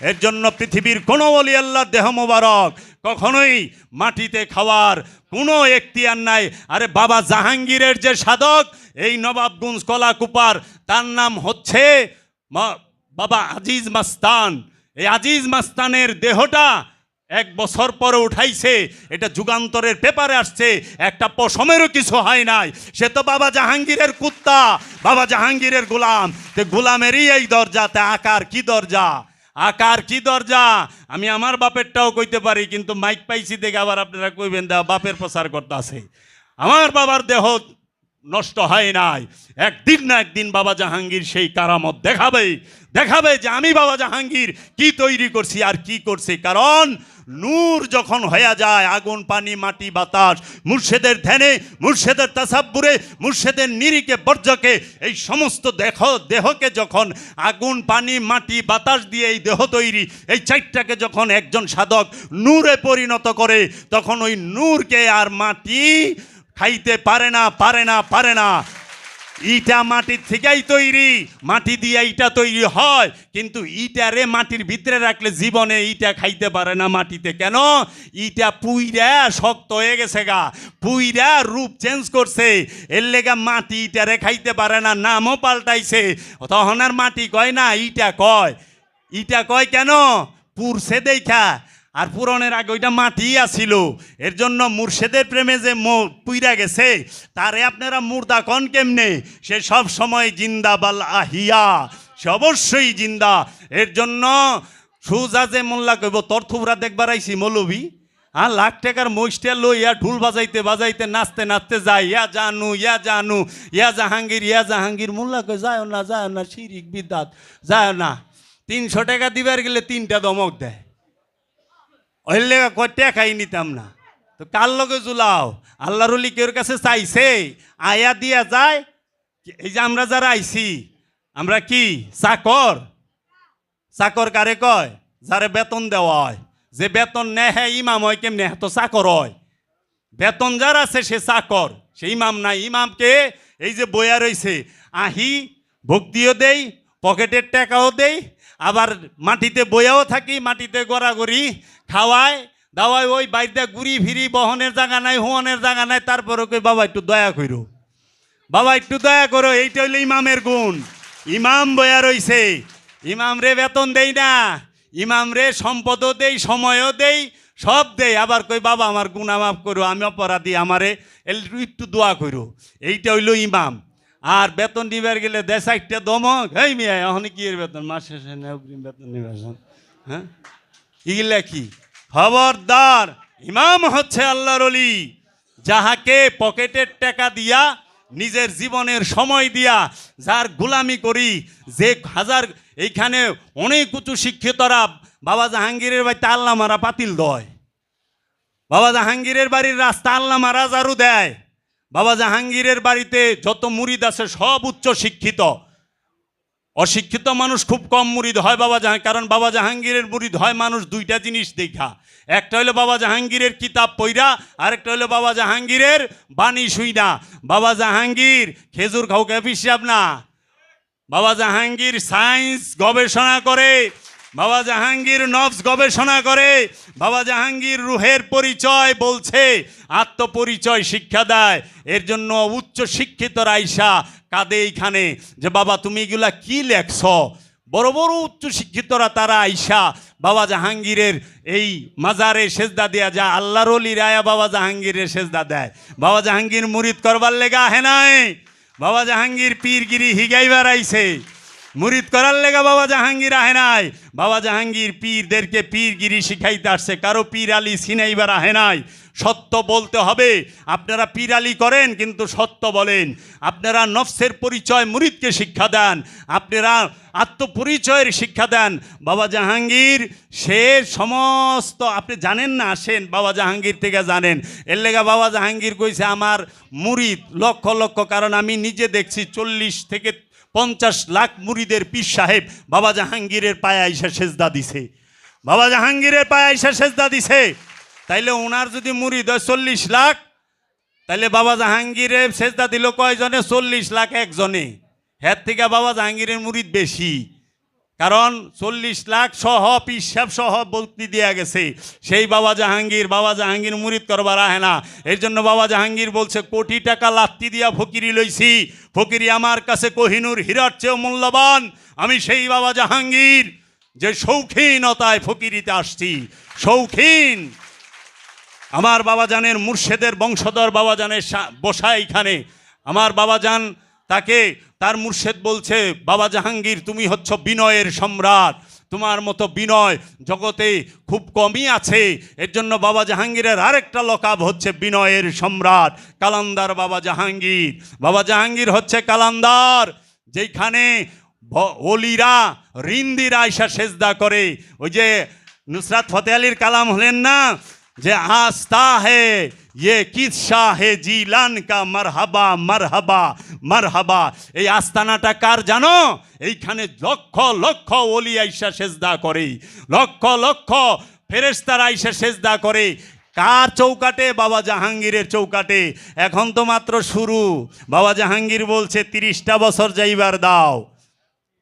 এর জন্য পৃথিবীর কোনো ওলি আল্লাহর দেহ মোবারক কখনোই মাটিতে খাওয়ার কোনো এখতিয়ার নাই। আরে বাবা জাহাঙ্গীরের যে সাধক এই নবাবগঞ্জ কলাকুপার, তার নাম হচ্ছে বাবা আজিজ মাস্তান। এই আজিজ মাস্তানের দেহটা 1 বছর পরে উঠাইছে, এটা যুগান্তরের পেপারে আসছে। একটা পশমেরও কিছু হয় নাই। সে তো বাবা জাহাঙ্গীরের কুত্তা, বাবা জাহাঙ্গীরের গোলাম। তে গোলামেরই এই দরজা, তে আকার কি দরজা, আকার কি দরজা। আমি আমার বাপেরটাও কইতে পারি, কিন্তু মাইক পাইছি দেখে আবার আপনারা কইবেন দেওয়া বাপের প্রচার করতে আছে। আমার বাবার দেহ নষ্ট হয় নাই। একদিন না একদিন বাবা জাহাঙ্গীর সেই কারামত দেখাবে, দেখাবে যে আমি বাবা জাহাঙ্গীর কি তৈরি করছি আর কি করছি। কারণ নূর যখন হয়ে যায়, আগুন পানি মাটি বাতাস, মুর্শেদের ধ্যানে, মুর্শেদের তাসাব্বুরে, মুর্শেদের নিরিকে বর্জকে, এই সমস্ত দেহকে যখন আগুন পানি মাটি বাতাস দিয়ে এই দেহ তৈরি, এই 4টাকে যখন একজন সাধক নূরে পরিণত করে, তখন ওই নূরকে আর মাটি খাইতে পারে না, পারে না, পারে না। ইটা মাটির থেকেই তৈরি, মাটি দিয়ে ইটা তৈরি হয়, কিন্তু ইটারে মাটির ভিতরে রাখলে জীবনে ইটা খাইতে পারে না মাটিতে। কেন? ইটা পুইরা শক্ত হয়ে গেছে গা, পুইরা রূপ চেঞ্জ করছে। এর লেগা মাটি ইটারে খাইতে পারে না, নামও পাল্টাইছে। তখন আর মাটি কয় না, ইটা কয়। ইটা কয় কেন? পুরছে দেখা। আর পুরনের আগে ওইটা মাটি আসিল। এর জন্য মুর্শেদের প্রেমে যে পুইরা গেছে, তারে আপনারা মুর্দা কন কেমনে? সে সব সময় জিন্দা বাল আহিয়া, সে অবশ্যই জিন্দা। এর জন্য সুজা যে মোল্লা কইব তোর থুবরা দেখবার আইছি মৌলবি, আর লাখ টাকার মহিষটা লইয়া ঢুল বাজাইতে বাজাইতে নাচতে নাচতে যায়, ইয়া জানু, ইয়া জানু, ইয়া জাহাঙ্গীর, ইয়া জাহাঙ্গীর। মোল্লা কই যায় না, যায় না, শিরিক বিদাত, যায় না। 300 টাকা দিবার গেলে 3টা ধমক দেয়। ওই লেগা কয়টা খাই নিতাম না। তো কার লগে জুলাও? আল্লাহর ওলি কেউর কাছে চাইছে? আয়া দিয়া যায়। এই যে আমরা যারা আইছি, আমরা কি চাকর? চাকর কারে কয়? যারে বেতন দেওয়া হয়। যে বেতন নেয় হ্যাঁ ইমাম হয় কেমনে? হ্যাঁ তো চাকর হয়। বেতন যার আছে সে চাকর, সে ইমাম নাই। ইমামকে এই যে বইয়া রইছে, আহি ভক্তিও দেই, পকেটের টাকাও দেই, আবার মাটিতে বইয়াও থাকি, মাটিতে গড়াগড়ি খাওয়ায় দাওয়ায়, ওই বাইরটা ঘুরি ফিরি, বহনের জায়গা নাই, হুয়নের জায়গা নাই। তারপরে কই বাবা একটু দয়া করো, বাবা একটু দয়া করো। এইটা হইলো ইমামের গুণ। ইমাম বইয়া রইছে, ইমাম রে বেতন দেই না, ইমাম রে সম্পদও দেই, সময়ও দেই, সব দেই। আবার কই বাবা আমার গুনাহ মাফ করো, আমি অপরাধী, আমারে একটু দোয়া করো। এইটা হইলো ইমাম। আর বেতন নিবার গেলে 4টা দমক, এই মিয়া এখন কি এর বেতন? মাস শেষে অগ্রিম বেতন নিবার হ্যাঁ, এগুলা কি? খবরদার, ইমাম হচ্ছে আল্লাহর ওলি, যাহাকে পকেটের টাকা দিয়া, নিজের জীবনের সময় দিয়া যার গোলামি করি, যে হাজার এইখানে অনেক উঁচু শিক্ষিতরা বাবা জাহাঙ্গীরের বাড়িতে আল্লাহ মারা পাতিল দেয়, বাবা জাহাঙ্গীরের বাড়ির রাস্তা আল্লাহ মারা ঝাড়ু দেয়, বাবা জাহাঙ্গীরের বাড়িতে যত মুরিদ আছে সব উচ্চ শিক্ষিত, অশিক্ষিত মানুষ খুব কম মুরিদ হয় বাবা জাহাঙ্গীর। কারণ বাবা জাহাঙ্গীরের মুরিদ হয় মানুষ দুইটা জিনিস দেখা, একটা হলো বাবা জাহাঙ্গীরের কিতাব পইরা, আরেকটা হলো বাবা জাহাঙ্গীরের বাণী শুইনা। বাবা জাহাঙ্গীর খেজুর খাওকে হিসাব না, বাবা জাহাঙ্গীর সায়েন্স গবেষণা করে, বাবা জাহাঙ্গীর নফস গবেষণা করে, বাবা জাহাঙ্গীর রুহের পরিচয় বলছে, আত্মপরিচয় শিক্ষা দেয়। এর জন্য উচ্চ শিক্ষিতরা আইসা কাঁদে এইখানে যে বাবা তুমি এগুলা কি লেখছ। বড় বড় উচ্চ শিক্ষিতরা তারা আইসা বাবা জাহাঙ্গীরের এই মাজারে সেজদা দেয়া যা আল্লাহর ওলি রায়া বাবা জাহাঙ্গীরের সেজদা দেয়। বাবা জাহাঙ্গীর মুরিদ করবার লেগা আহে নাই, বাবা জাহাঙ্গীর পীরগিরি হিগাইবার আইছে, মুরিদ করার লেগা বাবা জাহাঙ্গীর আহে নাই। বাবা জাহাঙ্গীর পীরদেরকে পীরগিরি শিখাইতে আসছে, কারো পীর আলী সিনাইবার আহে নাই। সত্য বলতে হবে, আপনারা পীর আলী করেন কিন্তু সত্য বলেন, আপনারা নফসের পরিচয় মুরিদকে শিক্ষা দেন, আপনারা আত্মপরিচয়ের শিক্ষা দেন। বাবা জাহাঙ্গীর সে সমস্ত আপনি জানেন না, আসেন বাবা জাহাঙ্গীর থেকে জানেন। এর লেগা বাবা জাহাঙ্গীর কইছে আমার মুরিদ লক্ষ লক্ষ, কারণ আমি নিজে দেখছি 40 থেকে 50 লাখ মুরিদের পীর সাহেব বাবা জাহাঙ্গীরের পায়ে আইসা সেজদা দিছে, বাবা জাহাঙ্গীরের পায়ে আইসা সেজদা দিছে। তাইলে ওনার যদি মুরিদ হয় 40 লাখ, তাইলে বাবা জাহাঙ্গীরের সেজদা দিল কয়জনে? 40 লাখ একজনে। হ্যার থেকে বাবা জাহাঙ্গীরের মুরিদ বেশি, কারণ 40 লাখ সহ পীর সাহেব সহ বলতি দেয়া গেছে। সেই বাবা জাহাঙ্গীর মুরিদ করবার আহে না। এর জন্য বাবা জাহাঙ্গীর বলছে কোটি টাকা লাত্তি দিয়া ফকিরি লইছি, ফকিরি আমার কাছে কোহিনুর হীরার চেয়েও মূল্যবান। আমি সেই বাবা জাহাঙ্গীর যে শৌখিনতায় ফকিরিতে আসছি, শৌখিন। আমার বাবাজানের মুর্শেদের বংশধর বাবাজানের বসা এইখানে, আমার বাবাজান তাকে তার মুর্শেদ বলছে বাবা জাহাঙ্গীর তুমি হচ্ছ বিনয়ের সম্রাট, তোমার মতো বিনয় জগতে খুব কমই আছে। এর জন্য বাবা জাহাঙ্গীরের আরেকটা লকাব হচ্ছে বিনয়ের সম্রাট, কালান্দার বাবা জাহাঙ্গীর। বাবা জাহাঙ্গীর হচ্ছে কালান্দার, যেখানে ওলিরা রিন্দিরা আয়সা সেজদা করে। ওই যে নুসরাত ফতে আলীর কালাম হলেন না যে আস্তা হে ये किस्सा है জিলান কা মারহাবা মারহাবা মারহাবা। এই আস্তানাটা কার জানো? এইখানে লক্ষ লক্ষ ওলি আইসা সেজদা করে, লক্ষ লক্ষ ফেরেশতারা আইসা সেজদা করে। কার চৌকাটে? বাবা জাহাঙ্গীরের চৌকাটে। এখন তো মাত্র শুরু। বাবা জাহাঙ্গীর বলছে 30টা বছর যাইবার দাও,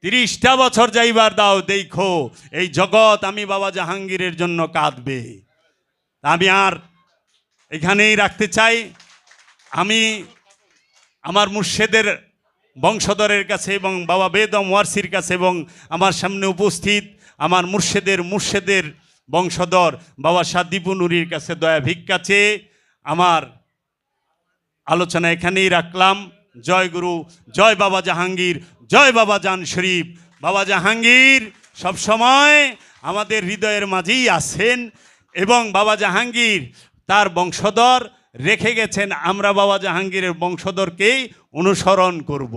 30টা বছর যাইবার দাও, দেখো এই জগৎ আমি বাবা জাহাঙ্গীরের জন্য কাঁদবে। আমি আর এখানেই রাখতে চাই। আমি আমার মুর্শেদের বংশধরের কাছে এবং বাবা বেদম ওয়ারসির কাছে এবং আমার সামনে উপস্থিত আমার মুর্শেদের বংশধর বাবা সাদ্দীপু নুরির কাছে দয়া ভিক্ষা চেয়ে আমার আলোচনা এখানেই রাখলাম। জয় গুরু, জয় বাবা জাহাঙ্গীর, জয় বাবা জান শরীফ। বাবা জাহাঙ্গীর সবসময় আমাদের হৃদয়ের মাঝেই আছেন এবং বাবা জাহাঙ্গীর তার বংশধর রেখে গেছেন। আমরা বাবা জাহাঙ্গীরের বংশধরকেই অনুসরণ করব।